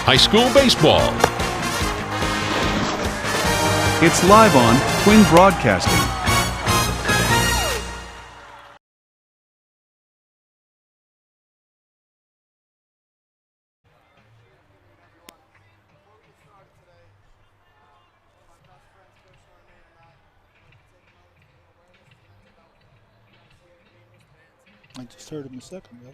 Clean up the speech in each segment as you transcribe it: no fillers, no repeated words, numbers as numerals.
High School Baseball. It's live on Twin Broadcasting. I just heard him a second ago.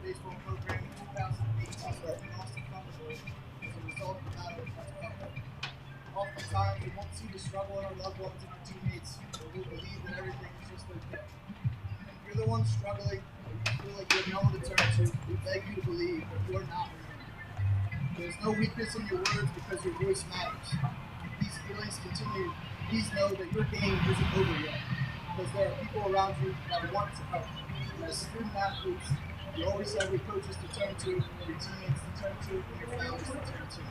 Baseball program in 2018 Austin Thunderbolts as a result of that mental health. Oftentimes, we won't see the struggle in our loved ones and our teammates, but we believe that everything is just okay. If you're the one struggling, or you feel like you have no one to turn to, we beg you to believe that you're not alone. There's no weakness in your words because your voice matters. If these feelings continue, please know that your game isn't over yet, because there are people around you that want to help. And as student athletes, you always have your coaches to turn to, your teammates to turn to, and your families to turn to.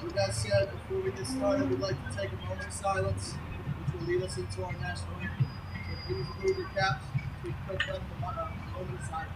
With that said, before we get started, we'd like to take a moment of silence, which will lead us into our national anthem. So please remove your caps, we put them in a moment of silence.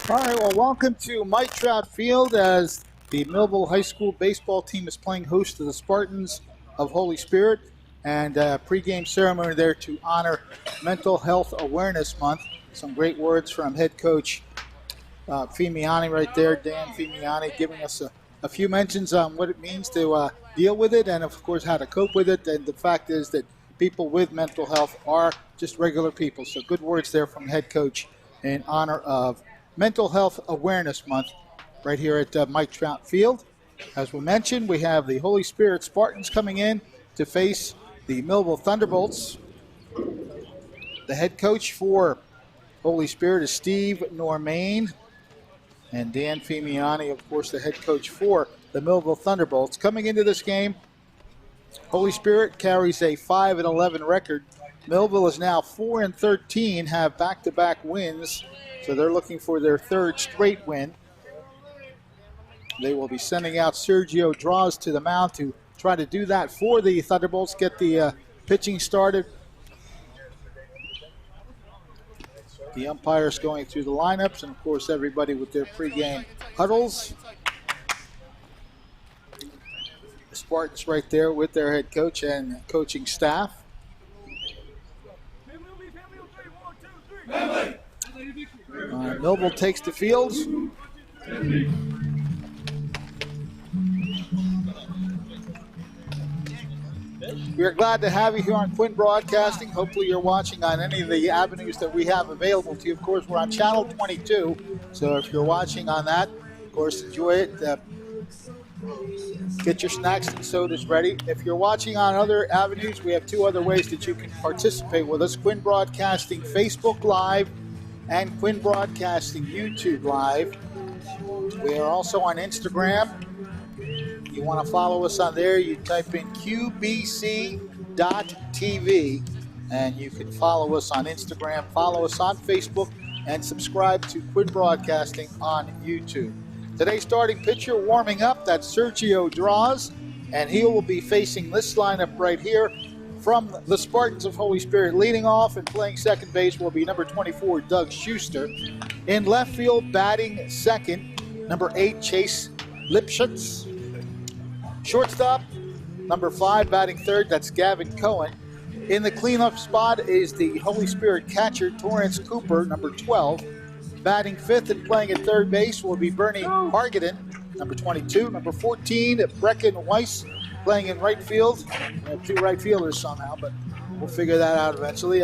All right, well, welcome to Mike Trout Field as the Millville High School baseball team is playing host to the Spartans of Holy Spirit, and pregame ceremony there to honor Mental Health Awareness Month. Some great words from head coach Fimiani right there, Dan Fimiani, giving us a few mentions on what it means to deal with it and, of course, how to cope with it. And the fact is that people with mental health are just regular people. So good words there from head coach in honor of Mental Health Awareness Month right here at Mike Trout Field. As we mentioned, we have the Holy Spirit Spartans coming in to face the Millville Thunderbolts. The head coach for Holy Spirit is Steve Normain, and Dan Fimiani, of course, the head coach for the Millville Thunderbolts. Coming into this game, Holy Spirit carries a 5-11 record. Millville is now 4-13, have back-to-back wins, so they're looking for their third straight win. They will be sending out Sergio Draws to the mound to try to do that for the Thunderbolts, get the pitching started. The umpires going through the lineups, and, of course, everybody with their pregame huddles. The Spartans right there with their head coach and coaching staff. Millville takes the field. We are glad to have you here on Twin Broadcasting. Hopefully you're watching on any of the avenues that we have available to you. Of course, we're on Channel 22, so if you're watching on that, of course, enjoy it. Get your snacks and sodas ready. If you're watching on other avenues, we have 2 other ways that you can participate with us. Quinn Broadcasting Facebook Live and Quinn Broadcasting YouTube Live. We are also on Instagram. You want to follow us on there, you type in qbc.tv and you can follow us on Instagram, follow us on Facebook, and subscribe to Quinn Broadcasting on YouTube. Today's starting pitcher warming up, that's Sergio Draws, and he will be facing this lineup right here from the Spartans of Holy Spirit. Leading off and playing second base will be number 24, Doug Schuster. In left field, batting second, number 8, Chase Lipschutz. Shortstop, number 5, batting third, that's Gavin Cohen. In the cleanup spot is the Holy Spirit catcher, Torrance Cooper, number 12. Batting fifth and playing at third base will be Bernie Hargadon, number 22. Number 14, Brecken Weiss, playing in right field. We have 2 right fielders somehow, but we'll figure that out eventually.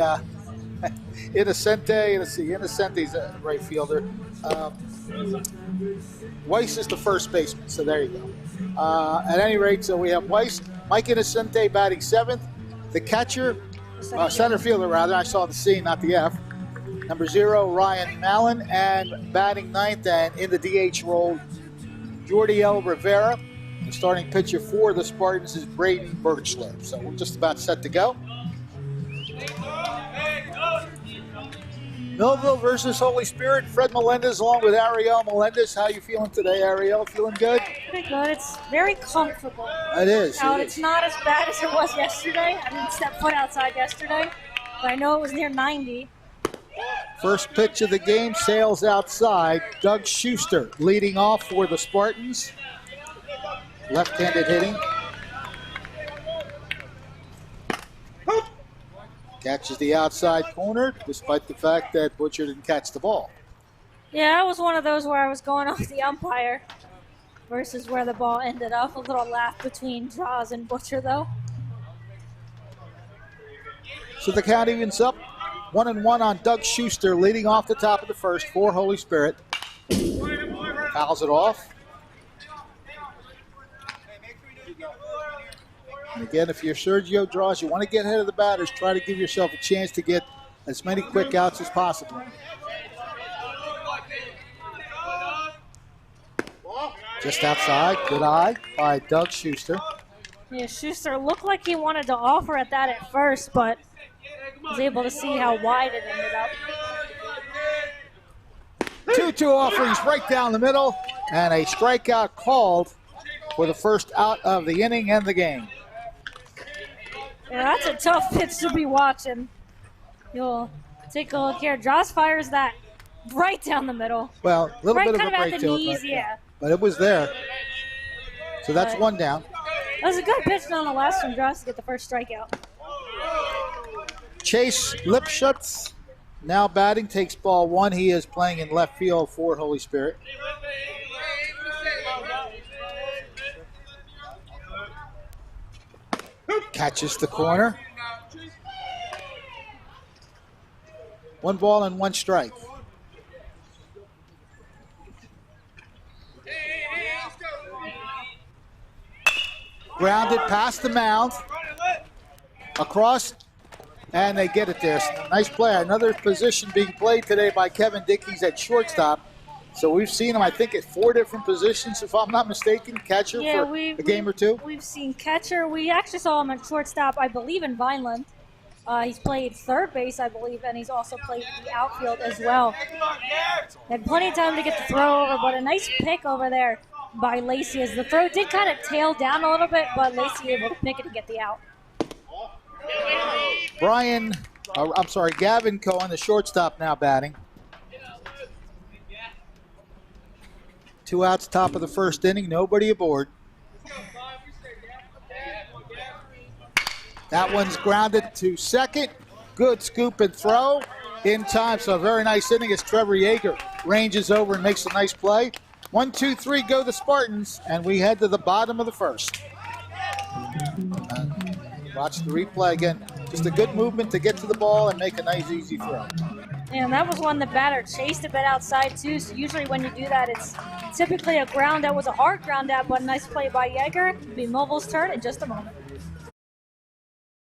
Innocente's a right fielder. Weiss is the first baseman, so there you go. At any rate, so we have Weiss, Mike Innocente batting 7th. The catcher, center fielder rather, I saw the C, not the F. Number 0, Ryan Mallon, and batting 9th and in the DH role, Jordiel Rivera. The starting pitcher for the Spartans is Braden Birchlip. So we're just about set to go. Millville versus Holy Spirit. Fred Melendez along with Ariel Melendez. How you feeling today, Ariel? Feeling good? Pretty good. It's very comfortable. It is. It's not as bad as it was yesterday. I didn't step foot outside yesterday, but I know it was near 90. First pitch of the game sails outside. Doug Schuster leading off for the Spartans. Left-handed hitting. Catches the outside corner, despite the fact that Butcher didn't catch the ball. Yeah, it was one of those where I was going off the umpire versus where the ball ended up. A little laugh between Draws and Butcher, though. So the count evens up. 1-1 on Doug Schuster, leading off the top of the first for Holy Spirit. Fouls it off. And again, if you're Sergio Draws, you want to get ahead of the batters. Try to give yourself a chance to get as many quick outs as possible. Just outside, good eye by Doug Schuster. Yeah, Schuster looked like he wanted to offer at that at first, but was able to see how wide it ended up. 2-2 offerings right down the middle, and a strikeout called for the first out of the inning and the game. Yeah, that's a tough pitch to be watching. You'll take a look here. Draws fires that right down the middle. Well, a little bit of a kind of break at the to knees, it, yeah. but it was there. So that's one down. That was a good pitch nonetheless from Draws to get the first strikeout. Chase Lipschutz now batting, takes ball 1. He is playing in left field for Holy Spirit. Catches the corner. 1 ball and 1 strike. Grounded past the mound. Across. And they get it there. Nice play. Another position being played today by Kevin Dickies at shortstop. So we've seen him, I think, at 4 different positions, if I'm not mistaken. Catcher for a game or 2. We've seen catcher. We actually saw him at shortstop, I believe, in Vineland. He's played third base, I believe, and he's also played the outfield as well. Had plenty of time to get the throw over, but a nice pick over there by Lacey as the throw did kind of tail down a little bit, but Lacey able to pick it and get the out. Gavin Cohen, the shortstop, now batting. 2 outs, top of the first inning, nobody aboard. That one's grounded to second. Good scoop and throw in time. So a very nice inning as Trevor Yeager ranges over and makes a nice play. 1, 2, 3, go the Spartans, and we head to the bottom of the first. Watch the replay again. Just a good movement to get to the ball and make a nice, easy throw. And that was one the batter chased a bit outside too, so usually when you do that, it's typically a ground that was a hard ground out, but a nice play by Yeager. It'll be Millville's turn in just a moment.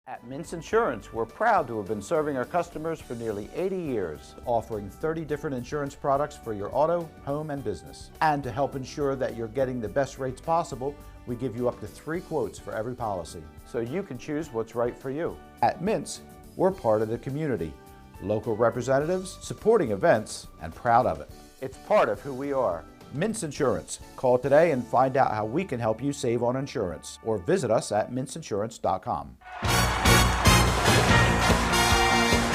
At Mintz Insurance, we're proud to have been serving our customers for nearly 80 years, offering 30 different insurance products for your auto, home, and business. And to help ensure that you're getting the best rates possible, we give you up to 3 quotes for every policy, so you can choose what's right for you. At Mintz, we're part of the community. Local representatives, supporting events, and proud of it. It's part of who we are. Mintz Insurance. Call today and find out how we can help you save on insurance, or visit us at mintzinsurance.com.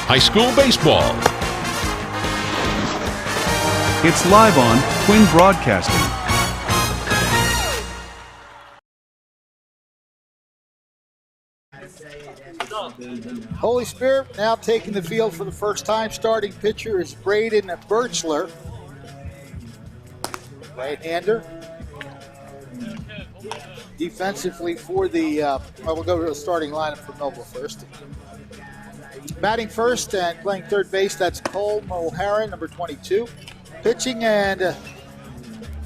High school baseball. It's live on Twin Broadcasting. Holy Spirit now taking the field for the first time. Starting pitcher is Braden Birchler, right-hander. Defensively for the, we'll go to the starting lineup for Millville first. Batting first and playing third base, that's Cole Mulheron, number 22. Pitching and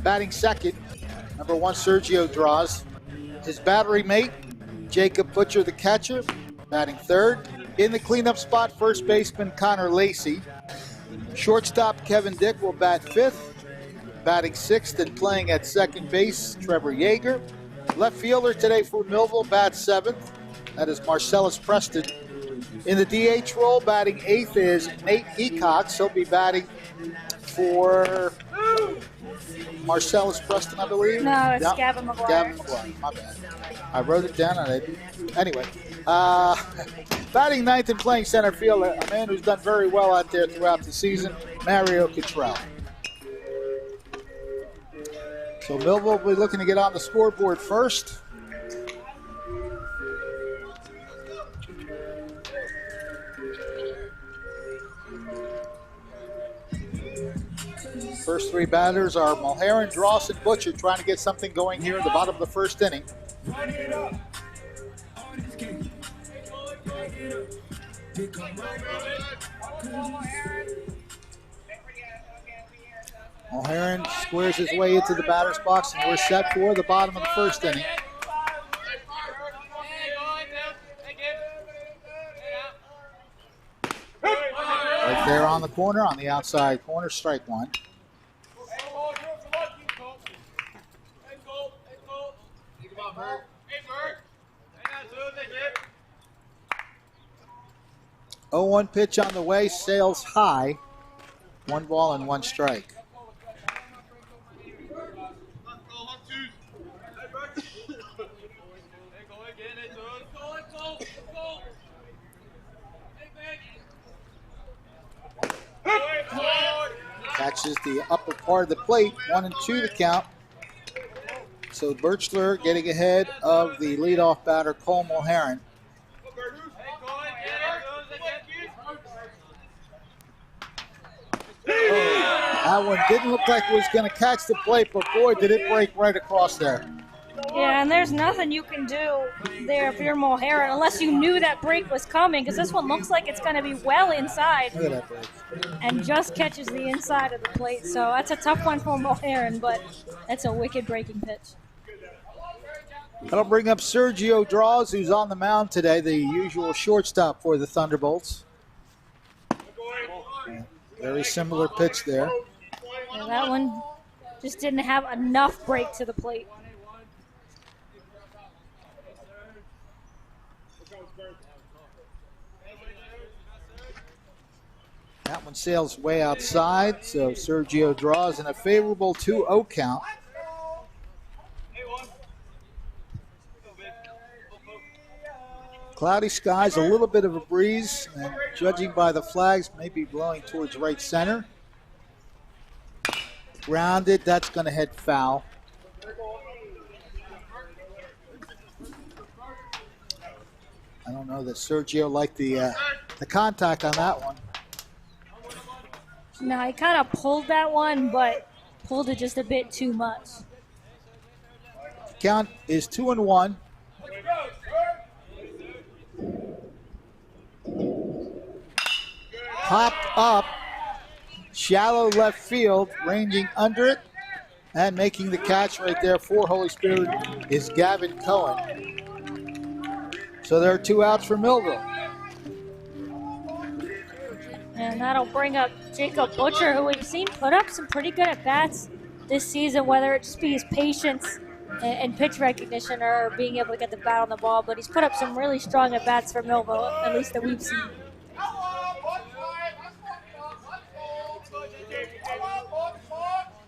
batting second, number 1, Sergio Draws. His battery mate, Jacob Butcher, the catcher, batting third. In the cleanup spot, first baseman Connor Lacey. Shortstop Kevin Dick will bat fifth. Batting sixth and playing at second base, Trevor Yeager. Left fielder today for Millville, bats seventh. That is Marcellus Preston. In the DH role, batting eighth is Nate Hecox. He'll be batting for Marcellus Preston, I believe. No, it's Gavin McGuire. Gavin McGuire, my bad. I wrote it down, and I didn't. Anyway, batting ninth and playing center field, a man who's done very well out there throughout the season, Mario Cottrell. So Millville will be looking to get on the scoreboard first. First 3 batters are Mulheron, Dross, and Butcher, trying to get something going here at the bottom of the first inning. Mulheron squares his way into the batter's box, and we're set for the bottom of the first inning. Right there on the corner, on the outside corner, strike one. Oh, 1 pitch on the way, sails high. 1 ball and 1 strike. Catches the upper part of the plate, 1-2 the count. So Birchler getting ahead of the leadoff batter, Cole Mulheron. That one didn't look like it was going to catch the plate, but boy, did it break right across there. Yeah, and there's nothing you can do there if you're Mulheron unless you knew that break was coming, because this one looks like it's going to be well inside. Look at that break. And just catches the inside of the plate. So that's a tough one for Mulheron, but that's a wicked breaking pitch. That'll bring up Sergio Draws, who's on the mound today, the usual shortstop for the Thunderbolts. Very similar pitch there. Yeah, that one just didn't have enough break to the plate. That one sails way outside, so Sergio Draws in a favorable 2-0 count. Cloudy skies, a little bit of a breeze, and judging by the flags, maybe blowing towards right center. Grounded, that's going to head foul. I don't know that Sergio liked the contact on that one. No, he kind of pulled that one, but pulled it just a bit too much. Count is 2-1. Popped up Shallow left field, ranging under it, and making the catch right there for Holy Spirit is Gavin Cohen. So there are 2 outs for Millville. And that'll bring up Jacob Butcher, who we've seen put up some pretty good at-bats this season, whether it just be his patience and pitch recognition or being able to get the bat on the ball. But he's put up some really strong at-bats for Millville, at least that we've seen.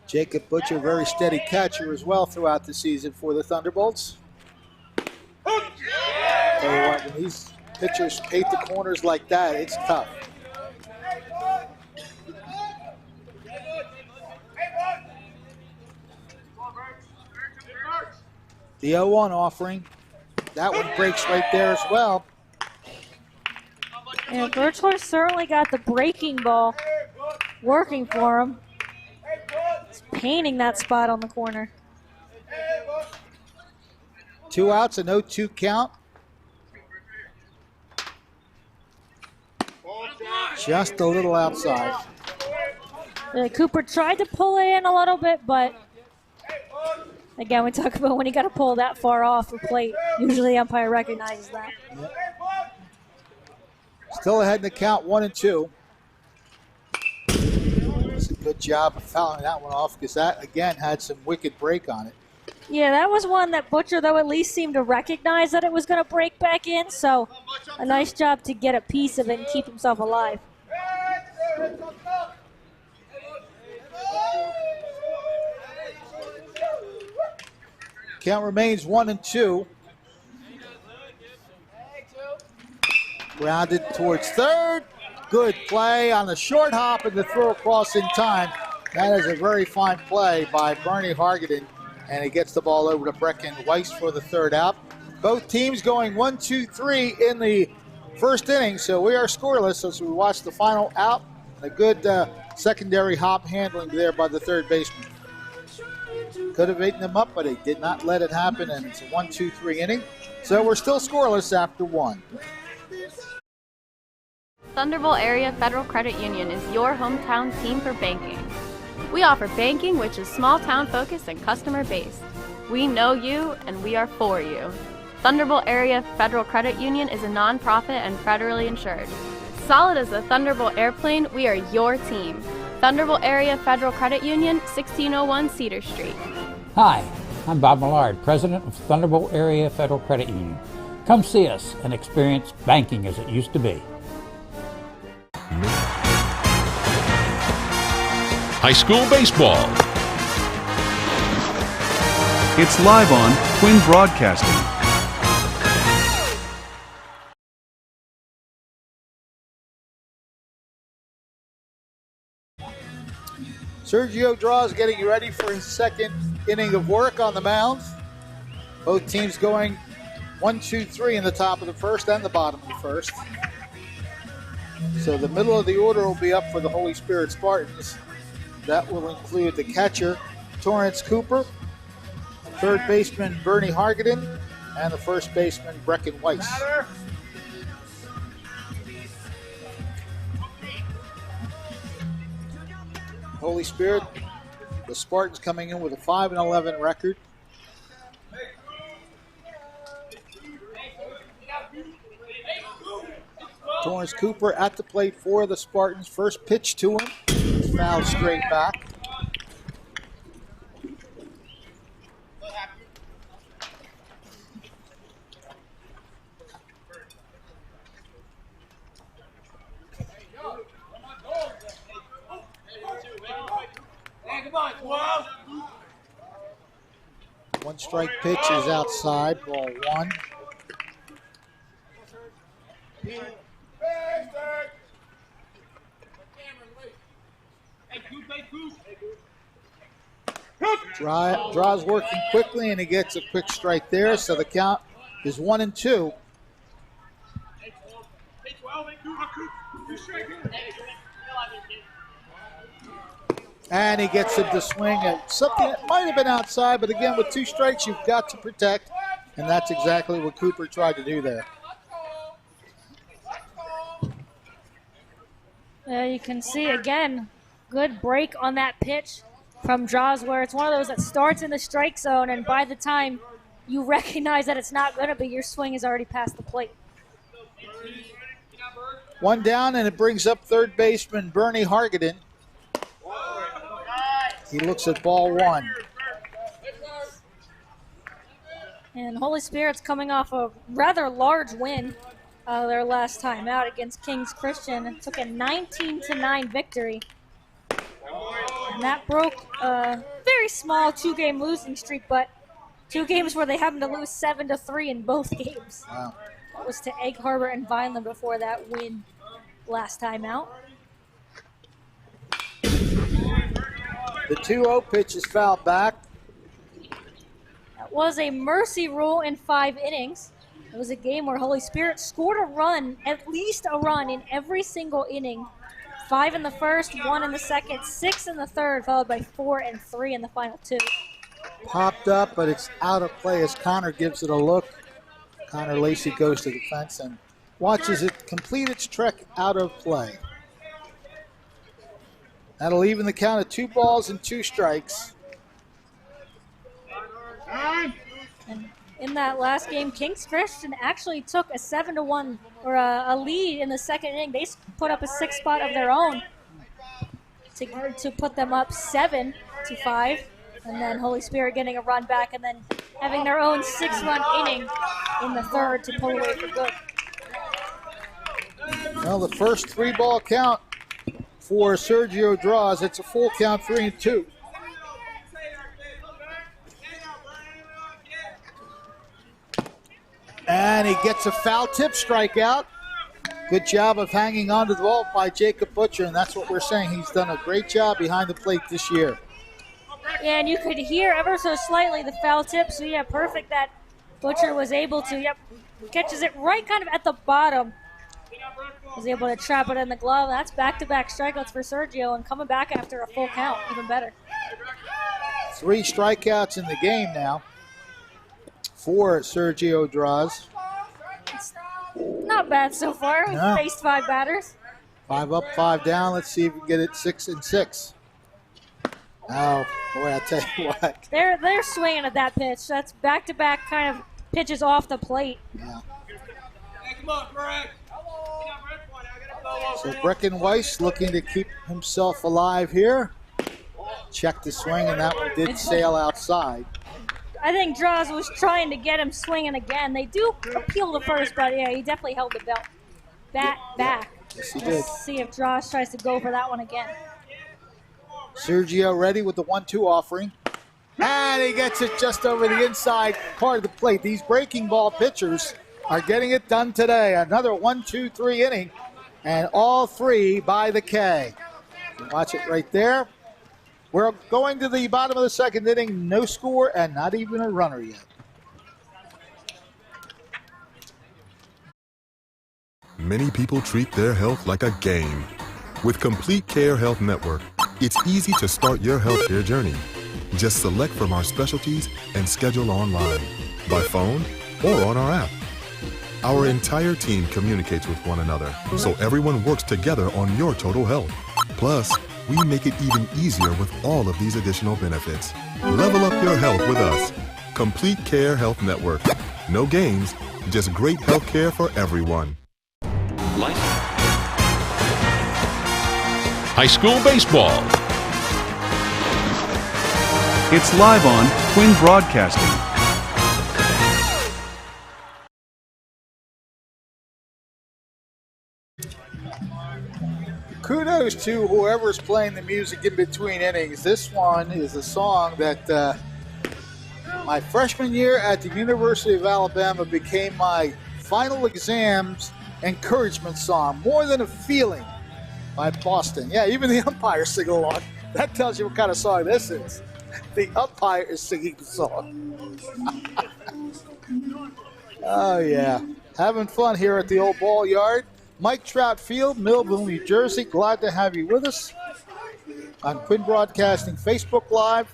Jacob Butcher, very steady catcher as well throughout the season for the Thunderbolts. Tell you what, when these pitchers paint the corners like that, it's tough. The 0-1 offering. That one breaks right there as well. And Birchler certainly got the breaking ball working for him. He's painting that spot on the corner. 2 outs, a 0-2 count. Just a little outside. Cooper tried to pull it in a little bit, but again, we talk about when you got to pull that far off the plate. Usually the umpire recognizes that. Yep. Still ahead in the count, 1-2. It's a good job of fouling that one off because that, again, had some wicked break on it. Yeah, that was one that Butcher, though, at least seemed to recognize that it was going to break back in. So a nice job to get a piece of it and keep himself alive. Count remains 1-2. Grounded towards third. Good play on the short hop and the throw across in time. That is a very fine play by Bernie Hargadon, and he gets the ball over to Brecken Weiss for the 3rd out. Both teams going 1-2-3 in the first inning, so we are scoreless as we watch the final out. A good secondary hop handling there by the 3rd baseman. Could have eaten them up, but he did not let it happen, and it's a 1-2-3 inning. So we're still scoreless after 1. Thunderbolt Area Federal Credit Union is your hometown team for banking. We offer banking which is small town focused and customer based. We know you and we are for you. Thunderbolt Area Federal Credit Union is a nonprofit and federally insured. Solid as a Thunderbolt airplane, we are your team. Thunderbolt Area Federal Credit Union, 1601 Cedar Street. Hi, I'm Bob Millard, President of Thunderbolt Area Federal Credit Union. Come see us and experience banking as it used to be. High school baseball. It's live on Twin Broadcasting. Sergio Draws getting ready for his 2nd inning of work on the mound. Both teams going 1-2-3 in the top of the 1st and the bottom of the 1st. So the middle of the order will be up for the Holy Spirit Spartans. That will include the catcher, Torrance Cooper, 3rd baseman, Bernie Hargadon, and the 1st baseman, Brecken Weiss. Holy Spirit, the Spartans coming in with a 5-11 record. Torrance Cooper at the plate for the Spartans. First pitch to him. Fouled straight back. One strike pitch is outside, ball 1. Draws working quickly, and he gets a quick strike there, so the count is 1-2. And he gets him to swing at something that might have been outside, but again, with 2 strikes, you've got to protect, and that's exactly what Cooper tried to do there. You can see again Good break on that pitch from Draws, where it's one of those that starts in the strike zone, and by the time you recognize that it's not going to be, your swing is already past the plate. One down, and it brings up third baseman Bernie Hargadon. He looks at ball one. And Holy Spirit's coming off a rather large win their last time out against Kings Christian. It took a 19-9 victory. And that broke a very small 2-game losing streak, but 2 games where they happened to lose 7-3 in both games. Wow. That was to Egg Harbor and Vineland before that win last time out. The 2-0 pitch is fouled back. That was a mercy rule in 5 innings. It was a game where Holy Spirit scored a run, at least a run, in every single inning. 5 in the first, 1 in the second, 6 in the third, followed by 4 and 3 in the final 2. Popped up, but it's out of play as Connor gives it a look. Connor Lacey goes to the fence and watches it complete its trek out of play. That'll even the count at 2 balls and 2 strikes. And in that last game, Kings Christian actually took a 7-1 or a lead in the second inning. They put up a 6 spot of their own to put them up 7-5, and then Holy Spirit getting a run back and then having their own 6-run inning in the third to pull away for good. Well, the first 3-ball count for Sergio Draws. It's a full count, 3-2. And he gets a foul tip strikeout. Good job of hanging on to the ball by Jacob Butcher, and that's what we're saying. He's done a great job behind the plate this year. Yeah, and you could hear ever so slightly the foul tip, so yeah, perfect that Butcher was able to, catches it right kind of at the bottom. Was able to trap it in the glove. That's back-to-back strikeouts for Sergio, and coming back after a full count, even better. 3 strikeouts in the game now for Sergio Draws. It's not bad so far. We've faced 5 batters. 5 up, 5 down. Let's see if we can get it 6-6. Oh, boy, I tell you what. They're swinging at that pitch. That's back-to-back kind of pitches off the plate. Yeah. Hey, come on, Greg. So Brecken Weiss looking to keep himself alive here. Check the swing, and that one did sail outside. I think Draws was trying to get him swinging again. They do appeal the first, but yeah, he definitely held the belt. Back. Yes, he did. Let's see if Draws tries to go for that one again. Sergio ready with the 1-2 offering. And he gets it just over the inside part of the plate. These breaking ball pitchers are getting it done today. Another 1-2-3 inning, and all 3 by the K. Watch it right there. We're going to the bottom of the second inning. No score and not even a runner yet. Many people treat their health like a game. With Complete Care Health Network, it's easy to start your healthcare journey. Just select from our specialties and schedule online, by phone, or on our app. Our entire team communicates with one another, so everyone works together on your total health. Plus, we make it even easier with all of these additional benefits. Level up your health with us. Complete Care Health Network. No games, just great health care for everyone. High school baseball. It's live on Twin Broadcasting. Kudos to whoever's playing the music in between innings. This one is a song that my freshman year at the University of Alabama became my final exams encouragement song, More Than a Feeling by Boston. Yeah, even the umpires sing along. That tells you what kind of song this is. The umpire is singing the song. Oh, yeah. Having fun here at the old ball yard. Mike Trout Field, Millville, New Jersey. Glad to have you with us on Quinn Broadcasting Facebook Live,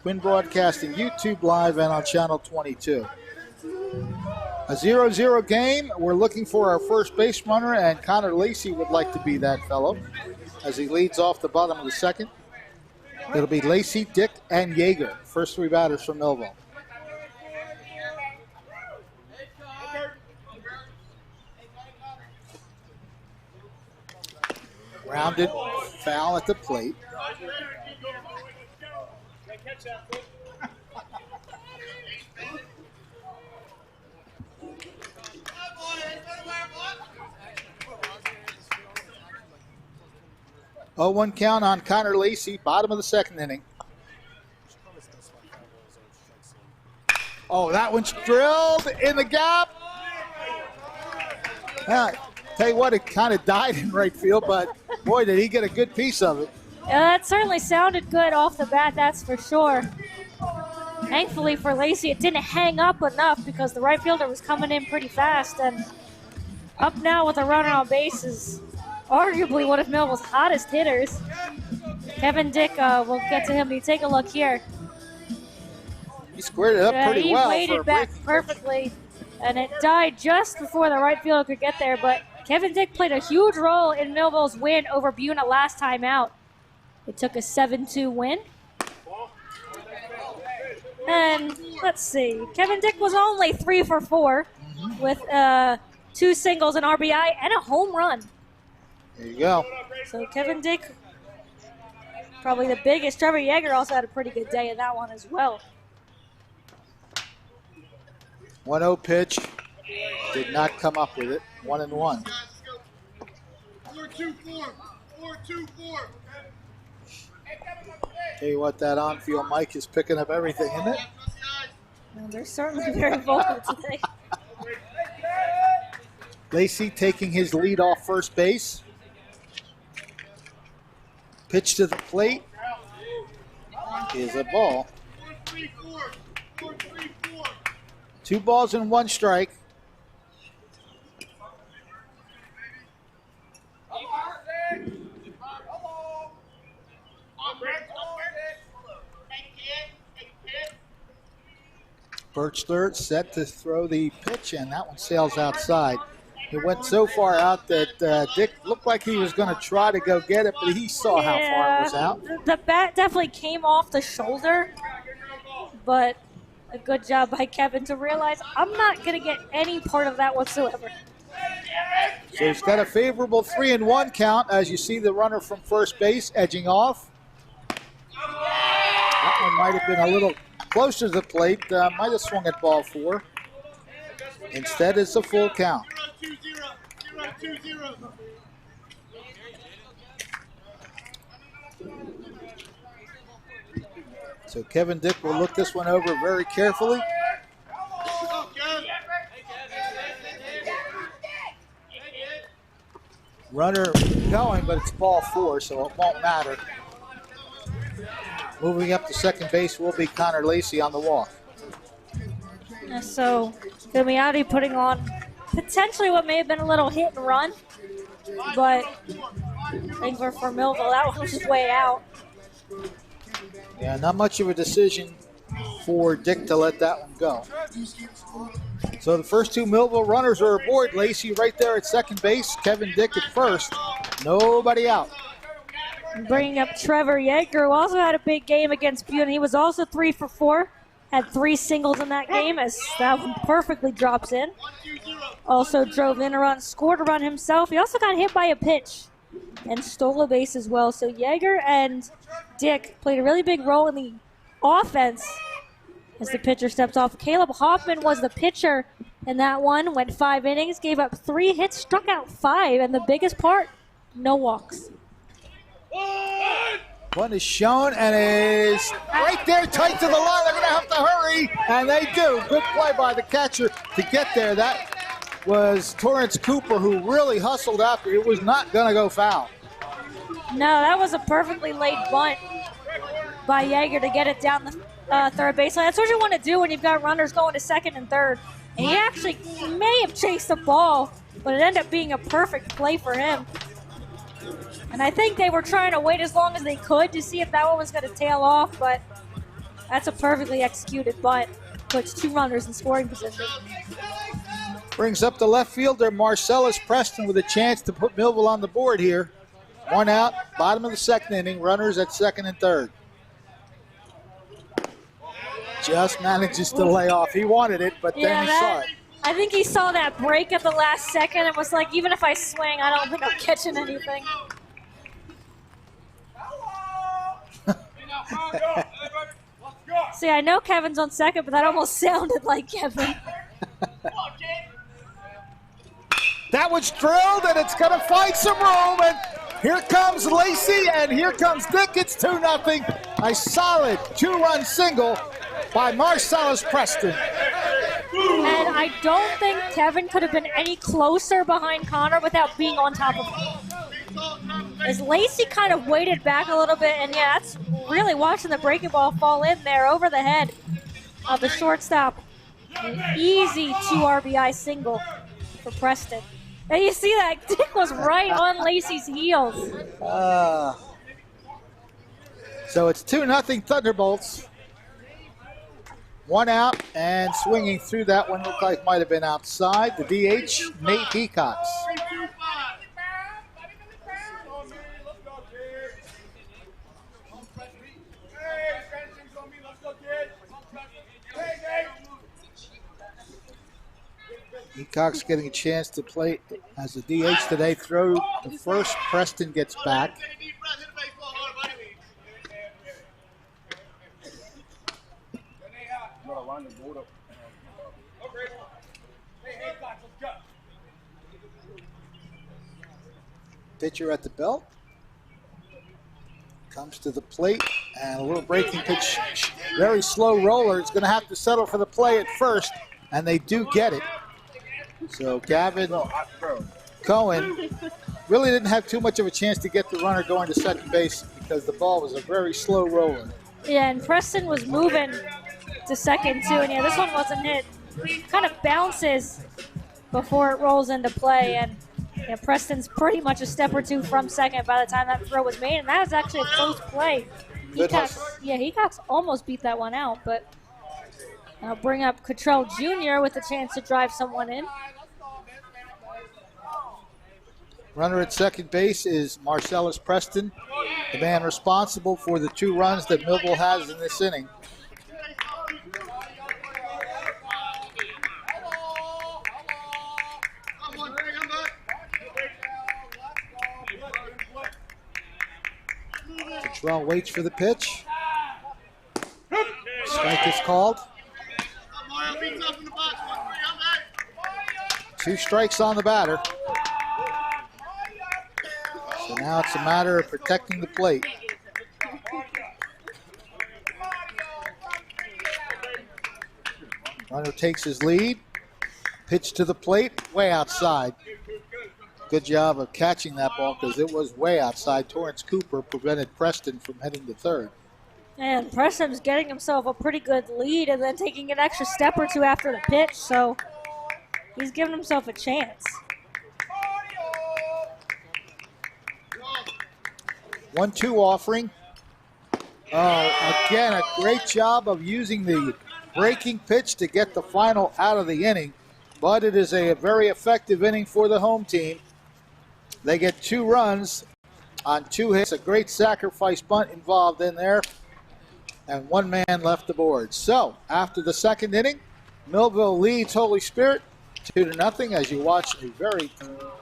Quinn Broadcasting YouTube Live, and on Channel 22. A 0-0 game. We're looking for our first base runner, and Connor Lacey would like to be that fellow. as he leads off the bottom of the second. It'll be Lacey, Dick, and Yeager, first three batters from Millville. Rounded foul at the plate. Oh, 1 count on Connor Lacey, bottom of the second inning. Oh, that one's drilled in the gap. Tell you what, it kind of died in right field, but boy, did he get a good piece of it. That certainly sounded good off the bat, that's for sure. Thankfully for Lacey, it didn't hang up enough because the right fielder was coming in pretty fast. And up now with a runner on base is arguably one of Millville's hottest hitters. Kevin Dick, we'll get to him. You take a look here. He squared it up pretty well. He waited back perfectly, and it died just before the right fielder could get there. But Kevin Dick played a huge role in Millville's win over Buna last time out. It took a 7-2 win. And let's see, Kevin Dick was only 3 for 4 with 2 singles, an RBI, and a home run. There you go. So Kevin Dick, probably the biggest. Trevor Yeager also had a pretty good day in that one as well. 1-0 pitch. Did not come up with it. 1-1. 4-2-4. 4-2-4. Tell you what, that on-field mic is picking up everything, isn't it? Well, they're certainly very vocal today. Lacey taking his lead off first base. Pitch to the plate is a ball. 4-3-4. 4-3-4. 2 balls and 1 strike. Birchler set to throw the pitch, and that one sails outside. It went so far out that Dick looked like he was going to try to go get it, but he saw how far it was out. The bat definitely came off the shoulder, but a good job by Kevin to realize I'm not going to get any part of that whatsoever. So he's got a favorable 3-1 count as you see the runner from first base edging off. That one might have been a little closer to the plate, might have swung at ball 4. Instead, it's a full count. 0-2-0. So Kevin Dick will look this one over very carefully. Runner going, but it's ball 4, so it won't matter. Moving up to second base will be Connor Lacey on the walk. So Gumiati putting on potentially what may have been a little hit and run, but I think for Millville, that one was just way out. Yeah, not much of a decision for Dick to let that one go. So the first 2 Millville runners are aboard. Lacey right there at second base, Kevin Dick at first. Nobody out. Bringing up Trevor Yeager, who also had a big game against Butte. He was also 3 for 4. Had 3 singles in that game as that one perfectly drops in. Also drove in a run, scored a run himself. He also got hit by a pitch and stole a base as well. So Yeager and Dick played a really big role in the offense as the pitcher stepped off. Caleb Hoffman was the pitcher in that one, went 5 innings, gave up 3 hits, struck out 5, and the biggest part, no walks. One is shown and is right there tight to the line. They're going to have to hurry, and they do. Good play by the catcher to get there. That was Torrance Cooper, who really hustled after. It was not going to go foul. No, that was a perfectly laid bunt by Yeager to get it down the third baseline. That's what you want to do when you've got runners going to second and third. And he actually may have chased the ball, but it ended up being a perfect play for him. And I think they were trying to wait as long as they could to see if that one was going to tail off, but that's a perfectly executed bunt. Puts 2 runners in scoring position. Brings up the left fielder, Marcellus Preston, with a chance to put Millville on the board here. 1 out, bottom of the second inning, runners at second and third. Just manages to lay off. He wanted it, but then he saw it. I think he saw that break at the last second and was like, even if I swing, I don't think I'm catching anything. See, I know Kevin's on second, but that almost sounded like Kevin. That was drilled, and it's going to find some room, and here comes Lacey, and here comes Dick. It's 2-0. A solid 2-run single by Marcellus Preston. And I don't think Kevin could have been any closer behind Connor without being on top of him. As Lacey kind of waited back a little bit, and yeah, that's really watching the breaking ball fall in there over the head of the shortstop. An easy 2 RBI single for Preston. And you see that Dick was right on Lacey's heels. So it's 2-0 Thunderbolts. 1 out, and swinging through that one looked like might have been outside. The DH, Nate Hecox. Hecox getting a chance to play as a DH today. Throw the first, Preston gets back. Pitcher at the belt. Comes to the plate, and a little breaking pitch. Very slow roller. It's going to have to settle for the play at first, and they do get it. So Gavin Cohen really didn't have too much of a chance to get the runner going to second base because the ball was a very slow roller. Yeah, and Preston was moving to second too, and yeah, this one wasn't hit. Kind of bounces before it rolls into play, and yeah, Preston's pretty much a step or two from second by the time that throw was made, and that was actually a close play. Hecox almost beat that one out, but I'll bring up Cottrell Jr. with a chance to drive someone in. Runner at second base is Marcellus Preston, the man responsible for the 2 runs that Millville has in this inning. Cottrell waits for the pitch. Strike is called. 2 strikes on the batter. So now it's a matter of protecting the plate. Runner takes his lead. Pitch to the plate, way outside. Good job of catching that ball because it was way outside. Torrance Cooper prevented Preston from heading to third. And Preston's getting himself a pretty good lead and then taking an extra step or two after the pitch, so he's giving himself a chance. 1-2 offering. Again, a great job of using the breaking pitch to get the final out of the inning, but it is a very effective inning for the home team. They get 2 runs on 2 hits, a great sacrifice bunt involved in there, and 1 man left the board. So, after the second inning, Millville leads Holy Spirit 2-0 as you watch a very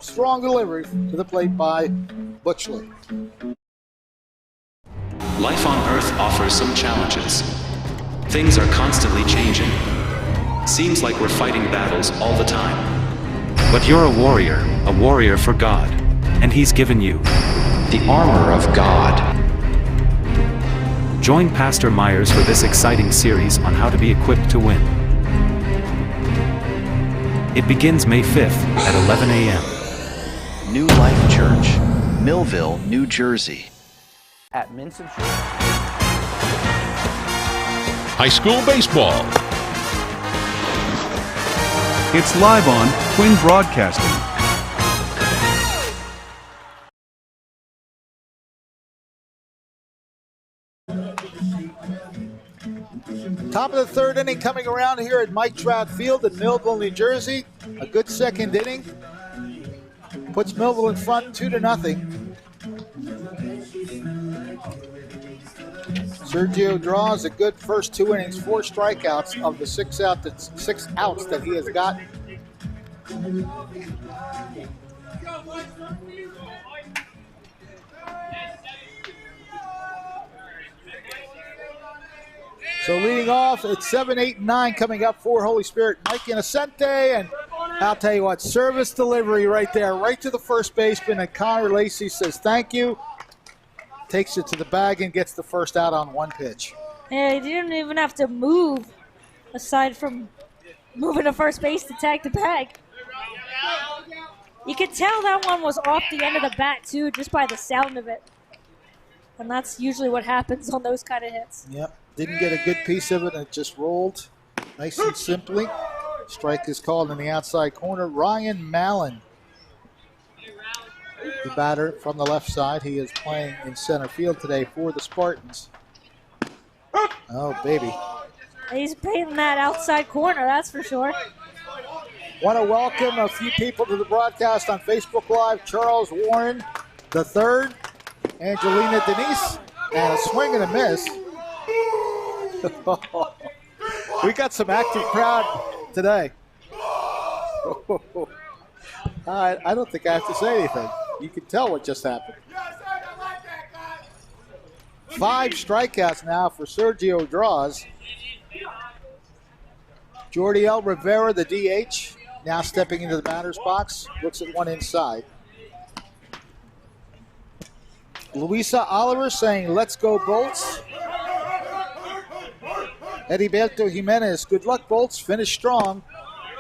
strong delivery to the plate by Butchley. Life on Earth offers some challenges. Things are constantly changing. Seems like we're fighting battles all the time. But you're a warrior for God, and He's given you the armor of God. Join Pastor Myers for this exciting series on how to be equipped to win. It begins May 5th at 11 a.m. New Life Church, Millville, New Jersey. At Minson. High school baseball. It's live on Twin Broadcasting. Top of the third inning coming around here at Mike Trout Field in Millville, New Jersey. A good second inning. Puts Millville in front 2-0. Sergio draws a good first 2 innings, 4 strikeouts of the 6 outs that he has gotten. So leading off, it's 7, 8, and 9 coming up for Holy Spirit. Mike Innocente, and I'll tell you what, service delivery right there, right to the first baseman, and Connor Lacey says thank you. Takes it to the bag and gets the first out on 1 pitch. Yeah, he didn't even have to move, aside from moving to first base to tag the bag. You could tell that one was off the end of the bat, too, just by the sound of it. And that's usually what happens on those kind of hits. Yep, didn't get a good piece of it, and it just rolled nice and simply. Strike is called in the outside corner. Ryan Mallon, the batter from the left side. He is playing in center field today for the Spartans. Oh, baby. He's painting that outside corner, that's for sure. Want to welcome a few people to the broadcast on Facebook Live. Charles Warren III, Angelina Denise, and a swing and a miss. We got some active crowd today. I don't think I have to say anything. You can tell what just happened. 5 strikeouts now for Sergio Draws. Jordiel Rivera, the DH, now stepping into the batter's box. Looks at one inside. Luisa Oliver saying, "Let's go, Bolts." Heriberto Jimenez, "Good luck, Bolts. Finish strong."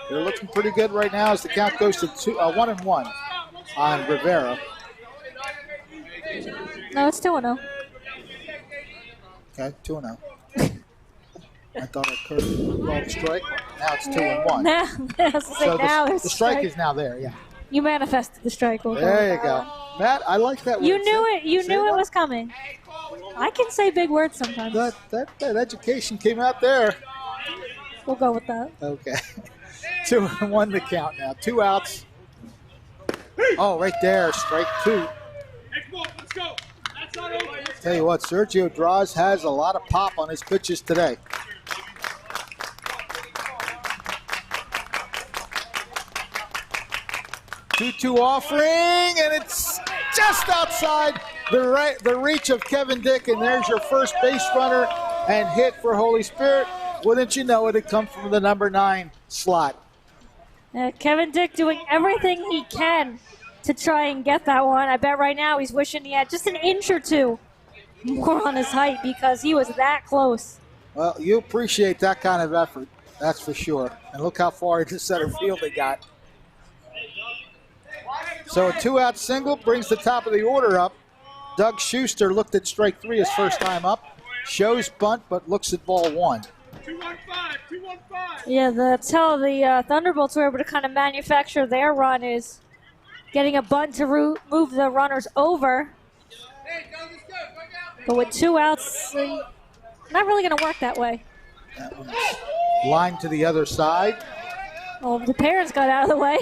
They're looking pretty good right now as the count goes to 1-1 on Rivera. No, it's 2-0. Okay, 2-0. I thought I called the strike. Now it's 2-1. So the strike is now there, yeah. You manifested the strike. There you go. Matt, I like that word. You knew it. You knew it was coming. I can say big words sometimes. That education came out there. We'll go with that. Okay. 2-1 the count now. 2 outs. Oh, right there. Strike 2. Let's go. That's not over. Tell you what, Sergio Draws has a lot of pop on his pitches today. 2-2 offering, and it's just outside the reach of Kevin Dick, and there's your first base runner and hit for Holy Spirit. Wouldn't you know it, it come from the number 9 slot. Kevin Dick doing everything he can to try and get that one. I bet right now he's wishing he had just an inch or 2 more on his height because he was that close. Well, you appreciate that kind of effort, that's for sure. And look how far into center field they got. So a 2-out single brings the top of the order up. Doug Schuster looked at strike 3 his first time up. Shows bunt, but looks at ball 1. 2-1-5. Yeah, that's how the Thunderbolts were able to kind of manufacture their run, is getting a bunt to move the runners over. But with 2 outs, not really going to work that way. That one's lined to the other side. Well, the parents got out of the way.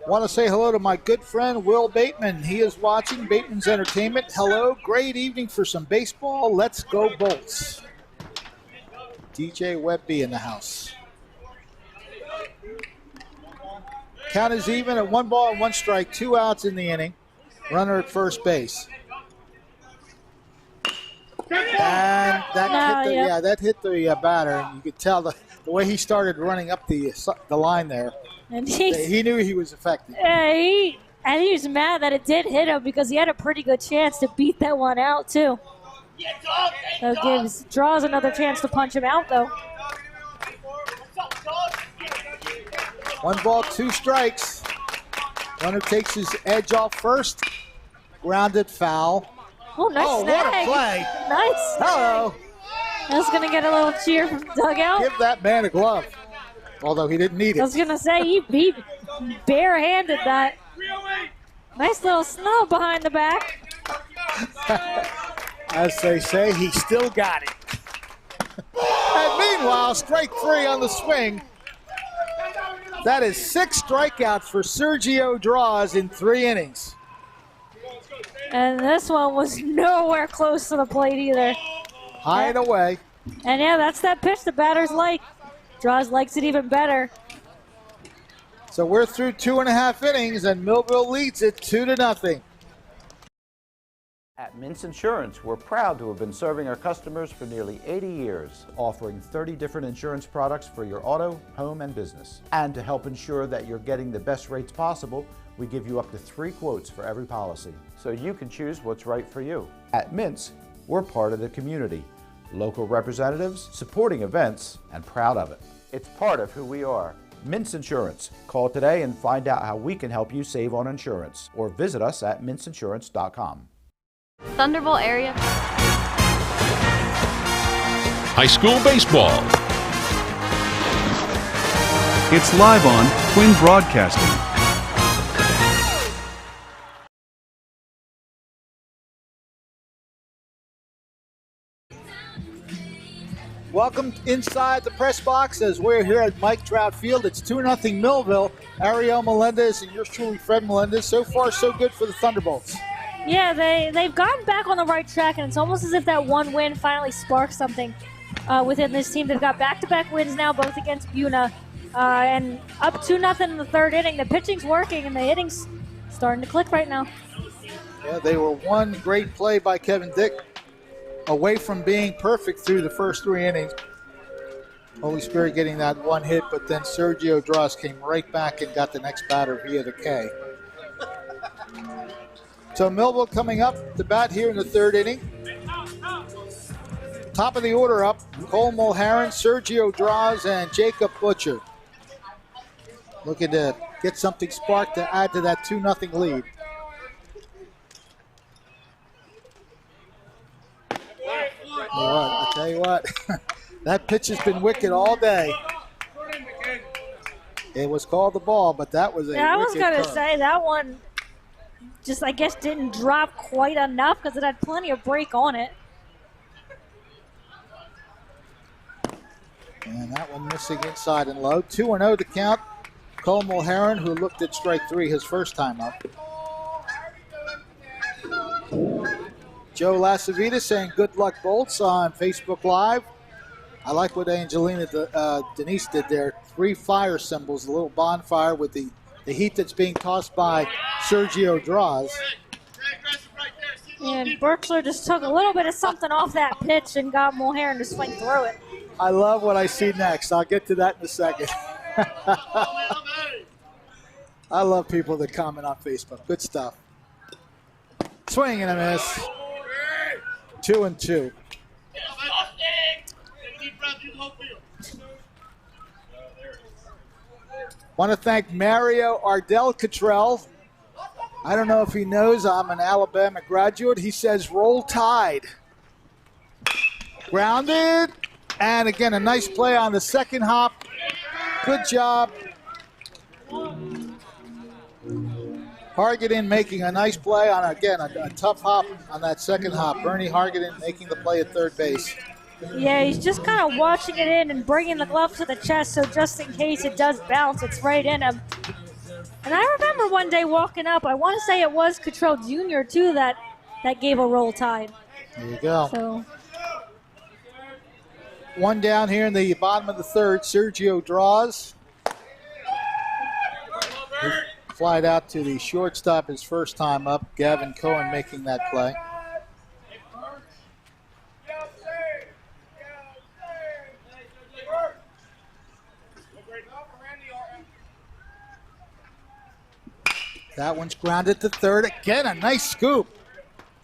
Want to say hello to my good friend Will Bateman. He is watching Bateman's Entertainment. Hello, great evening for some baseball. Let's go Bolts. DJ Webby in the house. Count is even at 1 ball and 1 strike, 2 outs in the inning. Runner at first base. And that hit the batter. And you could tell the way he started running up the line there. And he knew he was affected. He was mad that it did hit him because he had a pretty good chance to beat that one out, too. So draws another chance to punch him out, though. 1 ball, 2 strikes. Runner takes his edge off first. Grounded foul. Oh, nice snag. What a play. Nice. Hello. That's going to get a little cheer from the dugout. Give that man a glove. Although he didn't need it. I was going to say, he barehanded that. Nice little snub behind the back. As they say, he still got it. And meanwhile, strike 3 on the swing. That is 6 strikeouts for Sergio Draws in 3 innings. And this one was nowhere close to the plate either. High and away. And yeah, that's that pitch the batters like. Draws likes it even better. So we're through 2.5 innings, and Millville leads it 2-0. At Mintz Insurance, we're proud to have been serving our customers for nearly 80 years, offering 30 different insurance products for your auto, home, and business. And to help ensure that you're getting the best rates possible, we give you up to 3 quotes for every policy, so you can choose what's right for you. At Mintz, we're part of the community, local representatives, supporting events, and proud of it. It's part of who we are. Mintz Insurance. Call today and find out how we can help you save on insurance, or visit us at mintzinsurance.com. Thunderbolt area. High school baseball. It's live on Twin Broadcasting. Welcome inside the press box as we're here at Mike Trout Field. It's 2-0 Millville. Ariel Melendez and yours truly, Fred Melendez. So far, so good for the Thunderbolts. Yeah, they've gotten back on the right track, and it's almost as if that one win finally sparked something within this team. They've got back-to-back wins now, both against Buna, and up 2-0 in the third inning. The pitching's working, and the hitting's starting to click right now. Yeah, they were one great play by Kevin Dick away from being perfect through the first 3 innings. Holy Spirit getting that one hit, but then Sergio Dross came right back and got the next batter via the K. So Millville coming up to bat here in the third inning. Top of the order up, Cole Mulherron, Sergio Droz, and Jacob Butcher. Looking to get something sparked to add to that 2-0 lead. I'll tell you what, that pitch has been wicked all day. It was called the ball, but that was a Yeah, I was wicked going to curve. say that one just, I guess, didn't drop quite enough because it had plenty of break on it. And that one missing inside and low. 2-0 to count. Cole Mulherron, who looked at strike 3 his first time up. Joe Lasavita saying good luck Bolts on Facebook Live. I like what Angelina Denise did there. 3 fire symbols, a little bonfire with the heat that's being tossed by Sergio Droz. And Berkshire just took a little bit of something off that pitch and got Mulherron to swing through it. I love what I see next. I'll get to that in a second. I love people that comment on Facebook. Good stuff. Swing and a miss. 2-2. Want to thank Mario Ardell Cottrell. I don't know if he knows I'm an Alabama graduate. He says, roll tide. Grounded. And again, a nice play on the second hop. Good job. Hargadon making a nice play on, again, a tough hop on that second hop. Bernie Hargadon making the play at third base. Yeah, he's just kind of watching it in and bringing the glove to the chest so just in case it does bounce, it's right in him. And I remember one day walking up, I want to say it was Cottrell Jr. too that gave a roll tide. There you go. So, one down here in the bottom of the third. Sergio Droz. He flied out to the shortstop his first time up. Gavin Cohen making that play. That one's grounded to third. Again, a nice scoop.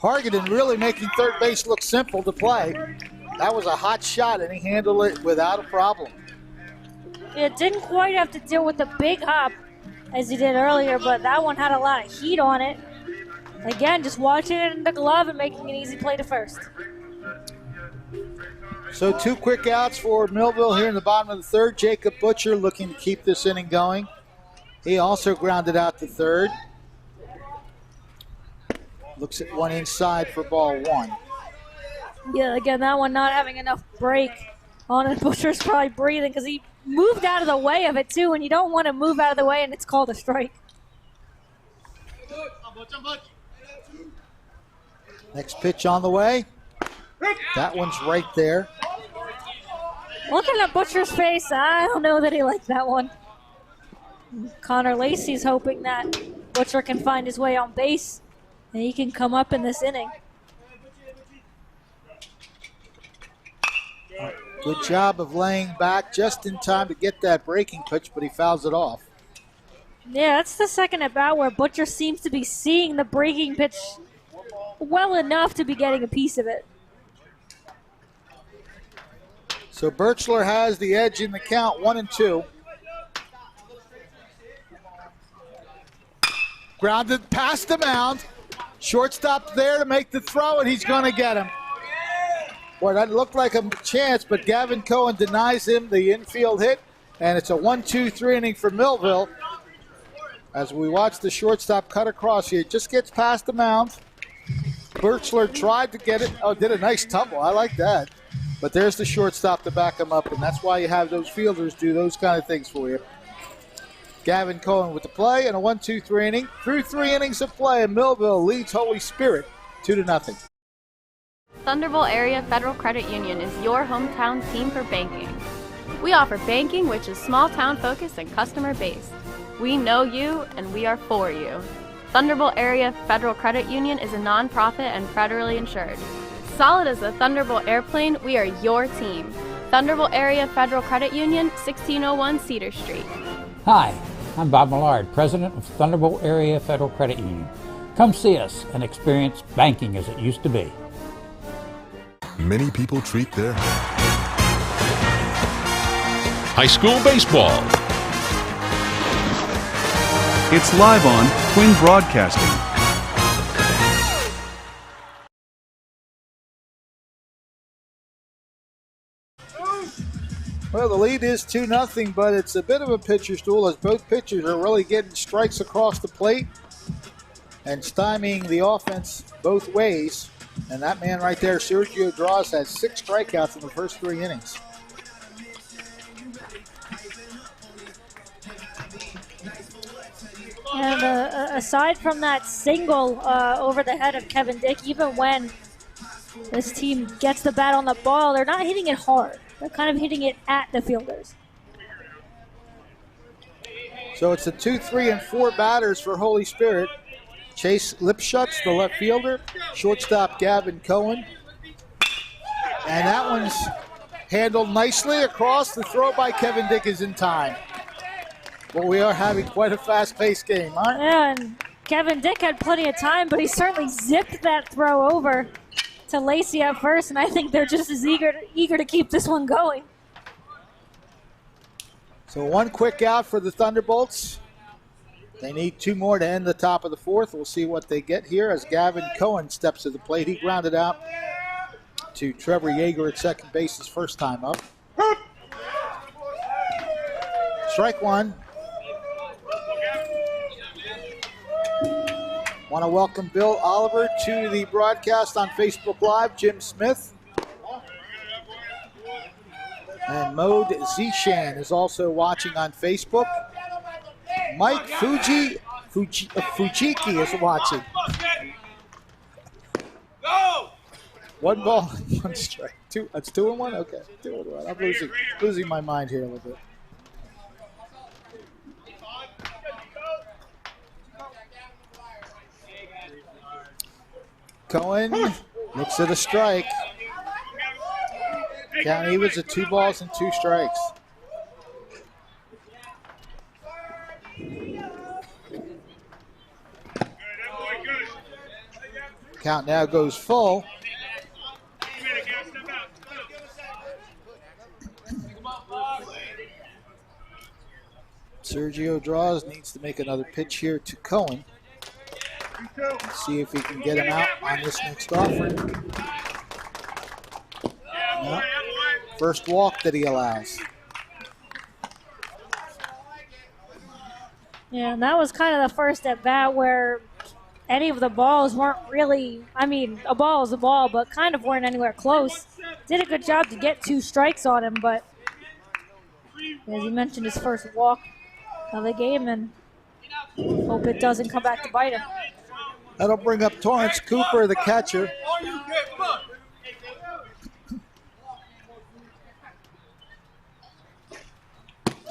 Hargadon really making third base look simple to play. That was a hot shot, and he handled it without a problem. it didn't quite have to deal with the big hop as he did earlier, but that one had a lot of heat on it. Again, just watching it in the glove and making an easy play to first. So 2 quick outs for Millville here in the bottom of the third. Jacob Butcher looking to keep this inning going. He also grounded out to third. Looks at one inside for ball 1. Yeah, again, that one not having enough break on it. Butcher's probably breathing because he moved out of the way of it too, and you don't want to move out of the way and it's called a strike. Next pitch on the way. That one's right there. Looking at Butcher's face, I don't know that he liked that one. Connor Lacey's hoping that Butcher can find his way on base and he can come up in this inning. Good job of laying back just in time to get that breaking pitch, but he fouls it off. Yeah, that's the second at bat where Butcher seems to be seeing the breaking pitch well enough to be getting a piece of it. So Birchler has the edge in the count, 1-2. Grounded past the mound. Shortstop there to make the throw, and he's going to get him. Boy, that looked like a chance, but Gavin Cohen denies him the infield hit, and it's a 1-2-3 inning for Millville. As we watch the shortstop cut across here, just gets past the mound. Birchler tried to get it. Oh, did a nice tumble. I like that. But there's the shortstop to back him up, and that's why you have those fielders do those kind of things for you. Gavin Cohen with the play and a 1-2-3 inning. Through 3 innings of play, and Millville leads Holy Spirit 2-0. Thunderbolt Area Federal Credit Union is your hometown team for banking. We offer banking which is small town focused and customer based. We know you and we are for you. Thunderbolt Area Federal Credit Union is a non-profit and federally insured. Solid as a Thunderbolt airplane, we are your team. Thunderbolt Area Federal Credit Union, 1601 Cedar Street. Hi, I'm Bob Millard, President of Thunderbolt Area Federal Credit Union. Come see us and experience banking as it used to be. Many people treat their High school baseball. It's live on Twin Broadcasting. Well, the lead is 2-0, but it's a bit of a pitcher's duel as both pitchers are really getting strikes across the plate and stymieing the offense both ways. And that man right there, Sergio Draws, has 6 strikeouts in the first 3 innings. And aside from that single over the head of Kevin Dick, even when this team gets the bat on the ball, they're not hitting it hard. They're kind of hitting it at the fielders. So it's the 2, 3, and 4 batters for Holy Spirit. Chase Lipschutz, the left fielder. Shortstop Gavin Cohen. And that one's handled nicely across. The throw by Kevin Dick is in time. But we are having quite a fast-paced game, huh? Yeah, and Kevin Dick had plenty of time, but he certainly zipped that throw over to Lacey at first, and I think they're just as eager to keep this one going. So 1 quick out for the Thunderbolts. They need 2 more to end the top of the 4th. We'll see what they get here as Gavin Cohen steps to the plate. He grounded out to Trevor Yeager at second base his first time up. Strike 1. Want to welcome Bill Oliver to the broadcast on Facebook Live, Jim Smith. And Mode Zishan is also watching on Facebook. Mike Fujiki is watching. 1 ball, 1 strike. 2. That's 2 and 1? Okay, 2 and 1. I'm losing my mind here a little bit. Cohen looks at a strike. Count evens at 2 balls and 2 strikes. Count now goes full. Sergio Draws needs to make another pitch here to Cohen. See if he can get him out on this next offering. No. First walk that he allows. Yeah, and that was kind of the first at bat where any of the balls weren't really, I mean, a ball is a ball, but kind of weren't anywhere close. Did a good job to get 2 strikes on him, but as you mentioned, his first walk of the game, and hope it doesn't come back to bite him. That'll bring up Torrance Cooper, the catcher.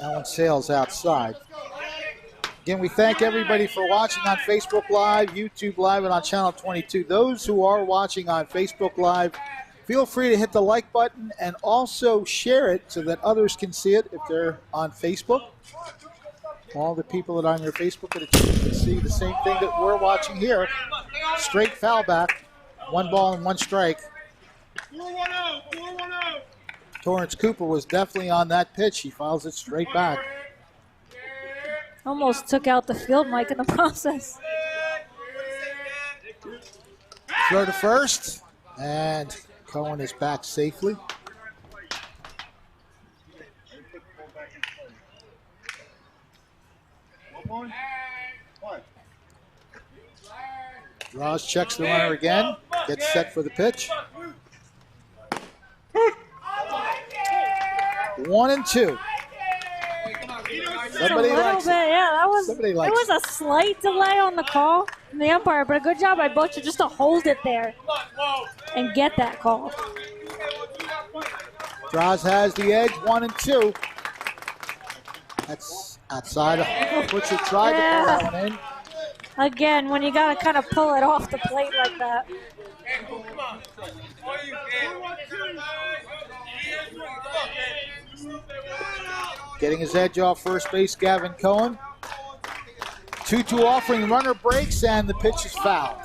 That one sails outside. Again, we thank everybody for watching on Facebook Live, YouTube Live, and on Channel 22. Those who are watching on Facebook Live, feel free to hit the like button and also share it so that others can see it if they're on Facebook. All the people that are on your Facebook get a chance to see the same thing that we're watching here. Straight foul back, 1 ball and 1 strike. 4-1-0, 4-1-0. Torrance Cooper was definitely on that pitch. He fouls it straight back. Almost took out the field mic in the process. Throw to first, and Cohen is back safely. Ross checks the runner again, gets set for the pitch. 1-2. Somebody likes it. Yeah, that was. Somebody There likes was a slight delay on the call from the umpire, but a good job by Butcher just to hold it there and get that call. Draws has the edge, 1-2. That's outside. Butcher tried to pull that one in. Again, when you got to kind of pull it off the plate like that. Getting his edge off first base, Gavin Cohen. 2-2 offering, runner breaks, and the pitch is fouled.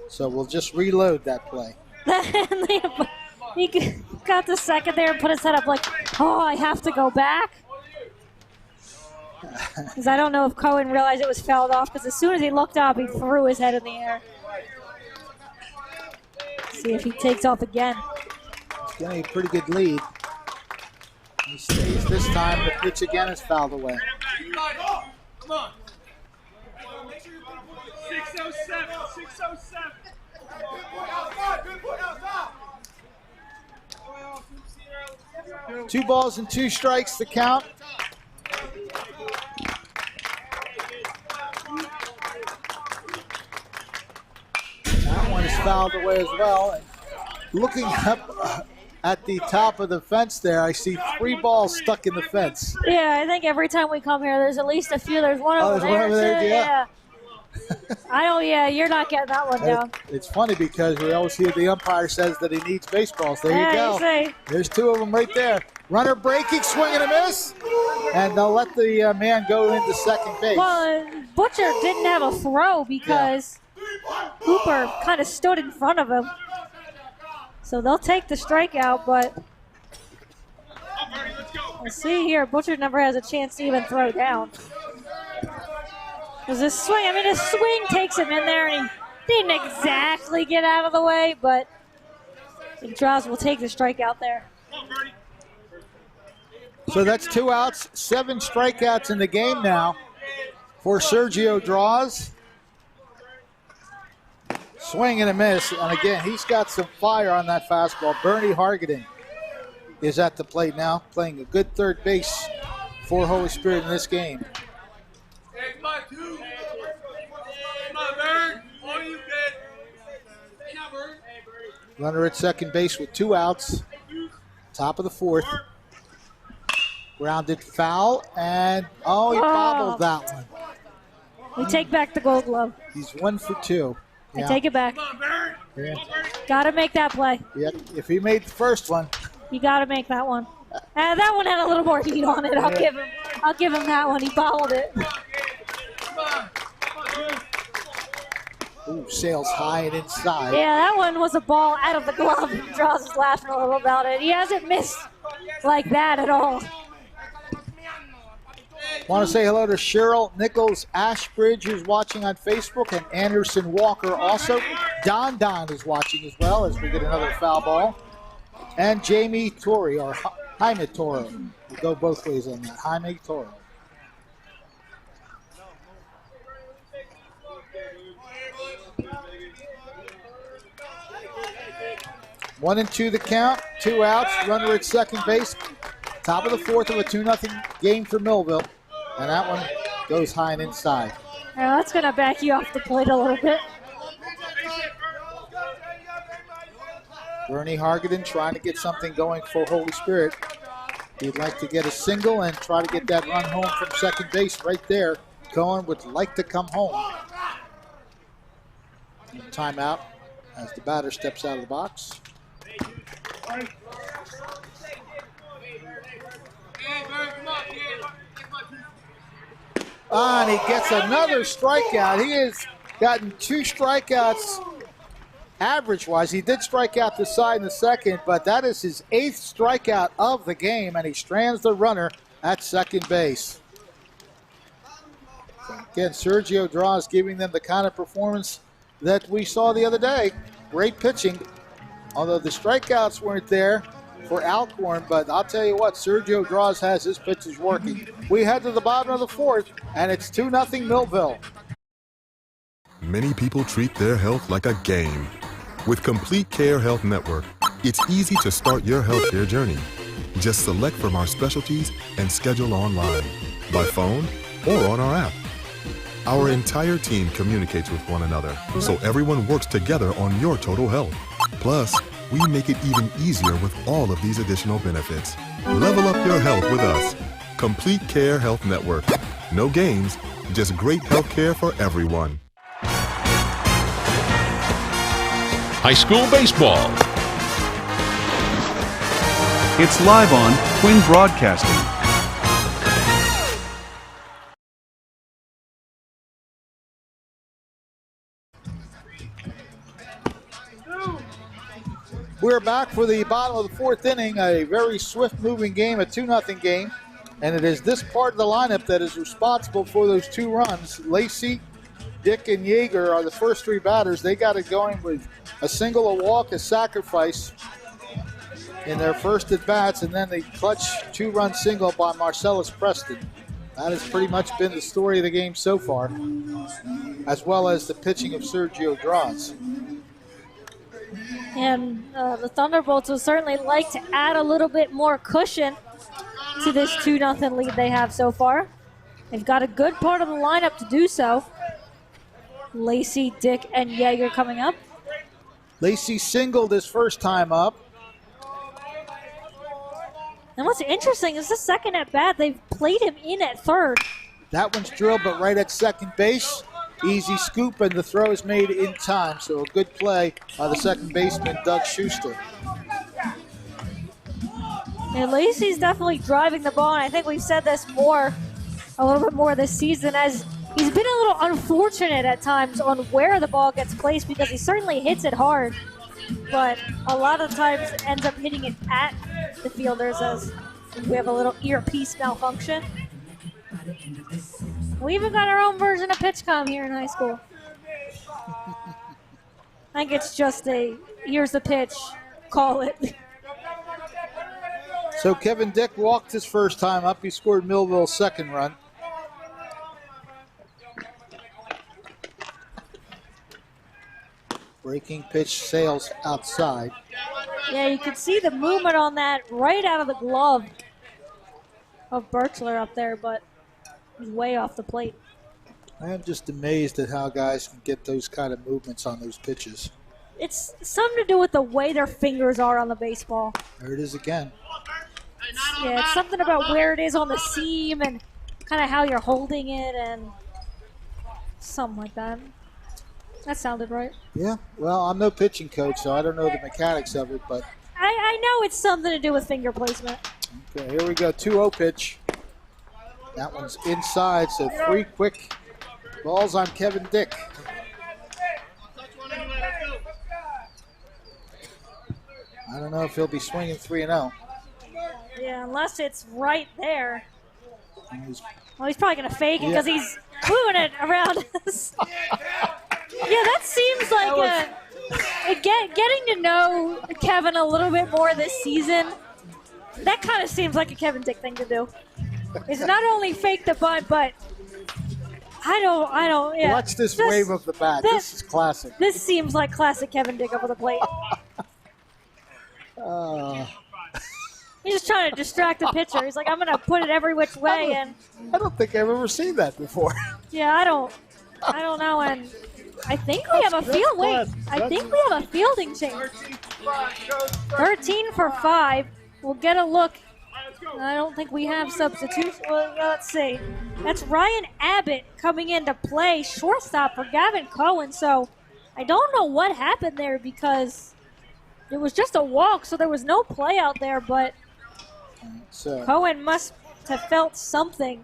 So we'll just reload that play. He got the second there and put his head up like, oh, I have to go back. Because I don't know if Cohen realized it was fouled off, because as soon as he looked up, he threw his head in the air. See if he takes off again. He's getting a pretty good lead. He stays this time. The pitch again is fouled away. Come on. 607, 607. 2 balls and 2 strikes to count. That one is fouled away as well. And looking up at the top of the fence there, I see 3 balls stuck in the fence. Yeah, I think every time we come here, there's at least a few. There's one over there's one over there, too. yeah. Yeah, you're not getting that one down. It's funny because we always hear the umpire says that he needs baseballs. There you go. There's 2 of them right there. Runner breaking, swing and a miss. And they'll let the man go into second base. Well, Butcher didn't have a throw because Cooper kind of stood in front of him. So they'll take the strikeout, but let's see here. Butcher never has a chance to even throw down. Because this swing, his swing takes him in there, and he didn't exactly get out of the way, but Draws will take the strikeout there. So that's 2 outs, 7 strikeouts in the game now for Sergio Draws. Swing and a miss, and again, he's got some fire on that fastball. Bernie Hargadon is at the plate now, playing a good third base for Holy Spirit in this game. Runner at second base with 2 outs. Top of the 4th. Grounded foul, and he bobbled that one. We take back the Gold Glove. He's 1 for 2. I take it back. Yeah. Got to make that play. Yeah, if he made the first one. You got to make that one. That one had a little more heat on it. I'll give him that one. He bobbled it. Ooh, sails high and inside. Yeah, that one was a ball out of the glove. Draws is laughing a little about it. He hasn't missed like that at all. Want to say hello to Cheryl Nichols Ashbridge, who's watching on Facebook, and Anderson Walker also. Don is watching as well as we get another foul ball. And Jamie Torrey, or Jaime Toro. We go both ways on that. Jaime Toro. One and 2 the count, 2 outs, runner at second base. Top of the 4th of a 2-0 game for Millville. And that one goes high and inside. Now that's going to back you off the plate a little bit. Bernie Hargadon trying to get something going for Holy Spirit. He'd like to get a single and try to get that run home from second base right there. Cohen would like to come home. Timeout as the batter steps out of the box. And he gets another strikeout. He has gotten 2 strikeouts average-wise. He did strike out the side in the second, but that is his 8th strikeout of the game, and he strands the runner at second base. So again, Sergio Draws giving them the kind of performance that we saw the other day. Great pitching, although the strikeouts weren't there for Alcorn, but I'll tell you what, Sergio Draws has his pitches working. We head to the bottom of the 4th, and it's 2-0 Millville. Many people treat their health like a game. With Complete Care Health Network, it's easy to start your healthcare journey. Just select from our specialties and schedule online, by phone, or on our app. Our entire team communicates with one another, so everyone works together on your total health. Plus, we make it even easier with all of these additional benefits. Level up your health with us. Complete Care Health Network. No games, just great health care for everyone. High school baseball. It's live on Twin Broadcasting. We're back for the bottom of the 4th inning, a very swift-moving game, a 2-0 game, and it is this part of the lineup that is responsible for those 2 runs. Lacey, Dick, and Yeager are the first 3 batters. They got it going with a single, a walk, a sacrifice in their first at-bats, and then the clutch 2-run single by Marcellus Preston. That has pretty much been the story of the game so far, as well as the pitching of Sergio Draws. And the Thunderbolts will certainly like to add a little bit more cushion to this 2-0 lead they have so far. They've got a good part of the lineup to do so. Lacey, Dick, and Yeager coming up. Lacey singled his first time up. And what's interesting is the second at bat, they've played him in at third. That one's drilled, but right at second base. Easy scoop, and the throw is made in time. So a good play by the second baseman, Doug Schuster. And Lacey's definitely driving the ball, and I think we've said this a little bit more this season, as he's been a little unfortunate at times on where the ball gets placed, because he certainly hits it hard, but a lot of times ends up hitting it at the fielders, as we have a little earpiece malfunction. We even got our own version of PitchCom here in high school. I think it's just here's the pitch, call it. So Kevin Dick walked his first time up. He scored Millville's second run. Breaking pitch sails outside. Yeah, you can see the movement on that right out of the glove of Birchler up there, but he's way off the plate. I am just amazed at how guys can get those kind of movements on those pitches. It's something to do with the way their fingers are on the baseball. There it is again. Yeah, it's something about where it is on the seam and kind of how you're holding it and something like that. That sounded right. Yeah, well, I'm no pitching coach, so I don't know the mechanics of it, but I know it's something to do with finger placement. okay, here we go, 2-0 pitch. That one's inside, so 3 quick balls on Kevin Dick. I don't know if he'll be swinging 3-0. Yeah, unless it's right there. He's probably going to fake it because he's moving it around us. Yeah, that seems like getting to know Kevin a little bit more this season. That kind of seems like a Kevin Dick thing to do. Is not only fake the bunt, but I don't. Yeah. Watch this wave of the bat. This is classic. This seems like classic Kevin Dick over the plate. He's just trying to distract the pitcher. He's like, I'm going to put it every which way. I don't think I've ever seen that before. Yeah, I don't know. And I think we have a fielding change. 13 for 5. We'll get a look. I don't think we have substitutions. Well, let's see. That's Ryan Abbott coming in to play shortstop for Gavin Cohen. So I don't know what happened there because it was just a walk, so there was no play out there, but Cohen must have felt something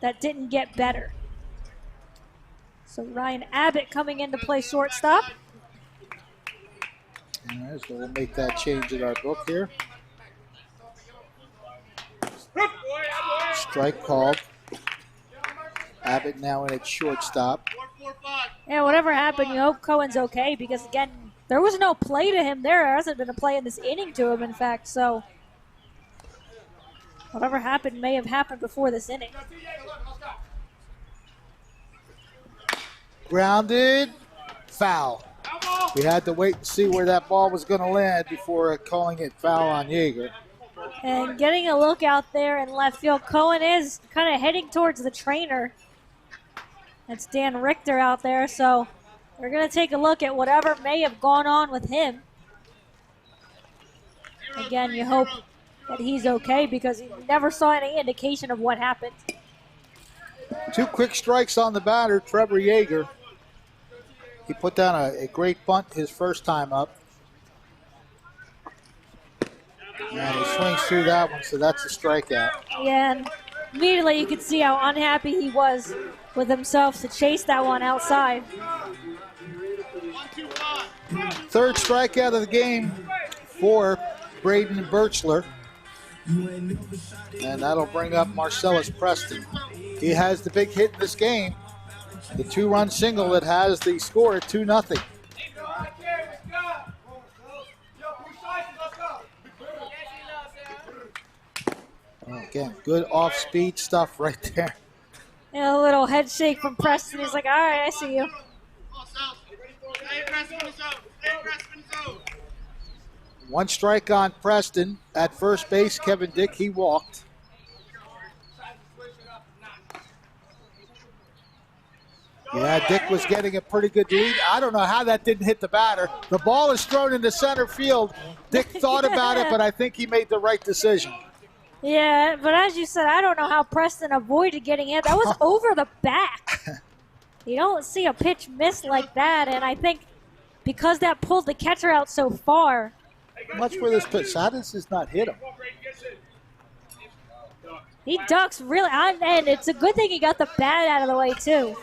that didn't get better. So Ryan Abbott coming in to play shortstop. All right, so we'll make that change in our book here. Strike called. Abbott now in at shortstop. Yeah, whatever happened, you hope Cohen's okay because, again, there was no play to him there. There hasn't been a play in this inning to him, in fact, so whatever happened may have happened before this inning. Grounded, foul. We had to wait and see where that ball was going to land before calling it foul on Yeager. And getting a look out there in left field, Cohen is kind of heading towards the trainer. That's Dan Richter out there, so we're going to take a look at whatever may have gone on with him. Again, you hope that he's okay because you never saw any indication of what happened. 2 quick strikes on the batter, Trevor Yeager. He put down a great bunt his first time up. And he swings through that one, so that's a strikeout. Yeah, and immediately you could see how unhappy he was with himself to chase that one outside. 3rd strikeout of the game for Braden Birchler. And that'll bring up Marcellus Preston. He has the big hit in this game. The 2-run single that has the score at 2-0. Again, good off-speed stuff right there. And a little head shake from Preston. He's like, all right, I see you. One strike on Preston. At first base, Kevin Dick, he walked. Yeah, Dick was getting a pretty good lead. I don't know how that didn't hit the batter. The ball is thrown into center field. Dick thought about it, but I think he made the right decision. Yeah, but as you said, I don't know how Preston avoided getting hit. That was over the back. You don't see a pitch miss like that, and I think because that pulled the catcher out so far. Much for this pitch. Sadis has not hit him. He ducks really, and it's a good thing he got the bat out of the way, too.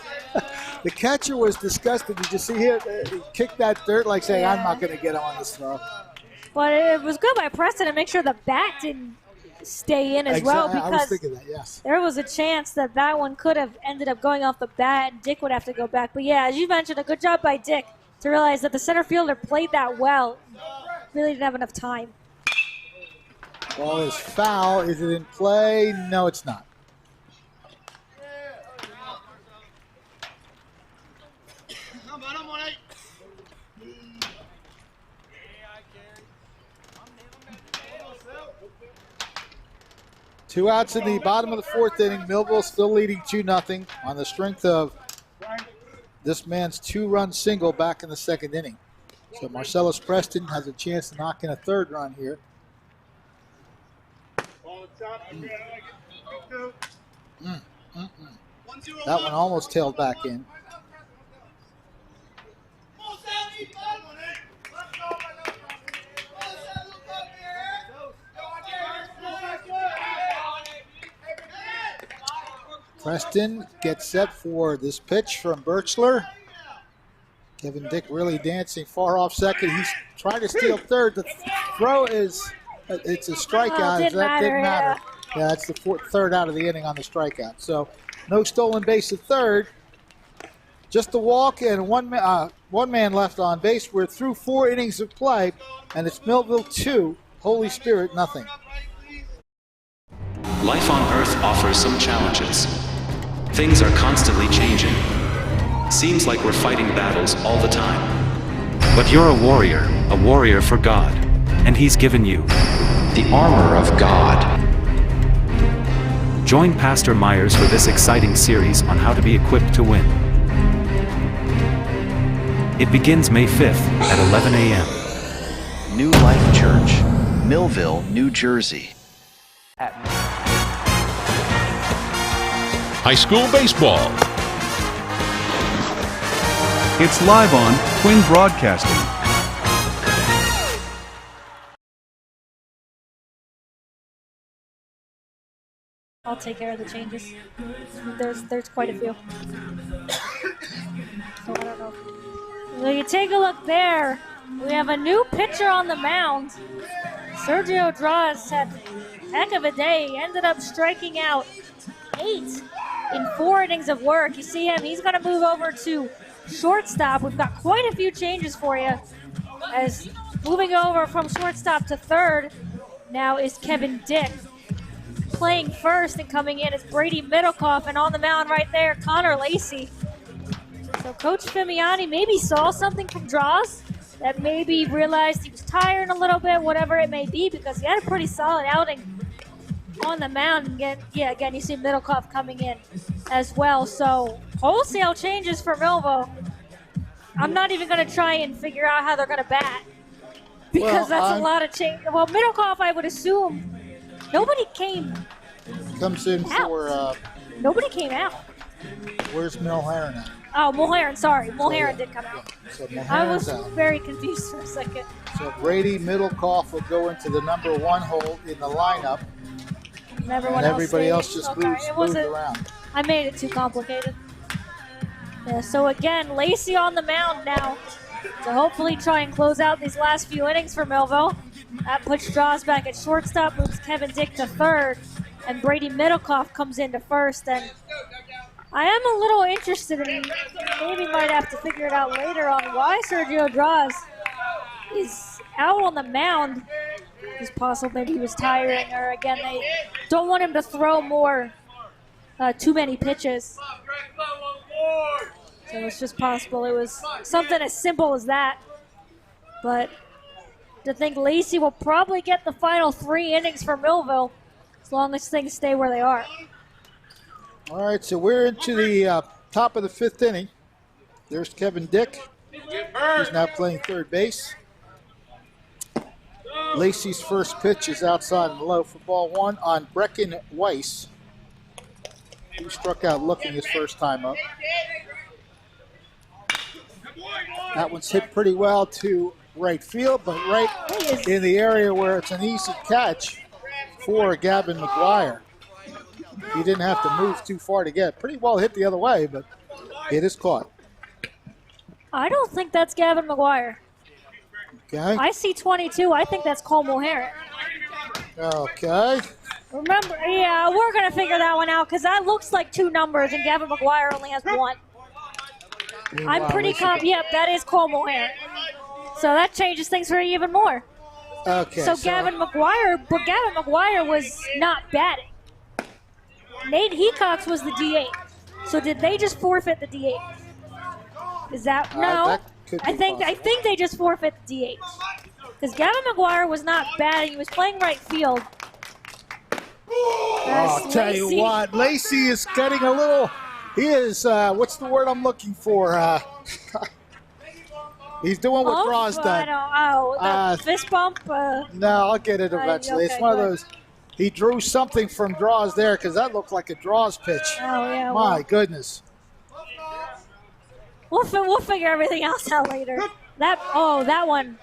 The catcher was disgusted. Did you see him? He kicked that dirt like saying, I'm not going to get on this throw. But it was good by Preston to make sure the bat didn't stay in as well, because I was thinking that, yes. There was a chance that that one could have ended up going off the bat and Dick would have to go back. But yeah, as you mentioned, a good job by Dick to realize that the center fielder played that well. Really didn't have enough time. Ball is foul. Is it in play? No, it's not. Two outs in the bottom of the 4th inning. Millville still leading 2-0 on the strength of this man's 2-run single back in the 2nd inning. So Marcellus Preston has a chance to knock in a 3rd run here. That one almost tailed back in. Preston gets set for this pitch from Birchler. Kevin Dick really dancing far off second. He's trying to steal 3rd. The throw is, it's a strikeout. Didn't matter. Yeah, that's the 3rd out of the inning on the strikeout. So no stolen base at 3rd. Just a walk and one man left on base. We're through 4 innings of play, and it's Millville 2, Holy Spirit nothing. Life on Earth offers some challenges. Things are constantly changing. Seems like we're fighting battles all the time. But you're a warrior for God, and He's given you the armor of God. Join Pastor Myers for this exciting series on how to be equipped to win. It begins May 5th at 11 a.m. New Life Church, Millville, New Jersey. High school baseball. It's live on Twin Broadcasting. I'll take care of the changes. There's quite a few. So I don't know. So you take a look there. We have a new pitcher on the mound. Sergio Draws had a heck of a day. He ended up striking out 8 in 4 innings of work. You see him. He's going to move over to shortstop. We've got quite a few changes for you. As moving over from shortstop to third now is Kevin Dick. Playing first and coming in is Brady Middlecoff, and on the mound right there, Connor Lacey. So Coach Fimiani maybe saw something from Draws that maybe realized he was tired a little bit, whatever it may be, because he had a pretty solid outing on the mound. And again, you see Middlecoff coming in as well. So wholesale changes for Millville. I'm not even going to try and figure out how they're going to bat because that's a lot of change. Well, Middlecoff, I would assume. Nobody comes in out. For nobody came out. Where's Mulherron at? Oh, Mulherron, sorry. Mulherron did come out. So I was out. very confused for a second. So Brady Middlecoff will go into the number 1 hole in the lineup. And everybody else just moves around. I made it too complicated. Yeah, so again, Lacey on the mound now to hopefully try and close out these last few innings for Millville. That puts Draws back at shortstop, moves Kevin Dick to third, and Brady Middlecoff comes into first. And I am a little interested in, maybe might have to figure it out later on why Sergio Draws is out on the mound. It's possible maybe he was tiring, or again, they don't want him to throw too many pitches. So it's just possible it was something as simple as that. But to think Lacey will probably get the final 3 innings for Millville as long as things stay where they are. All right, so we're into the top of the 5th inning. There's Kevin Dick. He's now playing third base. Lacey's first pitch is outside and low for ball 1 on Brecken Weiss, who struck out looking his first time up. That one's hit pretty well to right field, but right in the area where it's an easy catch for Gavin McGuire. He didn't have to move too far to get it. Pretty well hit the other way, but it is caught. I don't think that's Gavin McGuire. Okay. I see 22. I think that's Cole Mulherron. Okay. Remember, yeah, we're going to figure that one out because that looks like 2 numbers and Gavin McGuire only has 1. I'm pretty confident. Yep, that is Cole Mulherron. So that changes things for you even more. Okay. So Gavin McGuire was not batting. Nate Hecox was the DH. So did they just forfeit the DH? Is that no? I think they just forfeit the DH. Because Gavin McGuire was not batting. He was playing right field. I'll tell you what, Lacey is getting a little. He is. What's the word I'm looking for? He's doing what Draws done. The fist bump. No, I'll get it eventually. Okay, it's one of those. He drew something from Draws there because that looked like a Draws pitch. Oh yeah. My goodness. We'll figure everything else out later. That one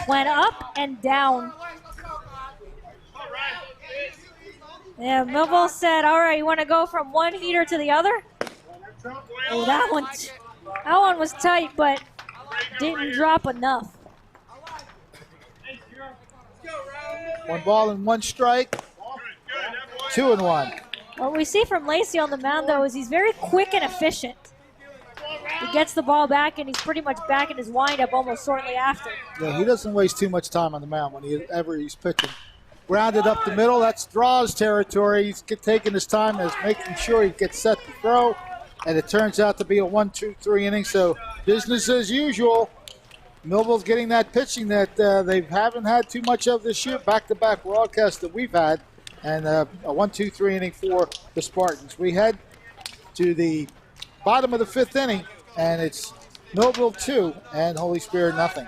went up and down. Yeah, Millville said, all right, you want to go from one heater to the other? Oh, that one was tight, but didn't drop enough. 1 ball and 1 strike. 2-1. What we see from Lacey on the mound, though, is he's very quick and efficient. He gets the ball back, and he's pretty much back in his windup almost shortly after. Yeah, he doesn't waste too much time on the mound whenever he's pitching. Grounded up the middle. That's Draws territory. He's taking his time as making sure he gets set to throw. And it turns out to be a 1-2-3 inning. So business as usual. Millville's getting that pitching that they haven't had too much of this year. Back-to-back broadcasts that we've had. And a 1-2-3 inning for the Spartans. We head to the bottom of the 5th inning. And it's Millville 2 and Holy Spirit nothing.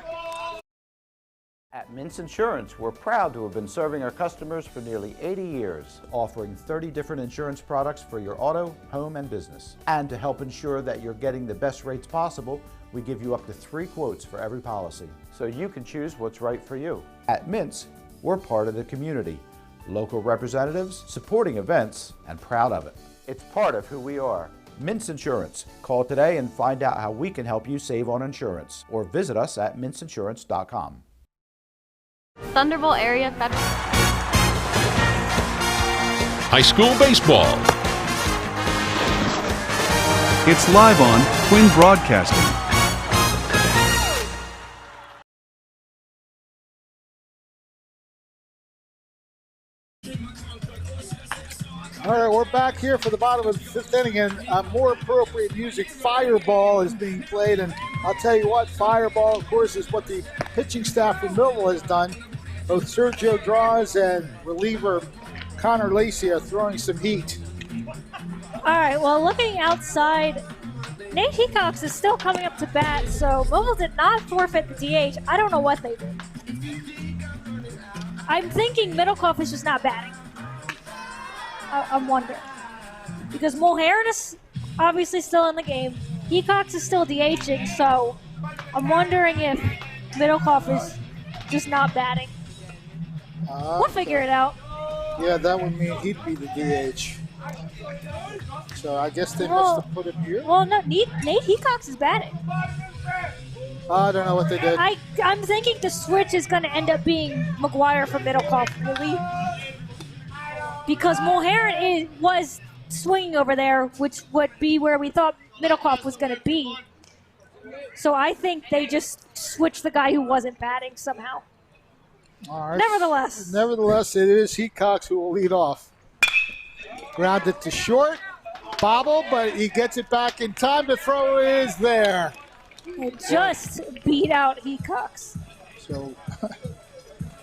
At Mintz Insurance, we're proud to have been serving our customers for nearly 80 years, offering 30 different insurance products for your auto, home, and business. And to help ensure that you're getting the best rates possible, we give you up to 3 quotes for every policy, so you can choose what's right for you. At Mintz, we're part of the community, local representatives, supporting events, and proud of it. It's part of who we are. Mintz Insurance. Call today and find out how we can help you save on insurance, or visit us at mintzinsurance.com. Thunderbolt Area Federal. High school baseball. It's live on Twin Broadcasting. All right, we're back here for the bottom of the 5th inning, and more appropriate music, Fireball, is being played. And I'll tell you what, Fireball, of course, is what the pitching staff from Millville has done. Both Sergio Draws and reliever Connor Lacey are throwing some heat. All right, well, looking outside, Nate Hecox is still coming up to bat, so Millville did not forfeit the DH. I don't know what they did. I'm thinking Middlecoff is just not batting. I'm wondering. Because Mulheron is obviously still in the game. Hecox is still DHing, so I'm wondering if Middlecoff is just not batting. We'll figure it out. Yeah, that would mean he'd be the DH. So I guess they must have put him here. Well, no, Nate Hecox is batting. I don't know what they did. I'm thinking the switch is going to end up being McGuire for Middlecoff, really. Because Mulheron was swinging over there, which would be where we thought Middlecoff was going to be. So I think they just switched the guy who wasn't batting somehow. All right. Nevertheless, it is Hecox who will lead off. Grounded to short. Bobble, but he gets it back in time. The throw is there. It just beat out Hecox. So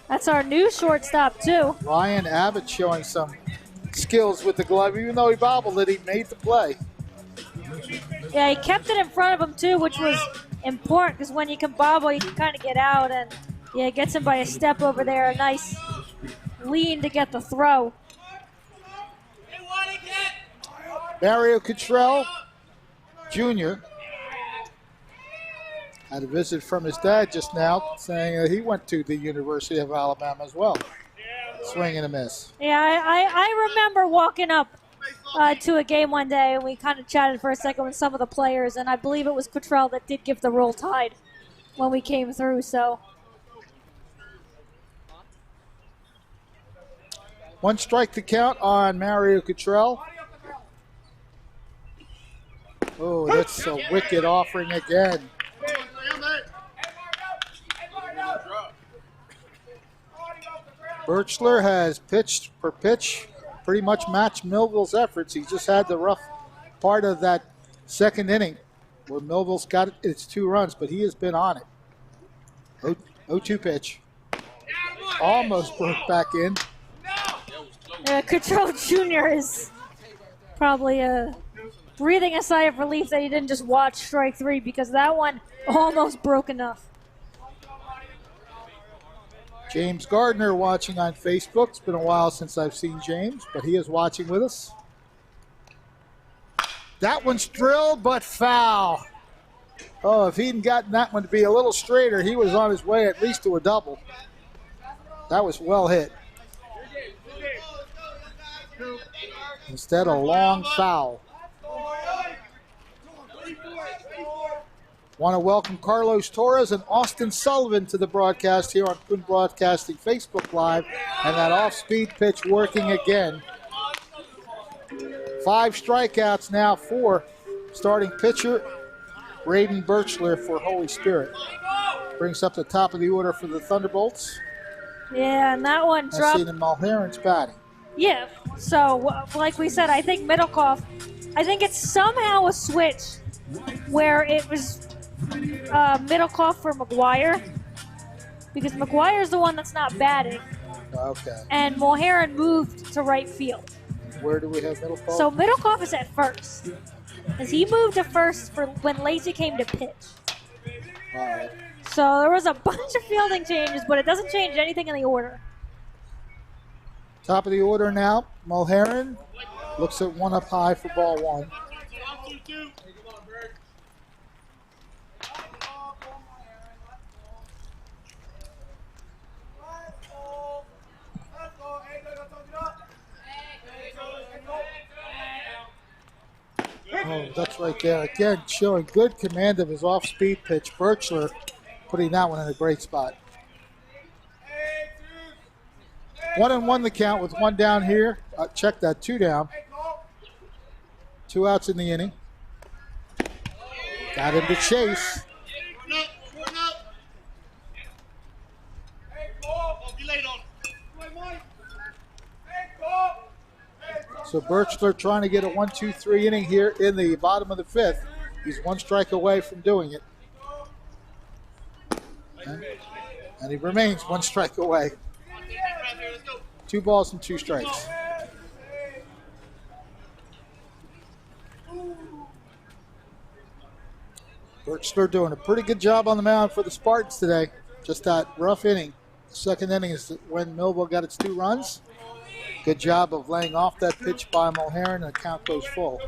that's our new shortstop, too. Ryan Abbott showing some skills with the glove. Even though he bobbled it, he made the play. Yeah, he kept it in front of him, too, which was important because when you can bobble, you can kind of get out. And, yeah, it gets him by a step over there. A nice lean to get the throw. Mario Cottrell Jr. had a visit from his dad just now saying that he went to the University of Alabama as well. Swing and a miss. Yeah, I remember walking up to a game one day, and we kind of chatted for a second with some of the players, and I believe it was Cottrell that did give the roll tide when we came through, so. 1 strike to count on Mario Cottrell. Oh, that's a wicked offering again. Birchler has pitched per pitch, pretty much matched Millville's efforts. He just had the rough part of that 2nd inning where Millville's got its 2 runs, but he has been on it. 0-2 pitch. Almost broke back in. Cottrell Jr. is probably breathing a sigh of relief that he didn't just watch strike 3 because that one almost broke enough. James Gardner watching on Facebook. It's been a while since I've seen James, but he is watching with us. That one's drilled, but foul. Oh, if he hadn't gotten that one to be a little straighter, he was on his way at least to a double. That was well hit. Instead, a long foul. Want to welcome Carlos Torres and Austin Sullivan to the broadcast here on Twin Broadcasting Facebook Live. And that off-speed pitch working again. 5 strikeouts now for starting pitcher Braden Birchler for Holy Spirit. Brings up the top of the order for the Thunderbolts. Yeah, and that one dropped. I see the Mulheron's batting. Yeah, so like we said, I think Middlecoff, I think it's somehow a switch where it was Middlecoff for McGuire because McGuire's the one that's not batting. Okay. And Mulheron moved to right field. Where do we have Middlecoff? So Middlecoff is at first. Because he moved to first for when Lacey came to pitch. All right. So there was a bunch of fielding changes, but it doesn't change anything in the order. Top of the order now. Mulherrin looks at one up high for ball one. Oh, that's right there. Again, showing good command of his off-speed pitch. Birchler putting that one in a great spot. 1-1 the count with one down here. Check that, 2 down. 2 outs in the inning. Got him to chase. So Birchler trying to get a 1-2-3 inning here in the bottom of the 5th. He's 1 strike away from doing it. And he remains 1 strike away. 2 balls and 2 strikes. Birchler doing a pretty good job on the mound for the Spartans today. Just that rough inning. The second inning is when Millville got its 2 runs. Good job of laying off that pitch by Mulherrin, and the count goes full.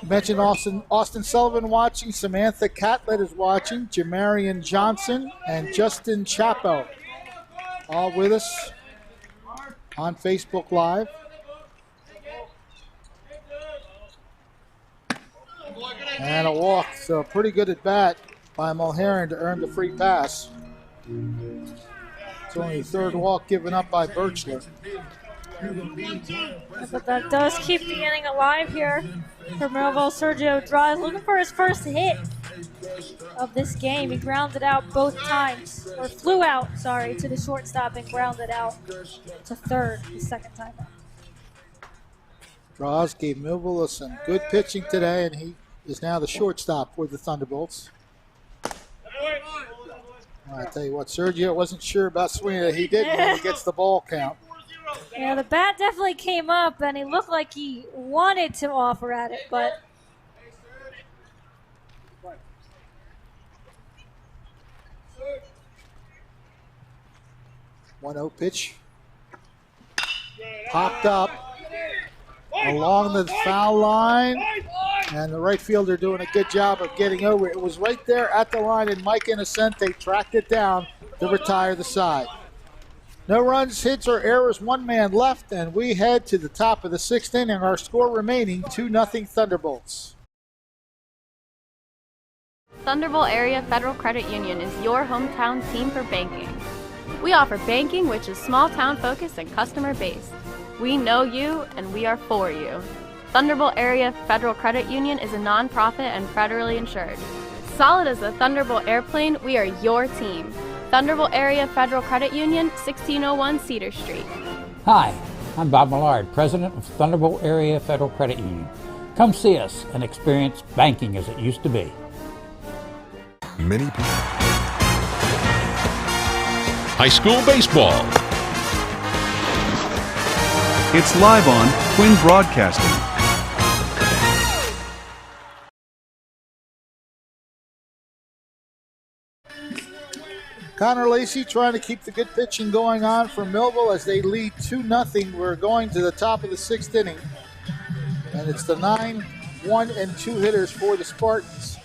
Mentioned Austin Sullivan watching, Samantha Catlett is watching, Jamarian Johnson, and Justin Chapo all with us on Facebook Live. And a walk, so pretty good at bat by Mulherrin to earn the free pass. It's only the 3rd walk given up by Birchler. But that does keep the inning alive here for Millville. Sergio Draws looking for his first hit of this game. He grounded out both times, or flew out, sorry, to the shortstop and grounded out to third the second time. Draws gave Millville some good pitching today, and he is now the shortstop for the Thunderbolts. I tell you what, Sergio wasn't sure about swinging it. He did when he gets the ball count. Yeah, the bat definitely came up, and he looked like he wanted to offer at it, but 1-0 pitch. Popped up along the foul line, and the right fielder doing a good job of getting over it. It was right there at the line, and Mike Innocente tracked it down to retire the side. No runs, hits, or errors, 1 man left, and we head to the top of the 6th inning. Our score remaining 2-0 Thunderbolts. Thunderbolt Area Federal Credit Union is your hometown team for banking. We offer banking which is small town focused and customer based. We know you and we are for you. Thunderbolt Area Federal Credit Union is a non-profit and federally insured. Solid as a Thunderbolt airplane, we are your team. Thunderbolt Area Federal Credit Union, 1601 Cedar Street. Hi, I'm Bob Millard, President of Thunderbolt Area Federal Credit Union. Come see us and experience banking as it used to be. Many people. High school baseball. It's live on Twin Broadcasting. Connor Lacey trying to keep the good pitching going on for Millville as they lead 2-0. We're going to the top of the 6th inning. And it's the 9, 1, and 2 hitters for the Spartans.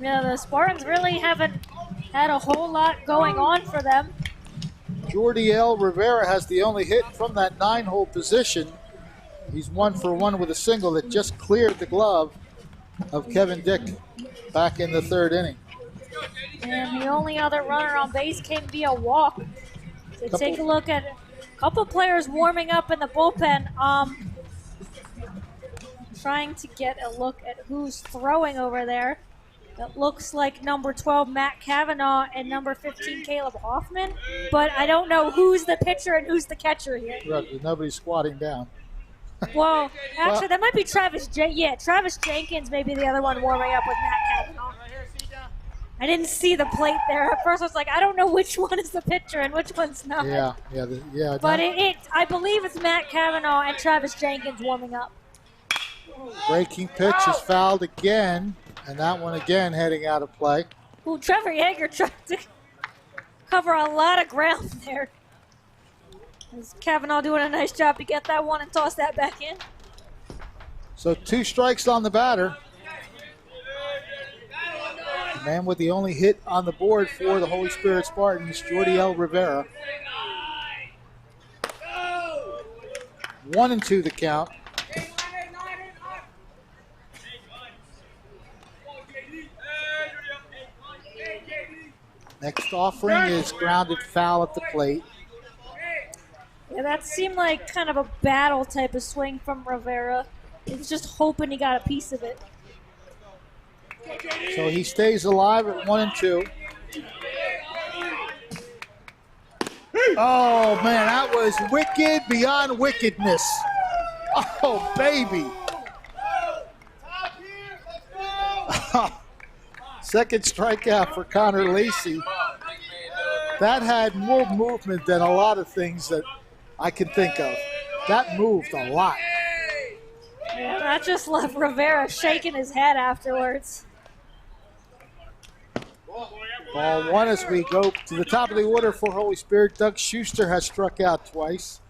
yeah, the Spartans really haven't had a whole lot going on for them. Jordiel Rivera has the only hit from that 9-hole position. He's 1 for 1 with a single that just cleared the glove of Kevin Dick back in the 3rd inning. And the only other runner on base came via walk. So take a look at a couple players warming up in the bullpen. Trying to get a look at who's throwing over there. It looks like number 12, Matt Cavanaugh, and number 15, Caleb Hoffman. But I don't know who's the pitcher and who's the catcher here. Right, nobody's squatting down. Well, actually, that might be Travis Travis Jenkins may be the other one warming up with Matt Cavanaugh. I didn't see the plate there. At first, I was like, I don't know which one is the pitcher and which one's not. Yeah. But I believe it's Matt Cavanaugh and Travis Jenkins warming up. Breaking pitch is fouled again, and that one again heading out of play. Ooh, Trevor Yeager tried to cover a lot of ground there. Kavanaugh doing a nice job to get that one and toss that back in. So 2 strikes on the batter. The man with the only hit on the board for the Holy Spirit Spartans, Jordiel Rivera. 1-2 the count. Next offering is grounded foul at the plate. Yeah, that seemed like kind of a battle type of swing from Rivera. He was just hoping he got a piece of it. So he stays alive at 1-2. Oh, man, that was wicked beyond wickedness. Oh, baby. Second strikeout for Connor Lacey. That had more movement than a lot of things that I can think of. That moved a lot. Yeah, that just left Rivera shaking his head afterwards. Ball 1 as we go to the top of the order for Holy Spirit. Doug Schuster has struck out twice.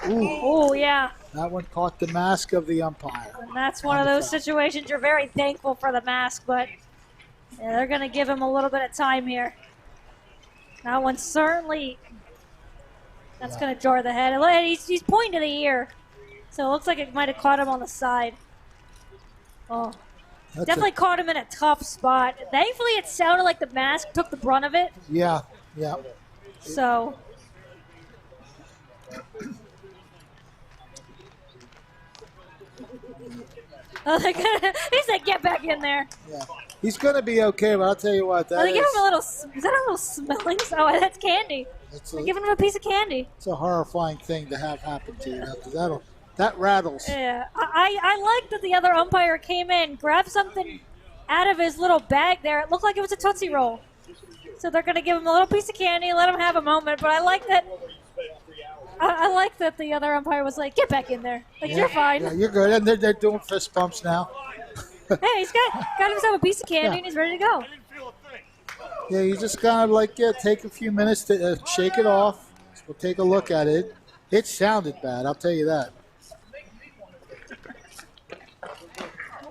Ooh, yeah. That one caught the mask of the umpire. And that's one of those situations you're very thankful for the mask, but yeah, they're going to give him a little bit of time here. That one certainly, that's going to jar the head. He's pointing to the ear, so it looks like it might have caught him on the side. Oh, definitely caught him in a tough spot. Thankfully, it sounded like the mask took the brunt of it. Yeah, yeah. So. Oh, he said, "Get back in there." Yeah, he's going to be okay, but I'll tell you what. They give him a little. Is that a little smelling? Oh, that's candy. They're giving him a piece of candy. It's a horrifying thing to have happen to you. That rattles. Yeah, I like that the other umpire came in, grabbed something out of his little bag there. It looked like it was a Tootsie Roll. So they're going to give him a little piece of candy, let him have a moment. But I like that. I like that the other umpire was like, "Get back in there. Like, yeah, you're fine." Yeah, you're good. And they're doing fist bumps now. Hey, he's got himself a piece of candy and he's ready to go. Yeah, you just kind of like take a few minutes to shake it off. We'll take a look at it. It sounded bad, I'll tell you that.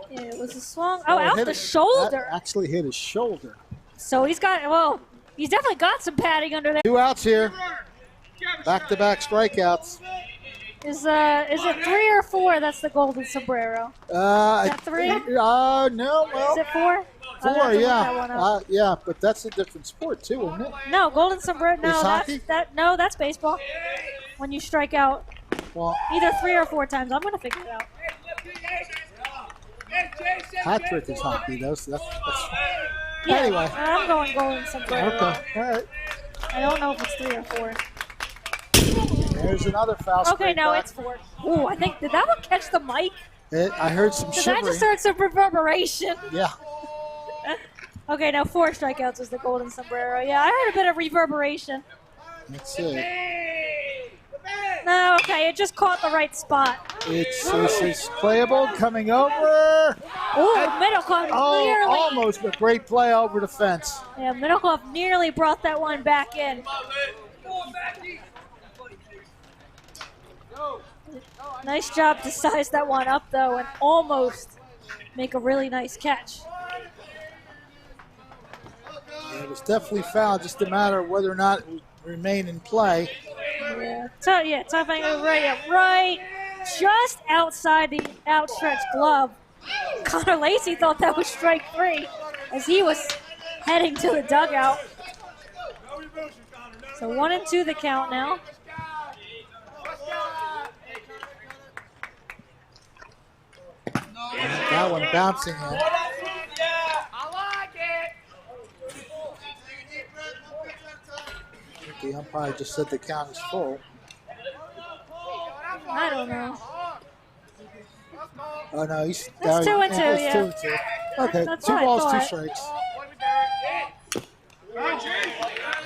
Yeah, it was a swung. Oh, out the shoulder. That actually hit his shoulder. So he's definitely got some padding under there. 2 outs here. Back-to-back strikeouts. Is it 3 or 4? That's the golden sombrero. Is that 3? No. Well, is it 4? 4, yeah. Yeah, but that's a different sport too, isn't it? No, golden sombrero. No, hockey? that's baseball. When you strike out, either 3 or 4 times. I'm gonna figure it out. Hat trick is hockey, though. So that's yeah, anyway. I'm going golden sombrero. Okay, all right. I don't know if it's 3 or 4. There's another foul. Okay, no, it's 4. Ooh, I think, did that one catch the mic? I heard some shivering. I just heard some reverberation. Yeah. Okay, now 4 strikeouts was the golden sombrero. Yeah, I heard a bit of reverberation. That's it. No, okay, it just caught the right spot. It's playable, coming over. Ooh, Middlecoff nearly. Almost a great play over the fence. Yeah, Middlecoff nearly brought that one back in. Nice job to size that one up, though, and almost make a really nice catch. Yeah, it was definitely foul, just a matter of whether or not it would remain in play. Yeah, tough angle right, just outside the outstretched glove. Connor Lacey thought that was strike 3 as he was heading to the dugout. So 1-2 the count now. That one bouncing in. The umpire just said the count is full. I don't know. Oh no, he's that's 2-2. It's Yeah. 2-2. Okay, that's 2 balls, 2 strikes.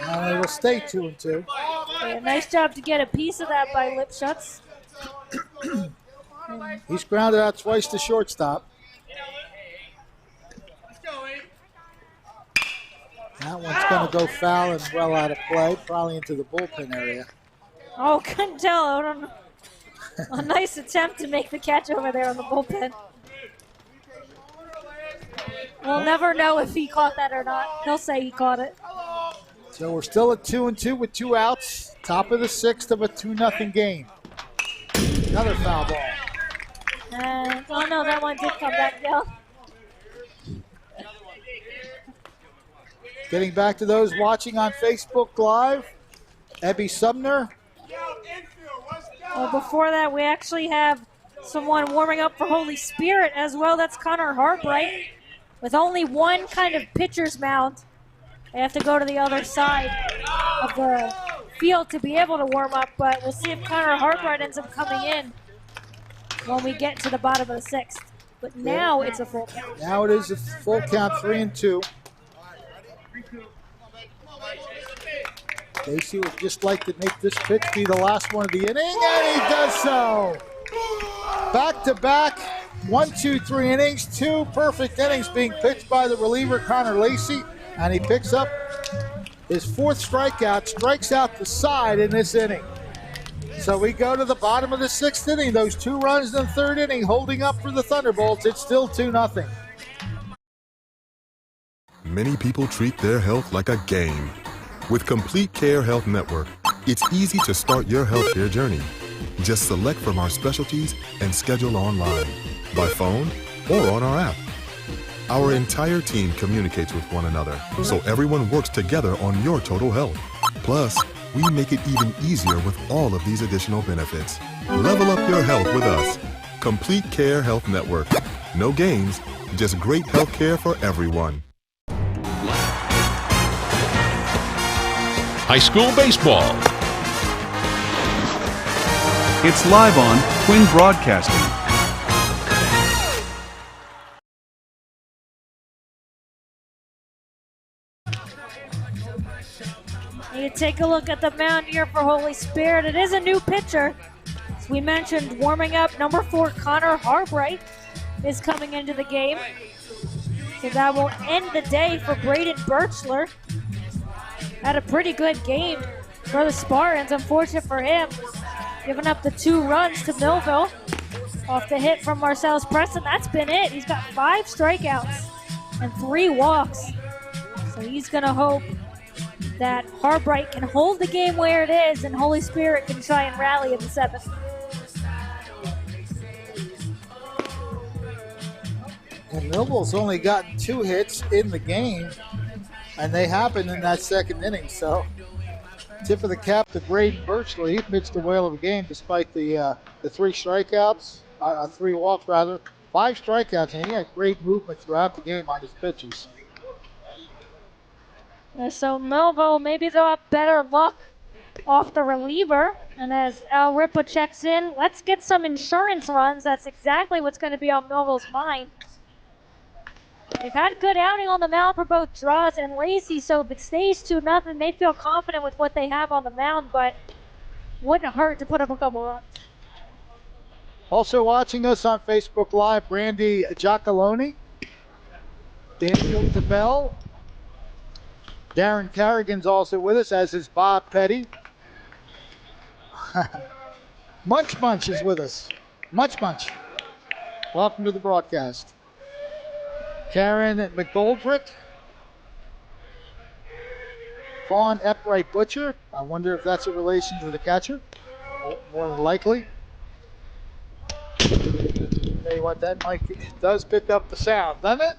And it will stay 2-2. Yeah, nice job to get a piece of that by Lipschutz. He's grounded out twice to shortstop. That one's going to go foul and well out of play, probably into the bullpen area. Oh, couldn't tell. I don't know. A nice attempt to make the catch over there on the bullpen. We'll never know if he caught that or not. He'll say he caught it. So we're still at 2-2 with 2 outs. Top of the 6th of a 2-0 game. Another foul ball. Oh no, that one did come back down. Getting back to those watching on Facebook Live, Ebby Sumner. Well, before that, we actually have someone warming up for Holy Spirit as well. That's Connor Harbright. With only one kind of pitcher's mound, they have to go to the other side of the field to be able to warm up, but we'll see if Connor Harbright ends up coming in when we get to the bottom of the 6th. But now it's a full count. Now it is a full count, 3-2. Casey would just like to make this pitch be the last one of the inning, and he does so. Back-to-back, 1, 2, 3 innings, 2 perfect innings being pitched by the reliever, Connor Lacey, and he picks up his 4th strikeout, strikes out the side in this inning. So we go to the bottom of the 6th inning, those 2 runs in the 3rd inning holding up for the Thunderbolts. It's still 2-0. Many people treat their health like a game. With Complete Care Health Network, it's easy to start your healthcare journey. Just select from our specialties and schedule online, by phone, or on our app. Our entire team communicates with one another, so everyone works together on your total health. Plus, we make it even easier with all of these additional benefits. Level up your health with us. Complete Care Health Network. No games, just great health care for everyone. High school baseball. It's live on Twin Broadcasting. You take a look at the mound here for Holy Spirit. It is a new pitcher. As we mentioned, warming up, number 4, Connor Harbright is coming into the game. So that will end the day for Braden Birchler. Had a pretty good game for the Spartans. Unfortunate for him, giving up the 2 runs to Millville off the hit from Marcellus Preston. That's been it. He's got 5 strikeouts and 3 walks. So he's going to hope that Harbright can hold the game where it is and Holy Spirit can try and rally in the 7th. And Millville's only gotten 2 hits in the game, and they happened in that 2nd inning. So, tip of the cap to Braden Birchley. He pitched a whale of a game despite the 3 strikeouts, 3 walks rather, 5 strikeouts, and he had great movement throughout the game on his pitches. So Millville, maybe they'll have better luck off the reliever. And as Al Ripa checks in, let's get some insurance runs. That's exactly what's going to be on Millville's mind. They've had good outing on the mound for both Draws and Lacey, so if it stays 2-0, they feel confident with what they have on the mound, but wouldn't hurt to put up a couple runs. Also watching us on Facebook Live, Brandy Giacalone, Daniel DeBell, Darren Carrigan's also with us, as is Bob Petty. Munch Munch is with us. Munch Munch. Welcome to the broadcast. Karen McGoldrick. Fawn Epright Butcher. I wonder if that's a relation to the catcher. More than likely. Tell you what, that mic does pick up the sound, doesn't it?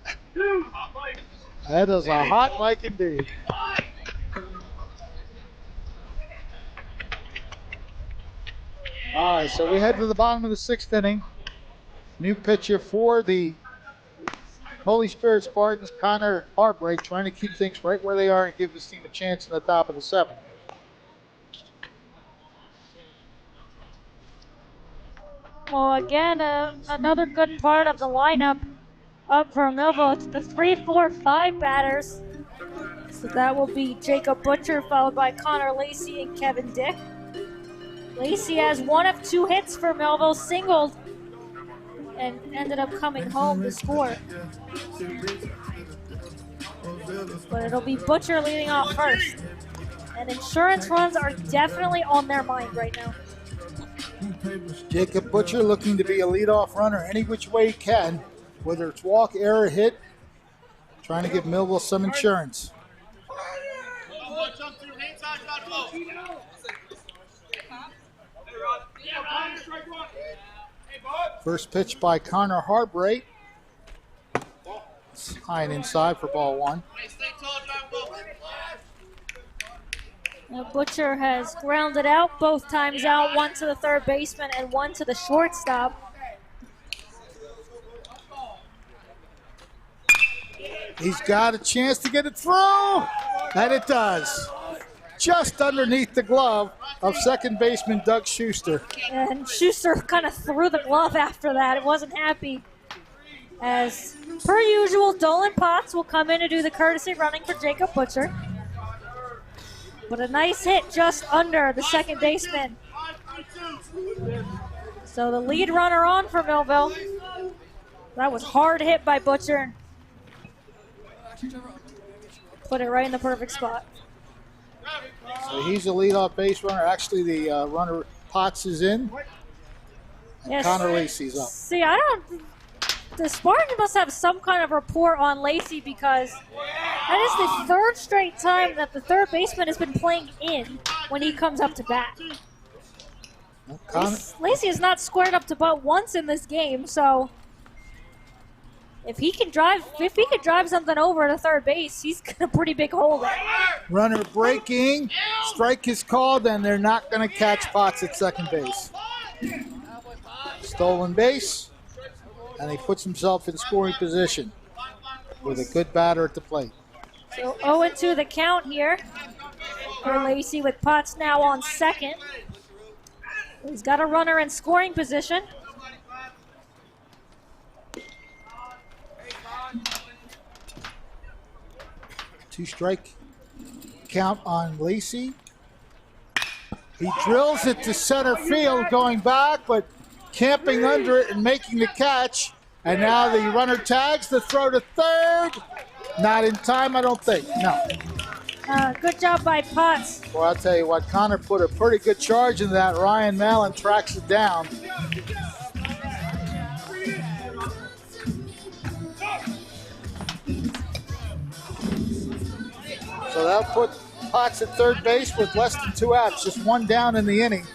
That is a hot mic indeed. All right, so we head to the bottom of the 6th inning. New pitcher for the Holy Spirit Spartans, Connor Harbright, trying to keep things right where they are and give this team a chance in the top of the 7th. Well, again, another good part of the lineup up for Millville. It's the 3-4-5 batters. So that will be Jacob Butcher, followed by Connor Lacey and Kevin Dick. Lacey has 1 of 2 hits for Millville, singled, and ended up coming home to score. But it'll be Butcher leading off first. And insurance runs are definitely on their mind right now. Jacob Butcher looking to be a leadoff runner any which way he can, whether it's walk, error, hit, trying to give Millville some insurance. First pitch by Connor Harbraith. It's high and inside for ball 1. Now Butcher has grounded out both times out, 1 to the third baseman and 1 to the shortstop. He's got a chance to get it through, and it does. Just underneath the glove of second baseman Doug Schuster. And Schuster kind of threw the glove after that. It wasn't happy. As per usual, Dolan Potts will come in to do the courtesy running for Jacob Butcher. But a nice hit just under the second baseman. So the lead runner on for Millville. That was hard hit by Butcher. Put it right in the perfect spot. So he's a leadoff base runner. Actually, the runner Potts is in. And Yes. Connor Lacey's up. See, the Spartans must have some kind of report on Lacey because that is the third straight time that the third baseman has been playing in when he comes up to bat. Lacey has not squared up to butt once in this game, so if he can drive something over to third base, he's got a pretty big hole there. Runner breaking, strike is called, and they're not going to catch Potts at second base. Stolen base, and he puts himself in scoring position with a good batter at the plate. So 0-2 the count here for Lacey with Potts now on second. He's got a runner in scoring position. Two-strike count on Lacey. He drills it to center field going back, but camping under it and making the catch. And now the runner tags the throw to third. Not in time, I don't think. No. Good job by Potts. Well, I'll tell you what, Connor put a pretty good charge in that. Ryan Mallon tracks it down. So that'll put Potts at third base with less than 2 outs, just 1 down in the inning.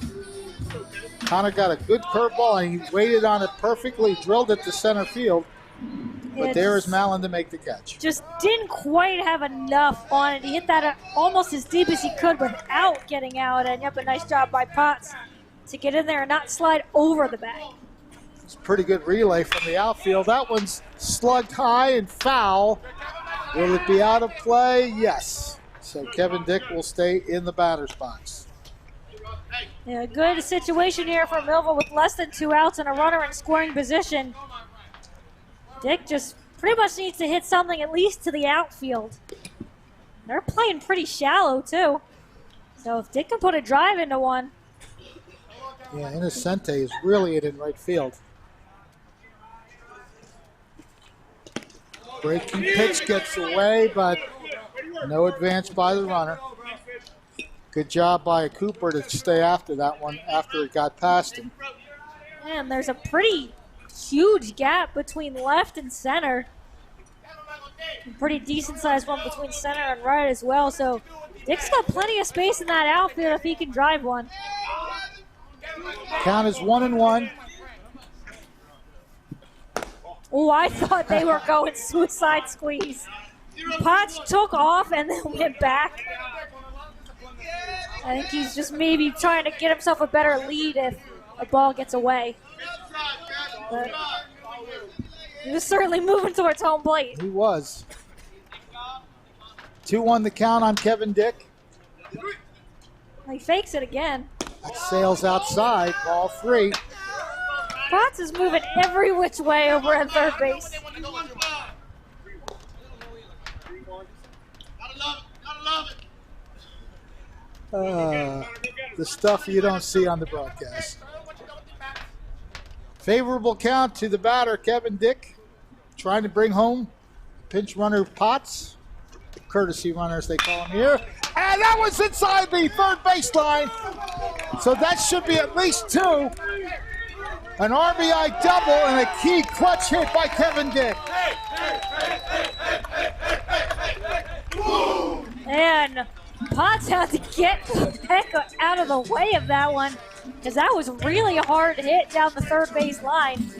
Connor got a good curveball and he waited on it perfectly, drilled it to center field. But there is Mallon to make the catch. Just didn't quite have enough on it. He hit that almost as deep as he could without getting out. And yep, a nice job by Potts to get in there and not slide over the bag. It's a pretty good relay from the outfield. That one's slugged high and foul. Will it be out of play? Yes. So Kevin Dick will stay in the batter's box. Yeah, good situation here for Millville with less than 2 outs and a runner in scoring position. Dick just pretty much needs to hit something at least to the outfield. They're playing pretty shallow too. So if Dick can put a drive into one. Yeah, Innocente is really in right field. Breaking pitch gets away, but no advance by the runner. Good job by Cooper to stay after that one after it got past him. Man, there's a pretty huge gap between left and center. A pretty decent sized one between center and right as well. So Dick's got plenty of space in that outfield if he can drive one. Count is 1-1. Oh, I thought they were going suicide squeeze. Potts took off and then went back. I think he's just maybe trying to get himself a better lead if a ball gets away. But he was certainly moving towards home plate. He was. 2-1 the count on Kevin Dick. He fakes it again. That sails outside, ball 3. Potts is moving every which way over at third base. The stuff you don't see on the broadcast. Favorable count to the batter, Kevin Dick, trying to bring home pinch runner Potts. Courtesy runner, as they call him here. And that was inside the third baseline. So that should be at least 2. An RBI double and a key clutch hit by Kevin Dick. And Potts had to get the heck out of the way of that one, because that was really a hard hit down the third base line.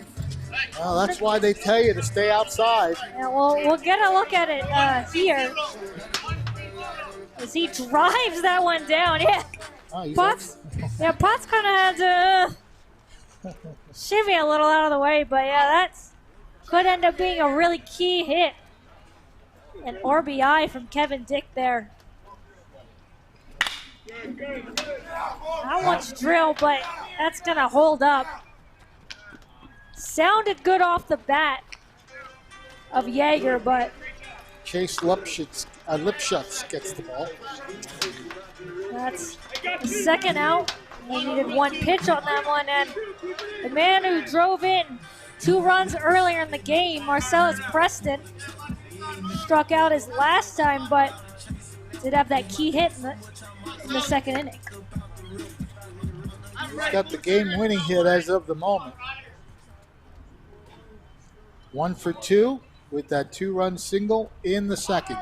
Well, that's why they tell you to stay outside. Yeah, we'll get a look at it here. As he drives that one down. Yeah, Potts kind of had to shimmy a little out of the way, but yeah, that could end up being a really key hit. An RBI from Kevin Dick there. Not much drill, but that's going to hold up. Sounded good off the bat of Jaeger, but Chase Lipschutz gets the ball. That's the second out. We needed one pitch on that one, and the man who drove in 2 runs earlier in the game, Marcellus Preston, struck out his last time, but did have that key hit in the second inning. He's got the game-winning hit as of the moment. 1 for 2 with that 2-run single in the second.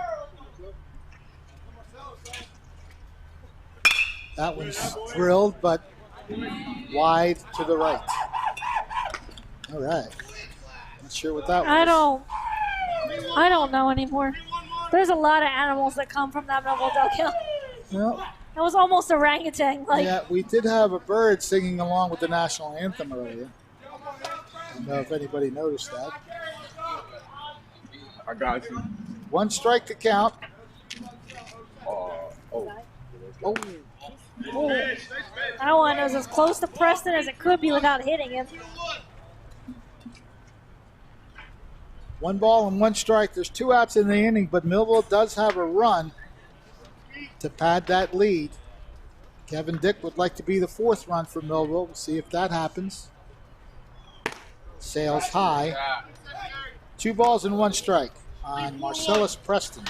That one's drilled, but wide to the right. All right. Not sure what that was. I don't know anymore. There's a lot of animals that come from that Millville dugout. Well, that was almost orangutan. Yeah, we did have a bird singing along with the national anthem earlier. I don't know if anybody noticed that. I got you. 1 strike to count. Oh. That one was as close to Preston as it could be without hitting him. 1 ball and 1 strike. There's 2 outs in the inning, but Millville does have a run to pad that lead. Kevin Dick would like to be the 4th run for Millville. We'll see if that happens. Sails high. 2 balls and 1 strike on Marcellus Preston.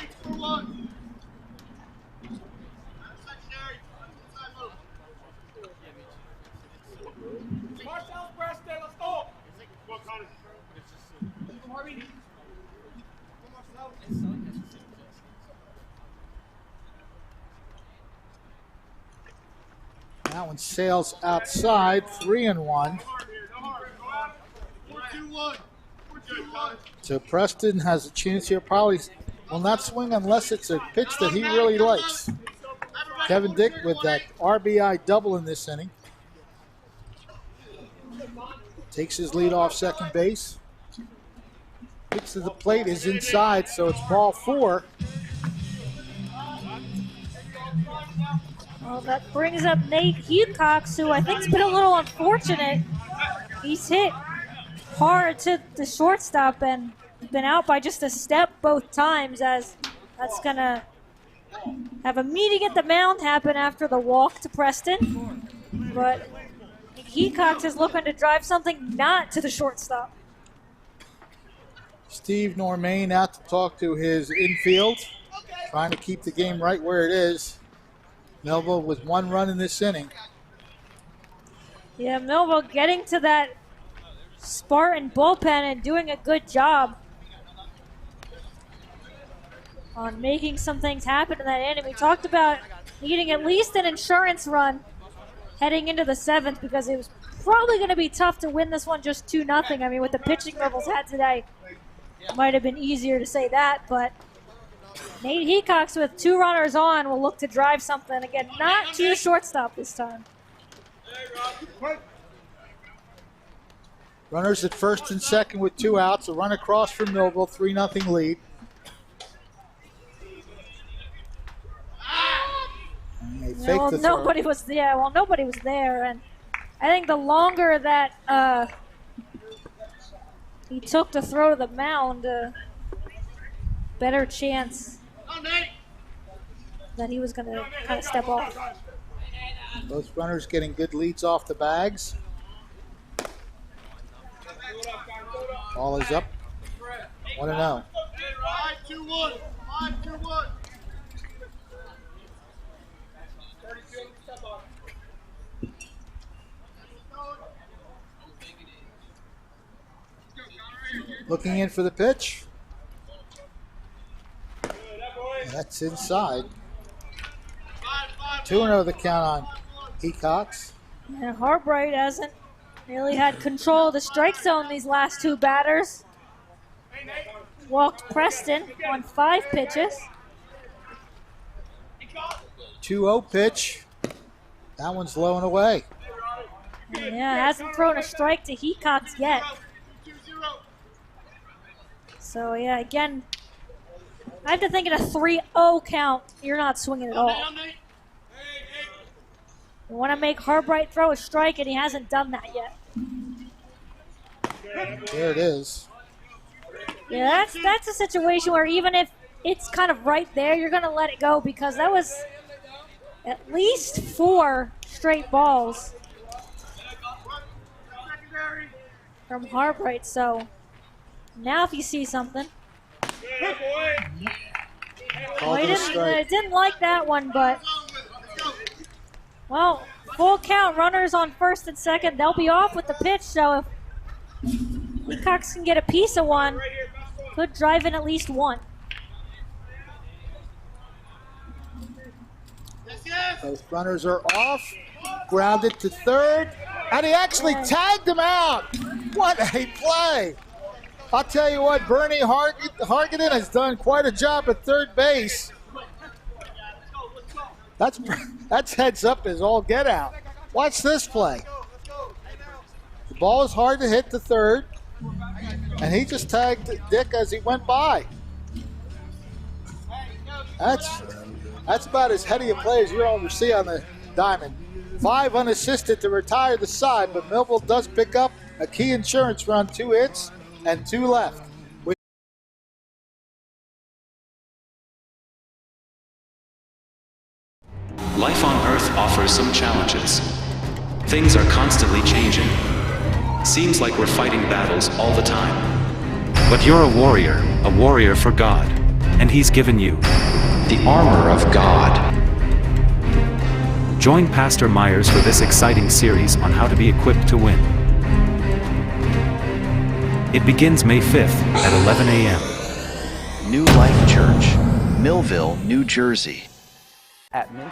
That one sails outside, 3-1. So Preston has a chance here. Probably will not swing unless it's a pitch that he really likes. Kevin Dick with that RBI double in this inning. Takes his lead off second base. Pitch to the plate is inside, so it's ball 4. Well, that brings up Nate Heathcox, who I think's been a little unfortunate. He's hit hard to the shortstop and been out by just a step both times, as that's going to have a meeting at the mound happen after the walk to Preston. But Heathcox is looking to drive something not to the shortstop. Steve Normain out to talk to his infield, trying to keep the game right where it is. Millville with 1 run in this inning. Yeah, Millville getting to that Spartan bullpen and doing a good job on making some things happen in that inning. We talked about needing at least an insurance run heading into the 7th, because it was probably going to be tough to win this one just 2-0. I mean, with the pitching Millville's had today, it might have been easier to say that, but Nate Heathcox with 2 runners on will look to drive something. Again, not to the shortstop this time. Runners at first and second with 2 outs. A run across for Millville, 3-0 lead. Well, nobody was there. Well, nobody was there, and I think the longer that he took to throw to the mound, better chance that he was going to kind of step off. Both runners getting good leads off the bags. Ball is up. 1-0. 5-2-1. 5-2-1. Looking in for the pitch. That's inside. 2-0 the count on Hecox. And Harbright hasn't really had control of the strike zone these last two batters. Walked Preston on 5 pitches. 2-0 pitch. That one's low and away. Yeah, hasn't thrown a strike to Hecox yet. So yeah, again, I have to think in a 3-0 count, you're not swinging at all. You want to make Harbright throw a strike, and he hasn't done that yet. There it is. Yeah, that's a situation where even if it's kind of right there, you're going to let it go because that was at least 4 straight balls from Harbright. So now if you see something. Well, he didn't like that one, but well, full count, runners on first and second. They'll be off with the pitch, so if Hecox can get a piece of one, could drive in at least one. Both runners are off. Grounded to third, and he actually tagged him out. What a play! I'll tell you what, Bernie Hargaden has done quite a job at third base. That's heads up as all get out. Watch this play. The ball is hard to hit to third, and he just tagged Dick as he went by. That's about as heady a play as you'll ever see on the diamond. 5 unassisted to retire the side, but Millville does pick up a key insurance run, 2 hits and 2 left. Life on Earth offers some challenges. Things are constantly changing. Seems like we're fighting battles all the time. But you're a warrior for God. And He's given you the armor of God. Join Pastor Myers for this exciting series on how to be equipped to win. It begins May 5th at 11 a.m. New Life Church, Millville, New Jersey. At Mint.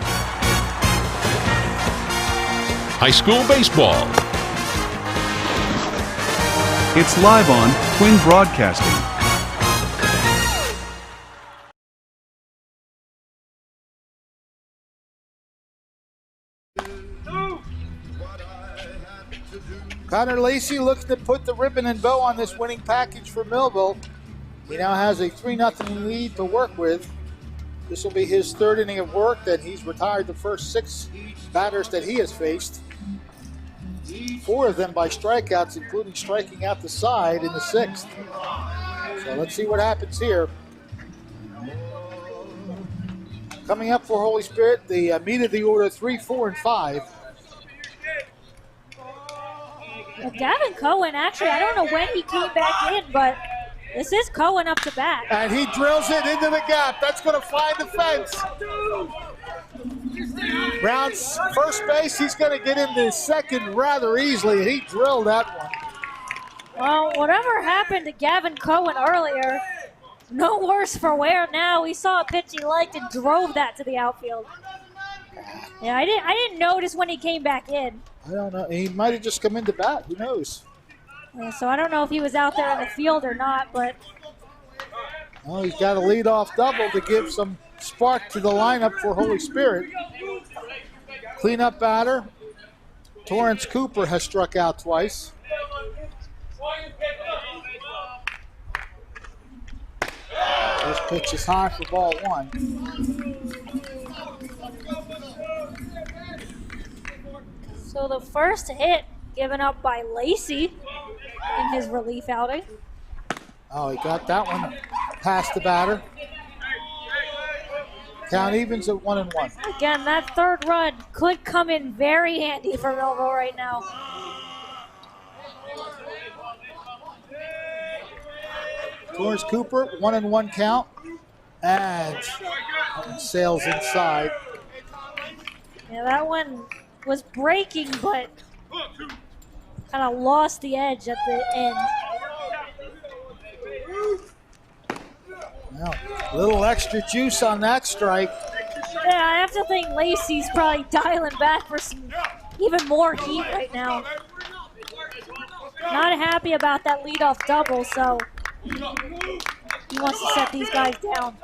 High school baseball. It's live on Twin Broadcasting. Connor Lacey looks to put the ribbon and bow on this winning package for Millville. He now has a 3-0 lead to work with. This will be his 3rd inning of work, that he's retired the first 6 batters that he has faced. 4 of them by strikeouts, including striking out the side in the 6th. So let's see what happens here. Coming up for Holy Spirit, the meat of the order 3, 4, and 5. Well, Gavin Cohen, actually, I don't know when he came back in, but this is Cohen up to bat. And he drills it into the gap. That's going to find the fence. Brown's first base, he's going to get into second rather easily. He drilled that one. Well, whatever happened to Gavin Cohen earlier, no worse for wear now. We saw a pitch he liked and drove that to the outfield. Yeah, I didn't notice when he came back in. I don't know. He might have just come into bat. Who knows? Yeah, so I don't know if he was out there in the field or not, but... Well, he's got a leadoff double to give some spark to the lineup for Holy Spirit. Cleanup batter. Torrance Cooper has struck out twice. This pitch is high for ball 1. So the first hit given up by Lacey in his relief outing. Oh, he got that one past the batter. Count evens at 1-1. Again, that third run could come in very handy for Millville right now. Torrance Cooper, 1-1 count. And sails inside. Yeah, that one was breaking, but kind of lost the edge at the end. Well, a little extra juice on that strike. Yeah, I have to think Lacey's probably dialing back for some even more heat right now. Not happy about that leadoff double, so he wants to set these guys down.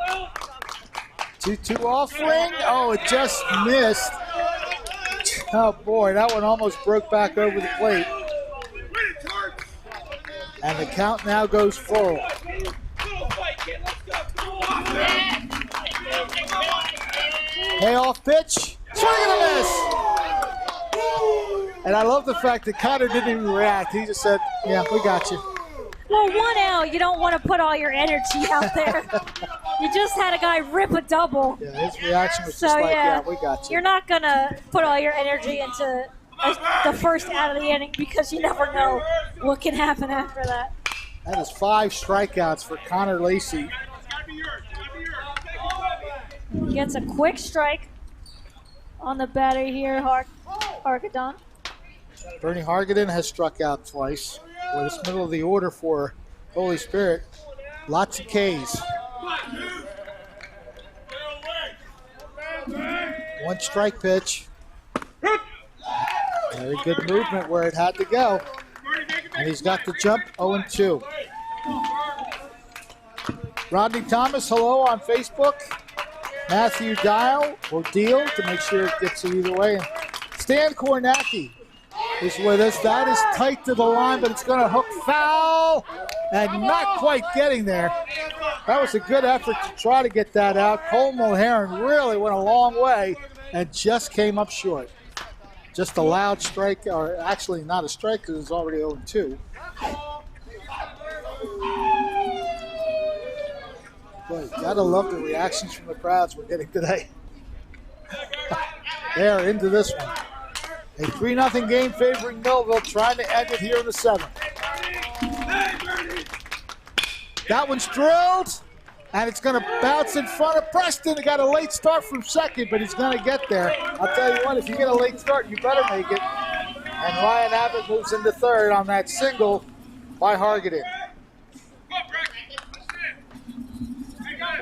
2-2 off swing. Oh, it just missed. Oh boy, that one almost broke back over the plate. And the count now goes full. Payoff pitch. Swing and a miss. And I love the fact that Connor didn't even react. He just said, yeah, we got you. Well, 1 out, you don't want to put all your energy out there. You just had a guy rip a double. Yeah, his reaction was just like, yeah, we got you. You're not going to put all your energy into the first out of the inning because you never know what can happen after that. That is 5 strikeouts for Connor Lacey. He gets a quick strike on the batter here, Hargadon. Bernie Hargadon has struck out twice. We're this middle of the order for Holy Spirit. Lots of Ks. 1 strike pitch. Very good movement where it had to go. And he's got the jump, 0-2. Rodney Thomas, hello on Facebook. Matthew Dial, or Deal, to make sure it gets it either way. And Stan Kornacki is with us. That is tight to the line, but it's going to hook foul and not quite getting there. That was a good effort to try to get that out. Cole Mulheron really went a long way and just came up short. Just a loud strike, or actually not a strike because it's already 0-2. Boy, gotta love the reactions from the crowds we're getting today. They are into this one. A 3-0 game favoring Millville, trying to end it here in the 7th. That one's drilled, and it's going to bounce in front of Preston. He got a late start from second, but he's going to get there. I'll tell you what, if you get a late start, you better make it. And Ryan Abbott moves into third on that single by Hargadon.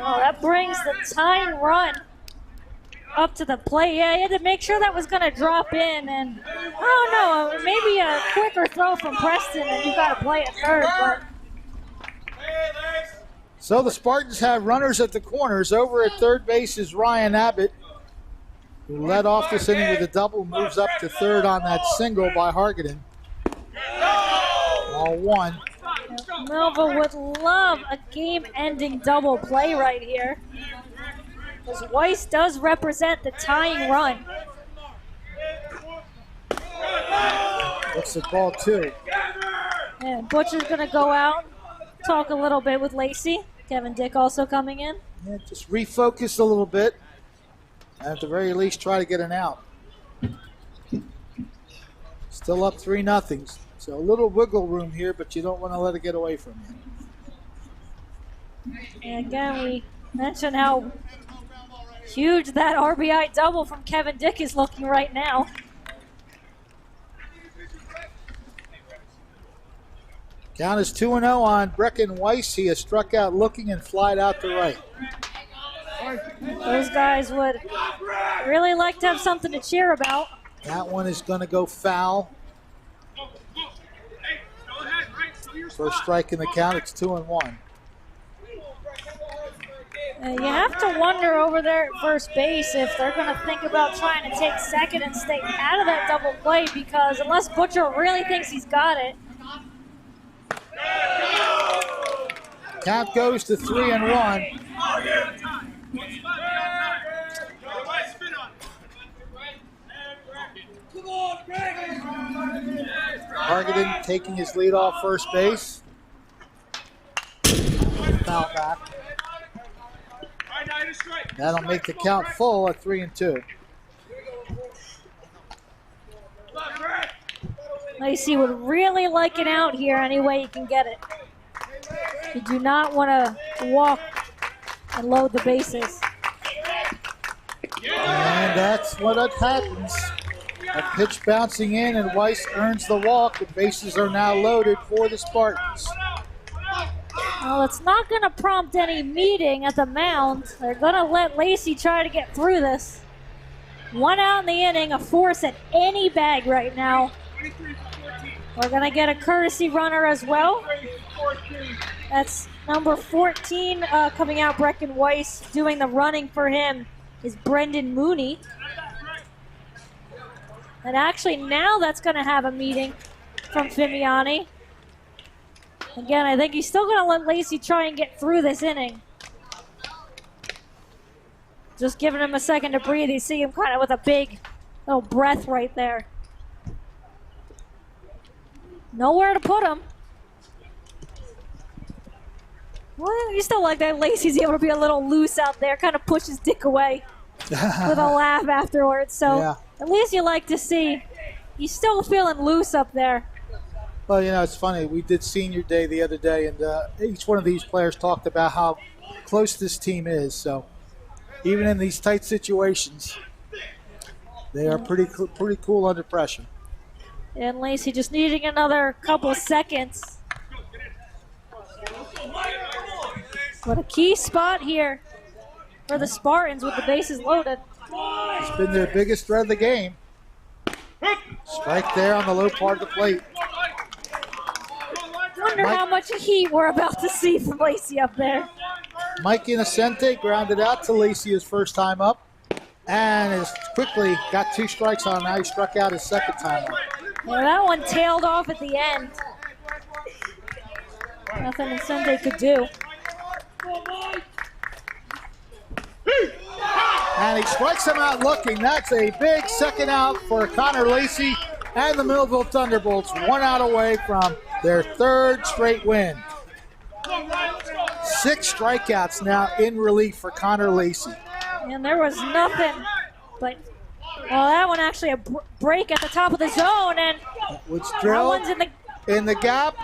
Oh, that brings the tying run up to the plate. Yeah, he had to make sure that was going to drop in, and I don't know, maybe a quicker throw from Preston, and you got to play at third. But so the Spartans have runners at the corners. Over at third base is Ryan Abbott, who led off this inning with a double, moves up to third on that single by Hargadon. Ball 1. Millville would love a game-ending double play right here, because Weiss does represent the tying run. Looks at ball 2. And Butcher's going to go out, talk a little bit with Lacey. Kevin Dick also coming in. Yeah, just refocus a little bit. At the very least, try to get an out. Still up 3-0. So a little wiggle room here, but you don't want to let it get away from you. And again, we mentioned how huge that RBI double from Kevin Dick is looking right now. Count is 2-0 on Brecken Weiss. He has struck out looking and flied out to right. Those guys would really like to have something to cheer about. That one is going to go foul. First strike in the count, it's 2-1. You have to wonder over there at first base if they're going to think about trying to take second and stay out of that double play, because unless Butcher really thinks he's got it. Count goes to 3-1. Hargadon taking his lead off first base. Foul back. That'll make the count full at 3-2. Lacey would really like it out here any way you can get it. You do not want to walk and load the bases. And that's what happens. A pitch bouncing in, and Weiss earns the walk. The bases are now loaded for the Spartans. Well, it's not going to prompt any meeting at the mound. They're going to let Lacey try to get through this. 1 out in the inning, a force at any bag right now. We're going to get a courtesy runner as well. That's number 14 coming out, Brecken Weiss. Doing the running for him is Brendan Mooney. And actually now that's going to have a meeting from Fimiani. Again, I think he's still going to let Lacey try and get through this inning. Just giving him a second to breathe. You see him kind of with a big little breath right there. Nowhere to put him. Well, you still like that Lacey's able to be a little loose out there, kind of push his dick away with a laugh afterwards. So yeah. At least you like to see he's still feeling loose up there. Well, it's funny. We did senior day the other day, and each one of these players talked about how close this team is. So even in these tight situations, they are pretty cool under pressure. And Lacey just needing another couple seconds. What a key spot here for the Spartans with the bases loaded. It's been their biggest threat of the game. Strike there on the low part of the plate. Wonder how much heat we're about to see from Lacey up there. Mike Innocente grounded out to Lacey his first time up, and has quickly got 2 strikes on him. Now he struck out his second time up. Well, that one tailed off at the end. Nothing Innocente could do. And he strikes him out looking. That's a big second out for Connor Lacey and the Millville Thunderbolts. 1 out away from their 3rd straight win. 6 strikeouts now in relief for Connor Lacey. And there was nothing but, well, that one actually a break at the top of the zone, and Woods that drilled one's in the gap.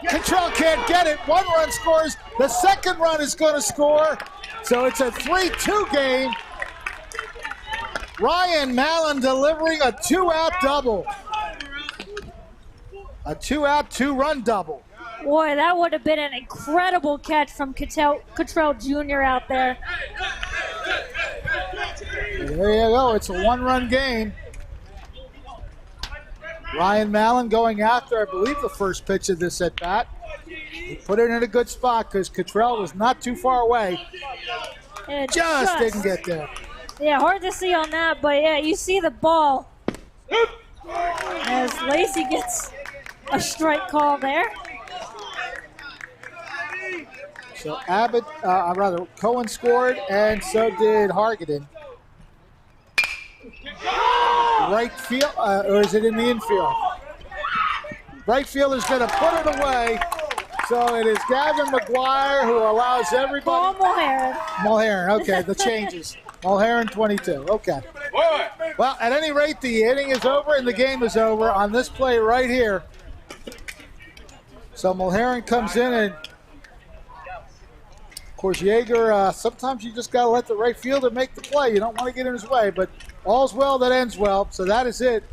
Control can't get it. 1 run scores. The second run is going to score. So it's a 3-2 game. Ryan Mallon delivering a 2-out double. A 2-out, 2-run double. Boy, that would have been an incredible catch from Cottrell Jr. out there. There you go. It's a 1-run game. Ryan Mallon going after, I believe, the first pitch of this at bat. He put it in a good spot because Cottrell was not too far away. It just didn't get there. Yeah, hard to see on that, but yeah, you see the ball as Lacey gets a strike call there. So Cohen scored, and so did Hargadon. Right field, or is it in the infield? Right field is going to put it away. So it is Gavin McGuire who allows everybody. Paul Mulheron. Mulheron, okay, the changes. Mulheron 22, okay. Well, at any rate, the inning is over and the game is over on this play right here. So Mulheron comes in, and of course Yeager, sometimes you just got to let the right fielder make the play. You don't want to get in his way, but all's well that ends well. So that is it.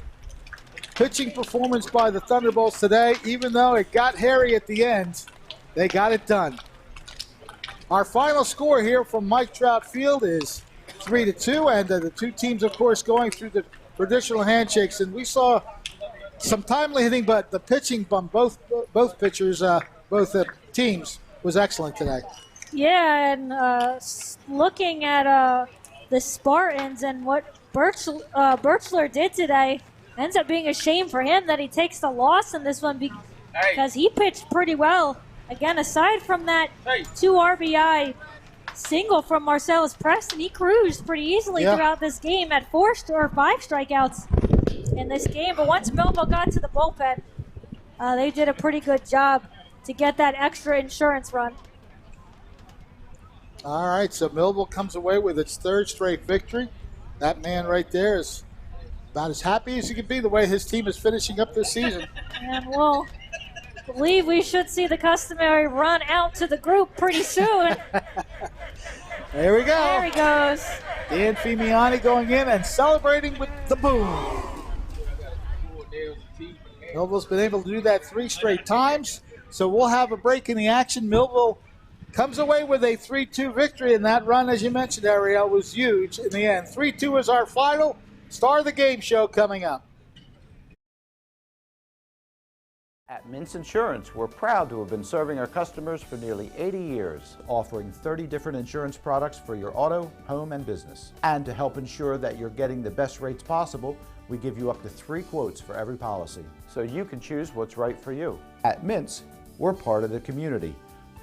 Pitching performance by the Thunderbolts today. Even though it got hairy at the end, they got it done. Our final score here from Mike Trout Field is 3-2, and the two teams, of course, going through the traditional handshakes. And we saw some timely hitting, but the pitching from both pitchers, both teams, was excellent today. Yeah, and looking at the Spartans and what Birchler did today, ends up being a shame for him that he takes the loss in this one because he pitched pretty well. Again, aside from that 2 RBI single from Marcellus Preston, he cruised pretty easily throughout this game at 4 or 5 strikeouts in this game. But once Millville got to the bullpen, they did a pretty good job to get that extra insurance run. All right, so Millville comes away with its third straight victory. That man right there is about as happy as he can be the way his team is finishing up this season. And we'll believe we should see the customary run out to the group pretty soon. There we go. There he goes. Dan Fimiani going in and celebrating with the boom. Millville's been able to do that 3 straight times, so we'll have a break in the action. Millville comes away with a 3-2 victory, and that run, as you mentioned, Ariel, was huge in the end. 3-2 is our final. Star of the Game show coming up. At Mintz Insurance, we're proud to have been serving our customers for nearly 80 years, offering 30 different insurance products for your auto, home, and business. And to help ensure that you're getting the best rates possible, we give you up to 3 quotes for every policy, so you can choose what's right for you. At Mintz, we're part of the community.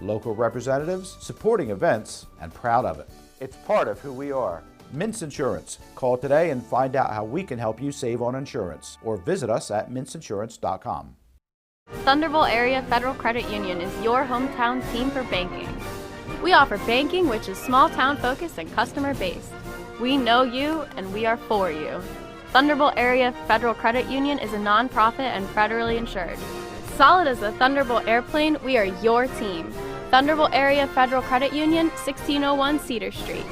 Local representatives, supporting events, and proud of it. It's part of who we are. Mintz Insurance. Call today and find out how we can help you save on insurance, or visit us at mintzinsurance.com. Thunderbolt Area Federal Credit Union is your hometown team for banking. We offer banking which is small town focused and customer based. We know you and we are for you. Thunderbolt Area Federal Credit Union is a nonprofit and federally insured. Solid as a Thunderbolt airplane, we are your team. Thunderbolt Area Federal Credit Union, 1601 Cedar Street.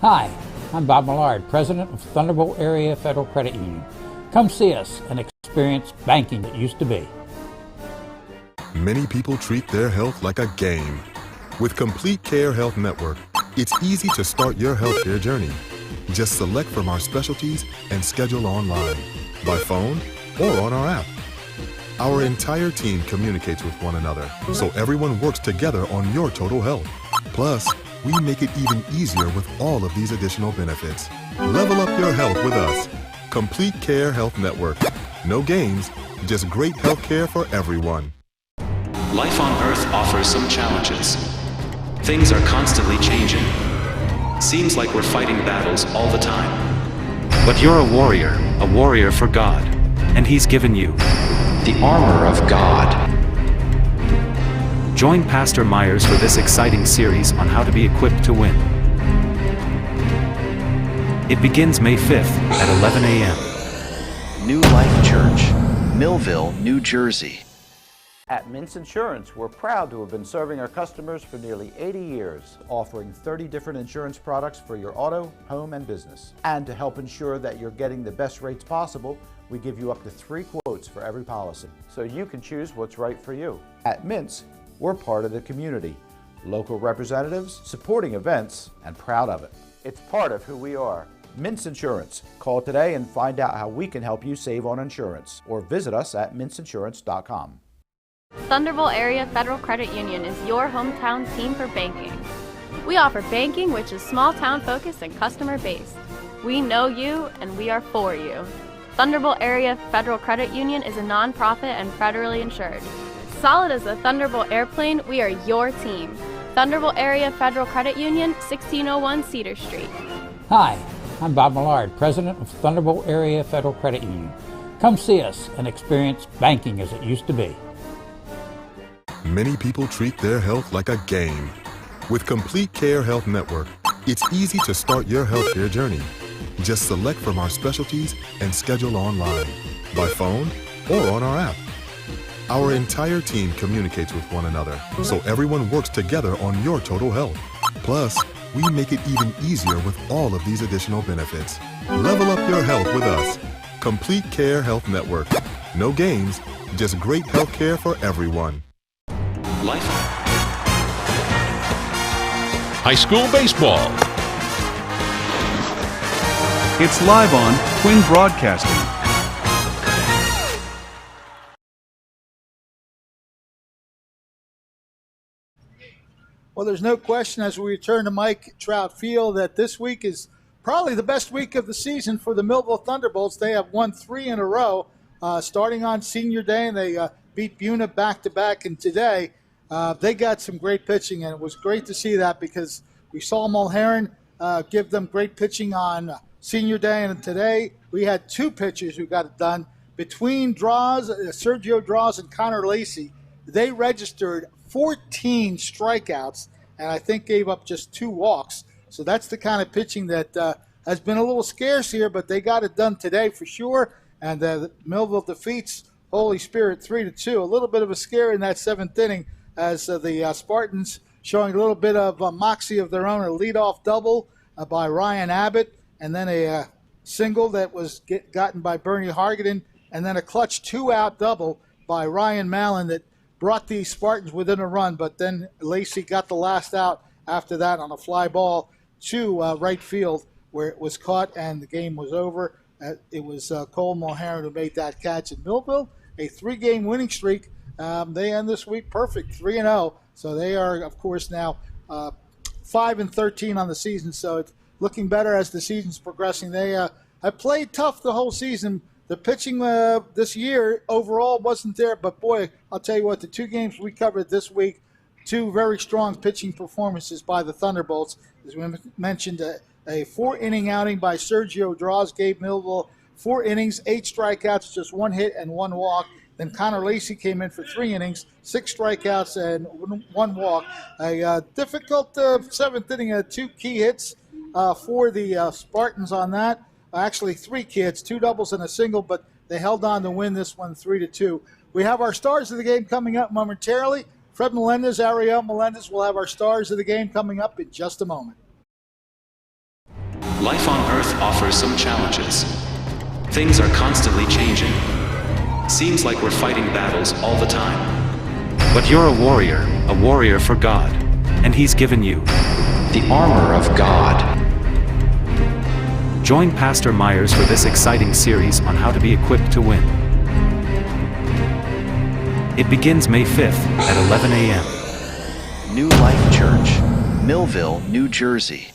Hi, I'm Bob Millard, President of Thunderbolt Area Federal Credit Union. Come see us and experience banking that used to be. Many people treat their health like a game. With Complete Care Health Network, it's easy to start your healthcare journey. Just select from our specialties and schedule online, by phone, or on our app. Our entire team communicates with one another, so everyone works together on your total health. Plus, we make it even easier with all of these additional benefits. Level up your health with us. Complete Care Health Network. No games, just great health care for everyone. Life on Earth offers some challenges. Things are constantly changing. Seems like we're fighting battles all the time. But you're a warrior for God. And He's given you the armor of God. Join Pastor Myers for this exciting series on how to be equipped to win. It begins May 5th at 11 a.m. New Life Church, Millville, New Jersey. At Mintz Insurance, we're proud to have been serving our customers for nearly 80 years, offering 30 different insurance products for your auto, home, and business. And to help ensure that you're getting the best rates possible, we give you up to 3 quotes for every policy, so you can choose what's right for you. At Mintz, we're part of the community. Local representatives, supporting events, and proud of it. It's part of who we are. Mintz Insurance. Call today and find out how we can help you save on insurance, or visit us at mintzinsurance.com. Thunderbolt Area Federal Credit Union is your hometown team for banking. We offer banking which is small town focused and customer based. We know you and we are for you. Thunderbolt Area Federal Credit Union is a nonprofit and federally insured. Solid as a Thunderbolt airplane, we are your team. Thunderbolt Area Federal Credit Union, 1601 Cedar Street. Hi, I'm Bob Millard, President of Thunderbolt Area Federal Credit Union. Come see us and experience banking as it used to be. Many people treat their health like a game. With Complete Care Health Network, it's easy to start your healthcare journey. Just select from our specialties and schedule online, by phone, or on our app. Our entire team communicates with one another, so everyone works together on your total health. Plus, we make it even easier with all of these additional benefits. Level up your health with us. Complete Care Health Network. No games, just great health care for everyone. Life. High school baseball. It's live on Twin Broadcasting. Well, there's no question as we return to Mike Trout Field that this week is probably the best week of the season for the Millville Thunderbolts. They have won 3 in a row, starting on Senior Day, and they beat Buna back-to-back. And today, they got some great pitching, and it was great to see that because we saw Mulherron give them great pitching on Senior Day, and today we had 2 pitchers who got it done. Between Draws, Sergio Draws and Connor Lacey, they registered 14 strikeouts, and I think gave up just 2 walks. So that's the kind of pitching that has been a little scarce here, but they got it done today for sure. And Millville defeats Holy Spirit 3-2. A little bit of a scare in that 7th inning as the Spartans showing a little bit of moxie of their own. A leadoff double by Ryan Abbott, and then a single that was gotten by Bernie Hargadon, and then a clutch 2-out double by Ryan Mallon that brought the Spartans within a run. But then Lacey got the last out after that on a fly ball to right field, where it was caught and the game was over. It was Cole Mulherron who made that catch. In Millville, a 3-game winning streak. They end this week perfect, 3-0. So they are, of course, now 5-13 on the season. So it's looking better as the season's progressing. They have played tough the whole season. The pitching this year overall wasn't there, but boy, I'll tell you what, the 2 games we covered this week, 2 very strong pitching performances by the Thunderbolts. As we mentioned, a 4-inning outing by Sergio Draws gave Millville 4 innings, 8 strikeouts, just 1 hit and 1 walk. Then Connor Lacey came in for 3 innings, 6 strikeouts and 1 walk. A difficult 7th inning, 2 key hits for the Spartans on that. Actually 3 kids, 2 doubles and a single, but they held on to win this one 3-2. We have our stars of the game coming up momentarily. Fred Melendez, Ariel Melendez will have our stars of the game coming up in just a moment. Life on Earth offers some challenges. Things are constantly changing. Seems like we're fighting battles all the time. But you're a warrior for God. And He's given you the armor of God. Join Pastor Myers for this exciting series on how to be equipped to win. It begins May 5th at 11 a.m. New Life Church, Millville, New Jersey.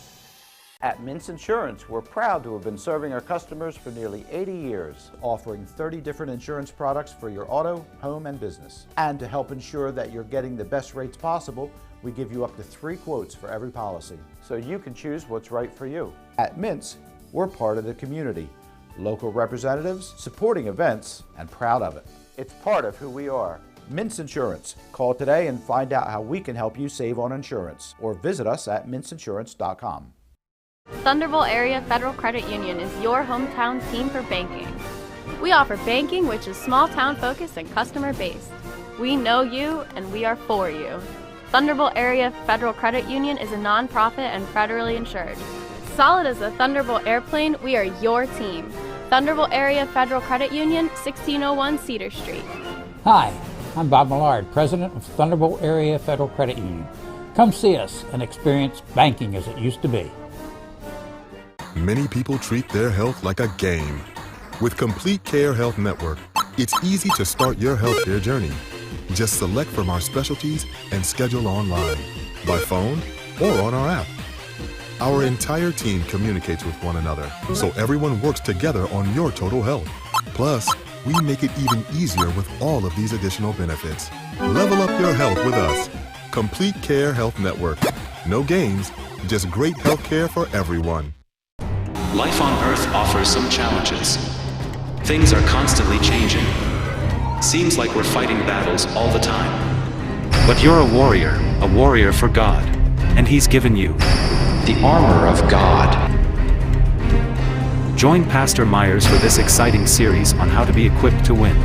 At Mintz Insurance, we're proud to have been serving our customers for nearly 80 years, offering 30 different insurance products for your auto, home, and business. And to help ensure that you're getting the best rates possible, we give you up to 3 quotes for every policy, so you can choose what's right for you. At Mintz, we're part of the community, local representatives, supporting events, and proud of it. It's part of who we are. Mintz Insurance. Call today and find out how we can help you save on insurance, or visit us at mintzinsurance.com. Thunderbolt Area Federal Credit Union is your hometown team for banking. We offer banking which is small town focused and customer based. We know you and we are for you. Thunderbolt Area Federal Credit Union is a non-profit and federally insured. Solid as a Thunderbolt airplane, we are your team. Thunderbolt Area Federal Credit Union, 1601 Cedar Street. Hi, I'm Bob Millard, President of Thunderbolt Area Federal Credit Union. Come see us and experience banking as it used to be. Many people treat their health like a game. With Complete Care Health Network, it's easy to start your healthcare journey. Just select from our specialties and schedule online, by phone, or on our app. Our entire team communicates with one another, so everyone works together on your total health. Plus, we make it even easier with all of these additional benefits. Level up your health with us. Complete Care Health Network. No games, just great health care for everyone. Life on Earth offers some challenges. Things are constantly changing. Seems like we're fighting battles all the time. But you're a warrior for God. And He's given you the armor of God. Join Pastor Myers for this exciting series on how to be equipped to win.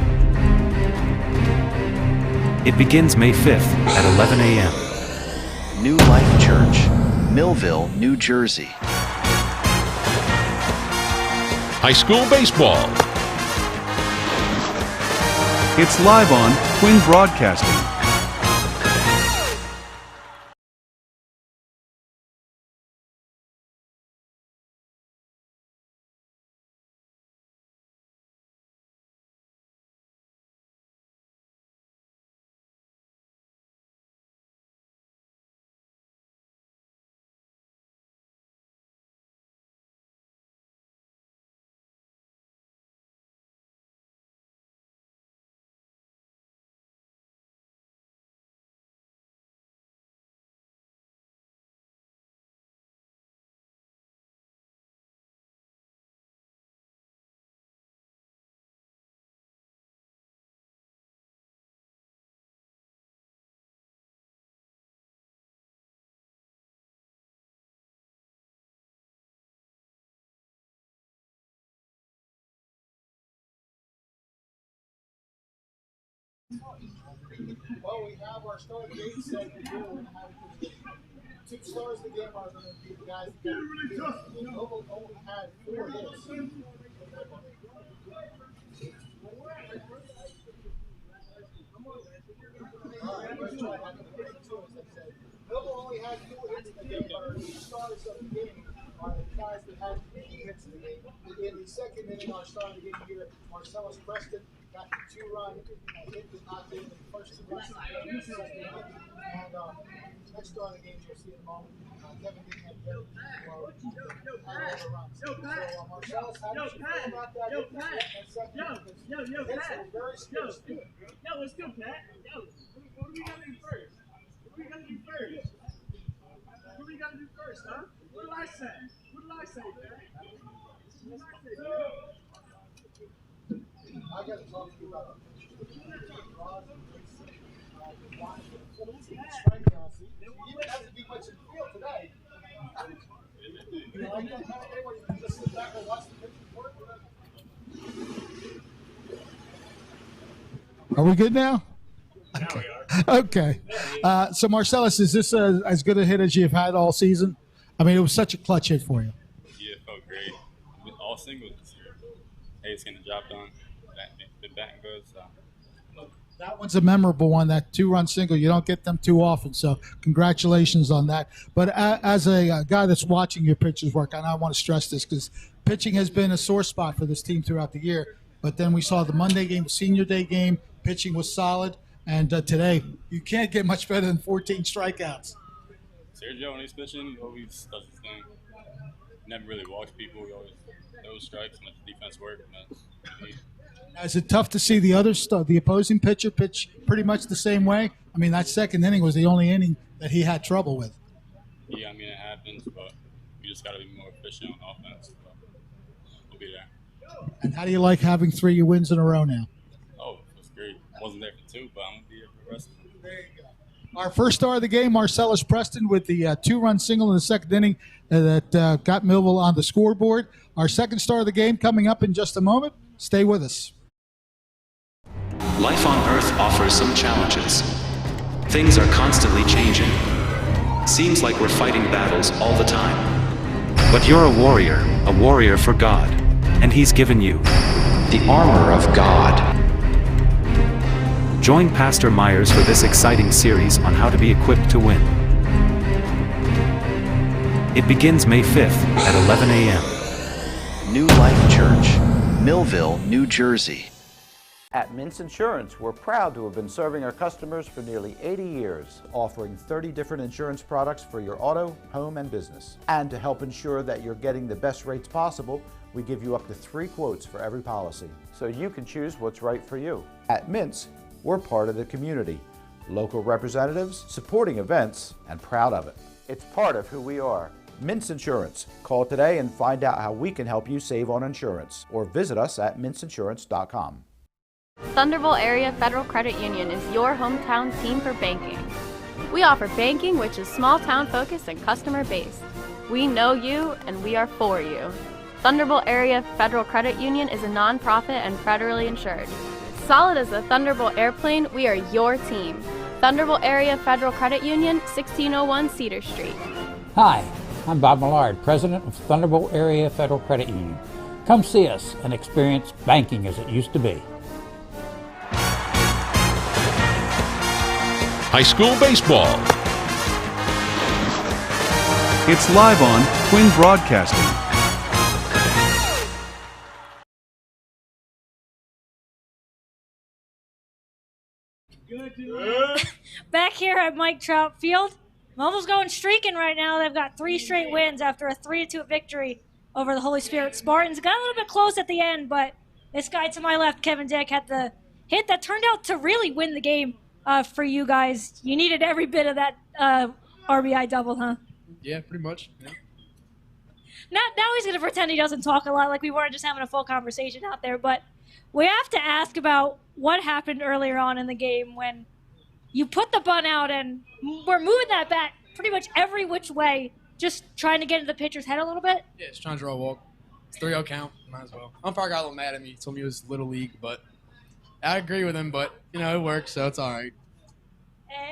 It begins May 5th at 11 a.m. New Life Church, Millville, New Jersey. High school baseball. It's live on Twin Broadcasting. Well, we have our start date set. We're going to have two stars of the game are going to be the guys that only had 4 hits. Millville only had 4 hits in the game, but our 2 stars of the game are the guys that had 3 hits in the game. In the second inning, our star of the game here, Marcellus Preston, got the 2-run hit, did not get in the first 2 runs. And next star of the game, you'll see in a moment, Kevin didn't have the other runs. So Marcellus, how did you feel about that? Very scarce. Yo, let's go, Pat. Yo, what do we got to do first? What do we got to do first? What do we got to do first, huh? What did I say? What did I say, Pat? What did I say, I got to talk to you about the strikeouts. You didn't have to do much in the field today. You like that kind of thing where you can just sit back and watch the pitchers work? Are we good now? Now we are. Okay. So, Marcellus, is this as good a hit as you've had all season? I mean, it was such a clutch hit for you. Yeah, it felt great. All singles this year. Hey, it's getting the job done. Been batting good, so. That one's a memorable one, that 2-run single. You don't get them too often, so congratulations on that. But as a guy that's watching your pitchers work, and I want to stress this because pitching has been a sore spot for this team throughout the year. But then we saw the Monday game, the senior day game, pitching was solid. And today, you can't get much better than 14 strikeouts. Sergio, when he's pitching, he always does his thing. Never really walks people. He always those strikes and let the defense work. And that's Now, is it tough to see the the opposing pitcher pitch pretty much the same way? I mean, that second inning was the only inning that he had trouble with. Yeah, I mean, it happens, but we just got to be more efficient on offense. But we'll be there. And how do you like having 3 wins in a row now? Oh, it's great. I wasn't there for 2, but I'm going to be here for the rest of them. There you go. Our first star of the game, Marcellus Preston, with the 2-run single in the second inning that got Millville on the scoreboard. Our second star of the game coming up in just a moment. Stay with us. Life on Earth offers some challenges. Things are constantly changing. Seems like we're fighting battles all the time. But you're a warrior for God, and He's given you the armor of God. Join Pastor Myers for this exciting series on how to be equipped to win. It begins May 5th at 11 a.m. New Life Church, Millville, New Jersey. At Mintz Insurance, we're proud to have been serving our customers for nearly 80 years, offering 30 different insurance products for your auto, home, and business. And to help ensure that you're getting the best rates possible, we give you up to 3 quotes for every policy, so you can choose what's right for you. At Mintz, we're part of the community, local representatives, supporting events, and proud of it. It's part of who we are. Mintz Insurance. Call today and find out how we can help you save on insurance, or visit us at mintzinsurance.com. Thunderbolt Area Federal Credit Union is your hometown team for banking. We offer banking which is small town focused and customer based. We know you and we are for you. Thunderbolt Area Federal Credit Union is a nonprofit and federally insured. Solid as a Thunderbolt airplane, we are your team. Thunderbolt Area Federal Credit Union, 1601 Cedar Street. Hi, I'm Bob Millard, President of Thunderbolt Area Federal Credit Union. Come see us and experience banking as it used to be. High school baseball. It's live on Twin Broadcasting. Back here at Mike Trout Field, Millville's going streaking right now. They've got 3 straight wins after a 3-2 victory over the Holy Spirit Spartans. Got a little bit close at the end, but this guy to my left, Kevin Dick, had the hit that turned out to really win the game for you guys. You needed every bit of that RBI double, huh? Yeah, pretty much. Yeah. Now he's going to pretend he doesn't talk a lot, like we weren't just having a full conversation out there. But we have to ask about what happened earlier on in the game when you put the bunt out and we're moving that bat pretty much every which way, just trying to get into the pitcher's head a little bit. Yeah, just trying to draw a walk. It's 3-0 count. Might as well. Umpire got a little mad at me. Told me it was Little League, but I agree with him, but, it works, so it's all right.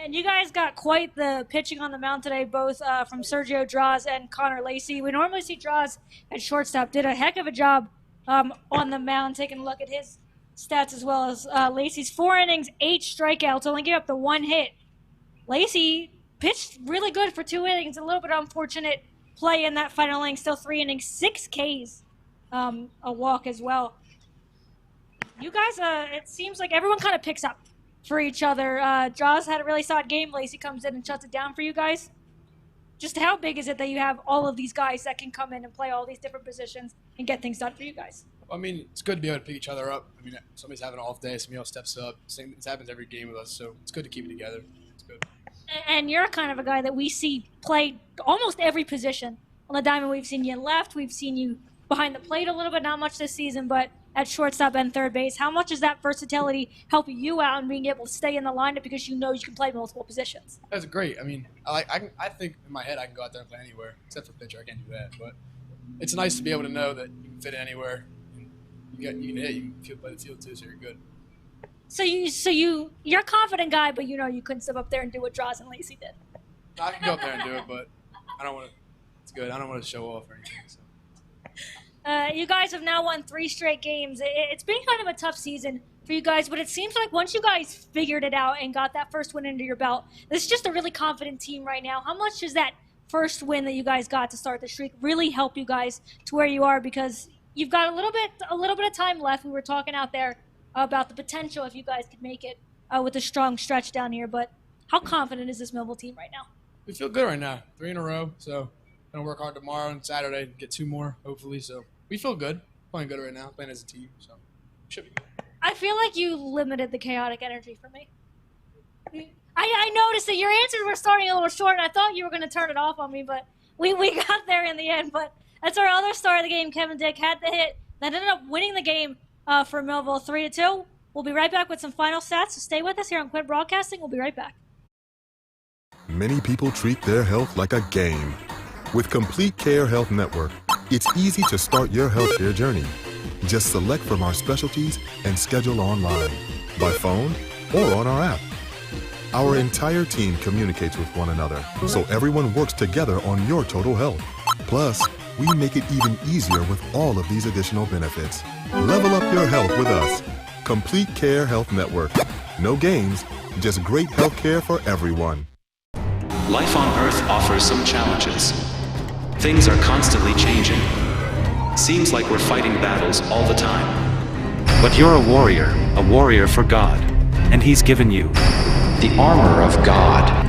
And you guys got quite the pitching on the mound today, both from Sergio Draws and Connor Lacey. We normally see Draws at shortstop. Did a heck of a job on the mound, taking a look at his stats as well as Lacey's. 4 innings, 8 strikeouts, only gave up the 1 hit. Lacey pitched really good for 2 innings. A little bit unfortunate play in that final inning. Still 3 innings, 6 Ks, a walk as well. You guys, it seems like everyone kind of picks up for each other. Draws had a really solid game. Lacey comes in and shuts it down for you guys. Just how big is it that you have all of these guys that can come in and play all these different positions and get things done for you guys? I mean, it's good to be able to pick each other up. I mean, somebody's having an off day, somebody else steps up. It happens every game with us, so it's good to keep it together. It's good. And you're kind of a guy that we see play almost every position. On the diamond, we've seen you in left. We've seen you behind the plate a little bit, not much this season, but at shortstop and third base. How much does that versatility help you out in being able to stay in the lineup because you know you can play multiple positions? That's great. I mean, I think in my head I can go out there and play anywhere, except for pitcher. I can't do that. But it's nice to be able to know that you can fit in anywhere. You can hit, you can play the field too, so you're good. So you're a confident guy, but you know you couldn't step up there and do what Draws and Lacey did. I can go up there and do it, but I don't want to. It's good. I don't want to show off or anything. So. You guys have now won 3 straight games. It's been kind of a tough season for you guys, but it seems like once you guys figured it out and got that first win under your belt, this is just a really confident team right now. How much does that first win that you guys got to start the streak really help you guys to where you are? Because you've got a little bit of time left. We were talking out there about the potential if you guys could make it with a strong stretch down here. But how confident is this Millville team right now? We feel good right now. 3 in a row. So going to work hard tomorrow and Saturday to get 2 more, hopefully. So we feel good. Playing good right now. Playing as a team. So should be good. I feel like you limited the chaotic energy for me. I noticed that your answers were starting a little short, and I thought you were going to turn it off on me, but we got there in the end. But that's our other star of the game. Kevin Dick had the hit that ended up winning the game for Millville 3-2. We'll be right back with some final stats, so stay with us here on Quinn Broadcasting. We'll be right back. Many people treat their health like a game. With Complete Care Health Network, it's easy to start your healthcare journey. Just select from our specialties and schedule online, by phone, or on our app. Our entire team communicates with one another, so everyone works together on your total health. Plus, we make it even easier with all of these additional benefits. Level up your health with us. Complete Care Health Network. No games, just great healthcare for everyone. Life on Earth offers some challenges. Things are constantly changing. Seems like we're fighting battles all the time. But you're a warrior for God. And He's given you the armor of God.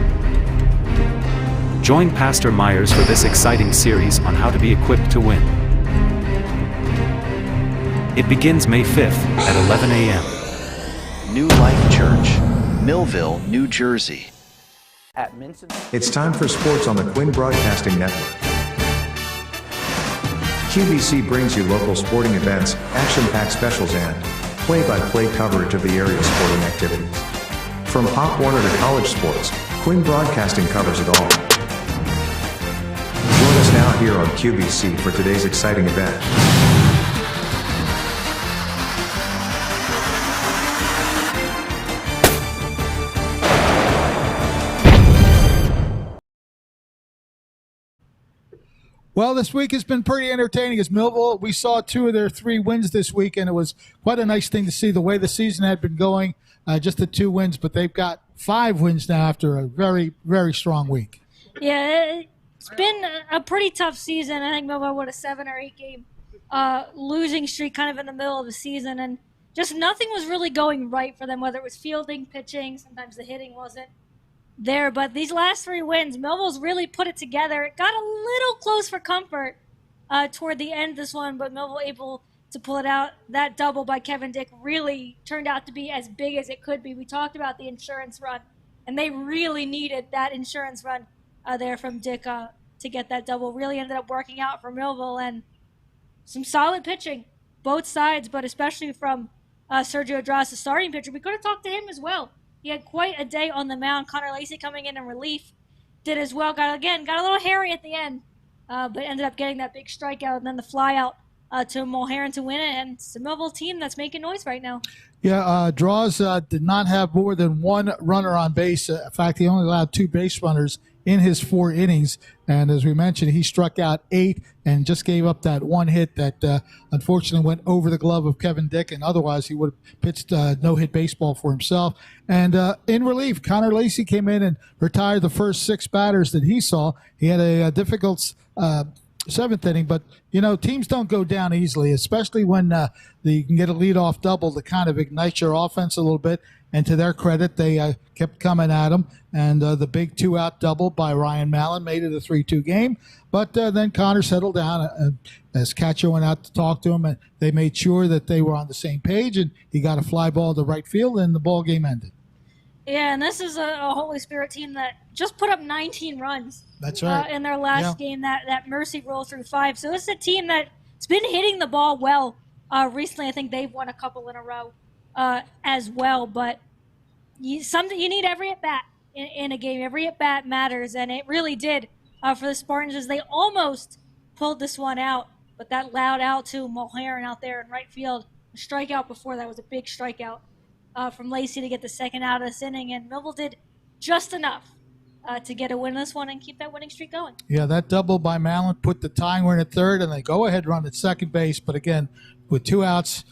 Join Pastor Myers for this exciting series on how to be equipped to win. It begins May 5th at 11 a.m. New Life Church, Millville, New Jersey. At Minson. It's time for sports on the Quinn Broadcasting Network. QVC brings you local sporting events, action-packed specials, and play-by-play coverage of the area's sporting activities. From Pop Warner to college sports, Quinn Broadcasting covers it all. Join us now here on QVC for today's exciting event. Well, this week has been pretty entertaining as Millville. We saw 2 of their 3 wins this week, and it was quite a nice thing to see the way the season had been going, just the 2 wins, but they've got 5 wins now after a very, very strong week. Yeah, it's been a pretty tough season. I think Millville won a 7 or 8 game losing streak kind of in the middle of the season, and just nothing was really going right for them, whether it was fielding, pitching, sometimes the hitting wasn't there. But these last 3 wins, Millville's really put it together. It got a little close for comfort toward the end of this one, but Millville able to pull it out. That double by Kevin Dick really turned out to be as big as it could be. We talked about the insurance run, and they really needed that insurance run there from Dick to get that double. Really ended up working out for Millville, and some solid pitching, both sides, but especially from Sergio Draws, the starting pitcher. We could have talked to him as well. He had quite a day on the mound. Connor Lacey coming in relief did as well. Got a little hairy at the end, but ended up getting that big strikeout and then the fly out to Mulherron to win it, and it's a Millville team that's making noise right now. Yeah, Draws did not have more than one runner on base. In fact, he only allowed 2 base runners in his 4 innings. And as we mentioned, he struck out 8 and just gave up that 1 hit that unfortunately went over the glove of Kevin Dick, and otherwise he would have pitched no-hit baseball for himself. And in relief, Connor Lacey came in and retired the first 6 batters that he saw. He had a difficult 7th inning, but teams don't go down easily, especially when you can get a leadoff double to kind of ignite your offense a little bit. And to their credit, they kept coming at him, and the big 2-out double by Ryan Mallon made it a 3-2 game. But then Connor settled down as catcher went out to talk to him, and they made sure that they were on the same page, and he got a fly ball to right field, and the ball game ended. Yeah, and this is a Holy Spirit team that just put up 19 runs. That's right. In their last game, that Mercy roll through 5. So it's a team that's been hitting the ball well. Recently, I think they've won a couple in a row as well. But you need every at-bat in a game. Every at-bat matters, and it really did for the Spartans as they almost pulled this one out. But that loud out to Mulherron out there in right field. A strikeout before that was a big strikeout from Lacey to get the second out of this inning, and Millville did just enough to get a win in this one and keep that winning streak going. Yeah, that double by Mallon put the tying run at third, and they go ahead run at second base. But again, with 2 outs,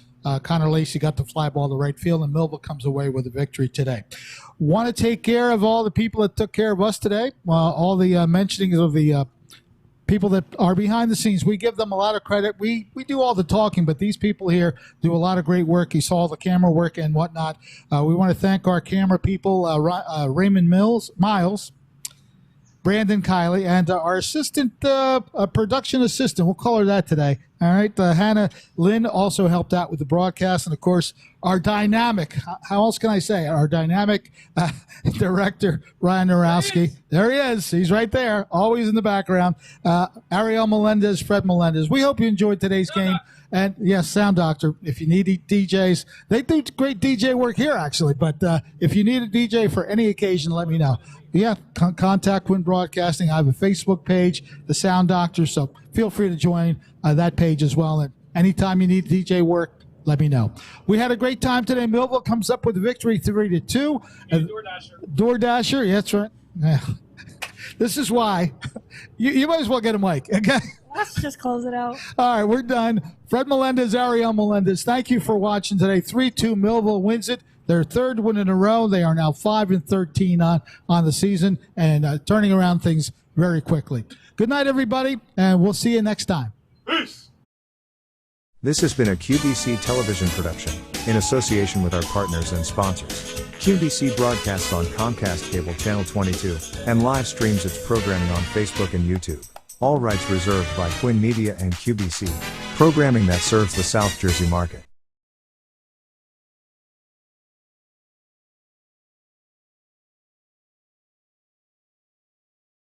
Connor Lacey got the fly ball to right field, and Millville comes away with a victory today. Want to take care of all the people that took care of us today? All the mentionings of the people that are behind the scenes. We give them a lot of credit. We do all the talking, but these people here do a lot of great work. You saw the camera work and whatnot. We want to thank our camera people, Raymond Miles, Brandon Kiley, and our assistant, production assistant. We'll call her that today. All right. Hannah Lynn also helped out with the broadcast. And, of course, our dynamic, how else can I say, our dynamic director, Ryan Narowski. There he is. He's right there, always in the background. Ariel Melendez, Fred Melendez. We hope you enjoyed today's game. And, yes, Sound Doctor, if you need DJs, they do great DJ work here, actually. But if you need a DJ for any occasion, let me know. Yeah, contact Win Broadcasting. I have a Facebook page, The Sound Doctor, so feel free to join that page as well. And anytime you need DJ work, let me know. We had a great time today. Millville comes up with a victory 3-2. DoorDasher, yeah, that's right. Yeah. This is why. You might as well get a mic, okay? Let's just close it out. All right, we're done. Fred Melendez, Ariel Melendez, thank you for watching today. 3-2, Millville wins it. Their 3rd win in a row. They are now 5-13 on the season and turning around things very quickly. Good night, everybody, and we'll see you next time. Peace. This has been a QBC television production in association with our partners and sponsors. QBC broadcasts on Comcast Cable Channel 22 and live streams its programming on Facebook and YouTube. All rights reserved by Quinn Media and QBC, programming that serves the South Jersey market.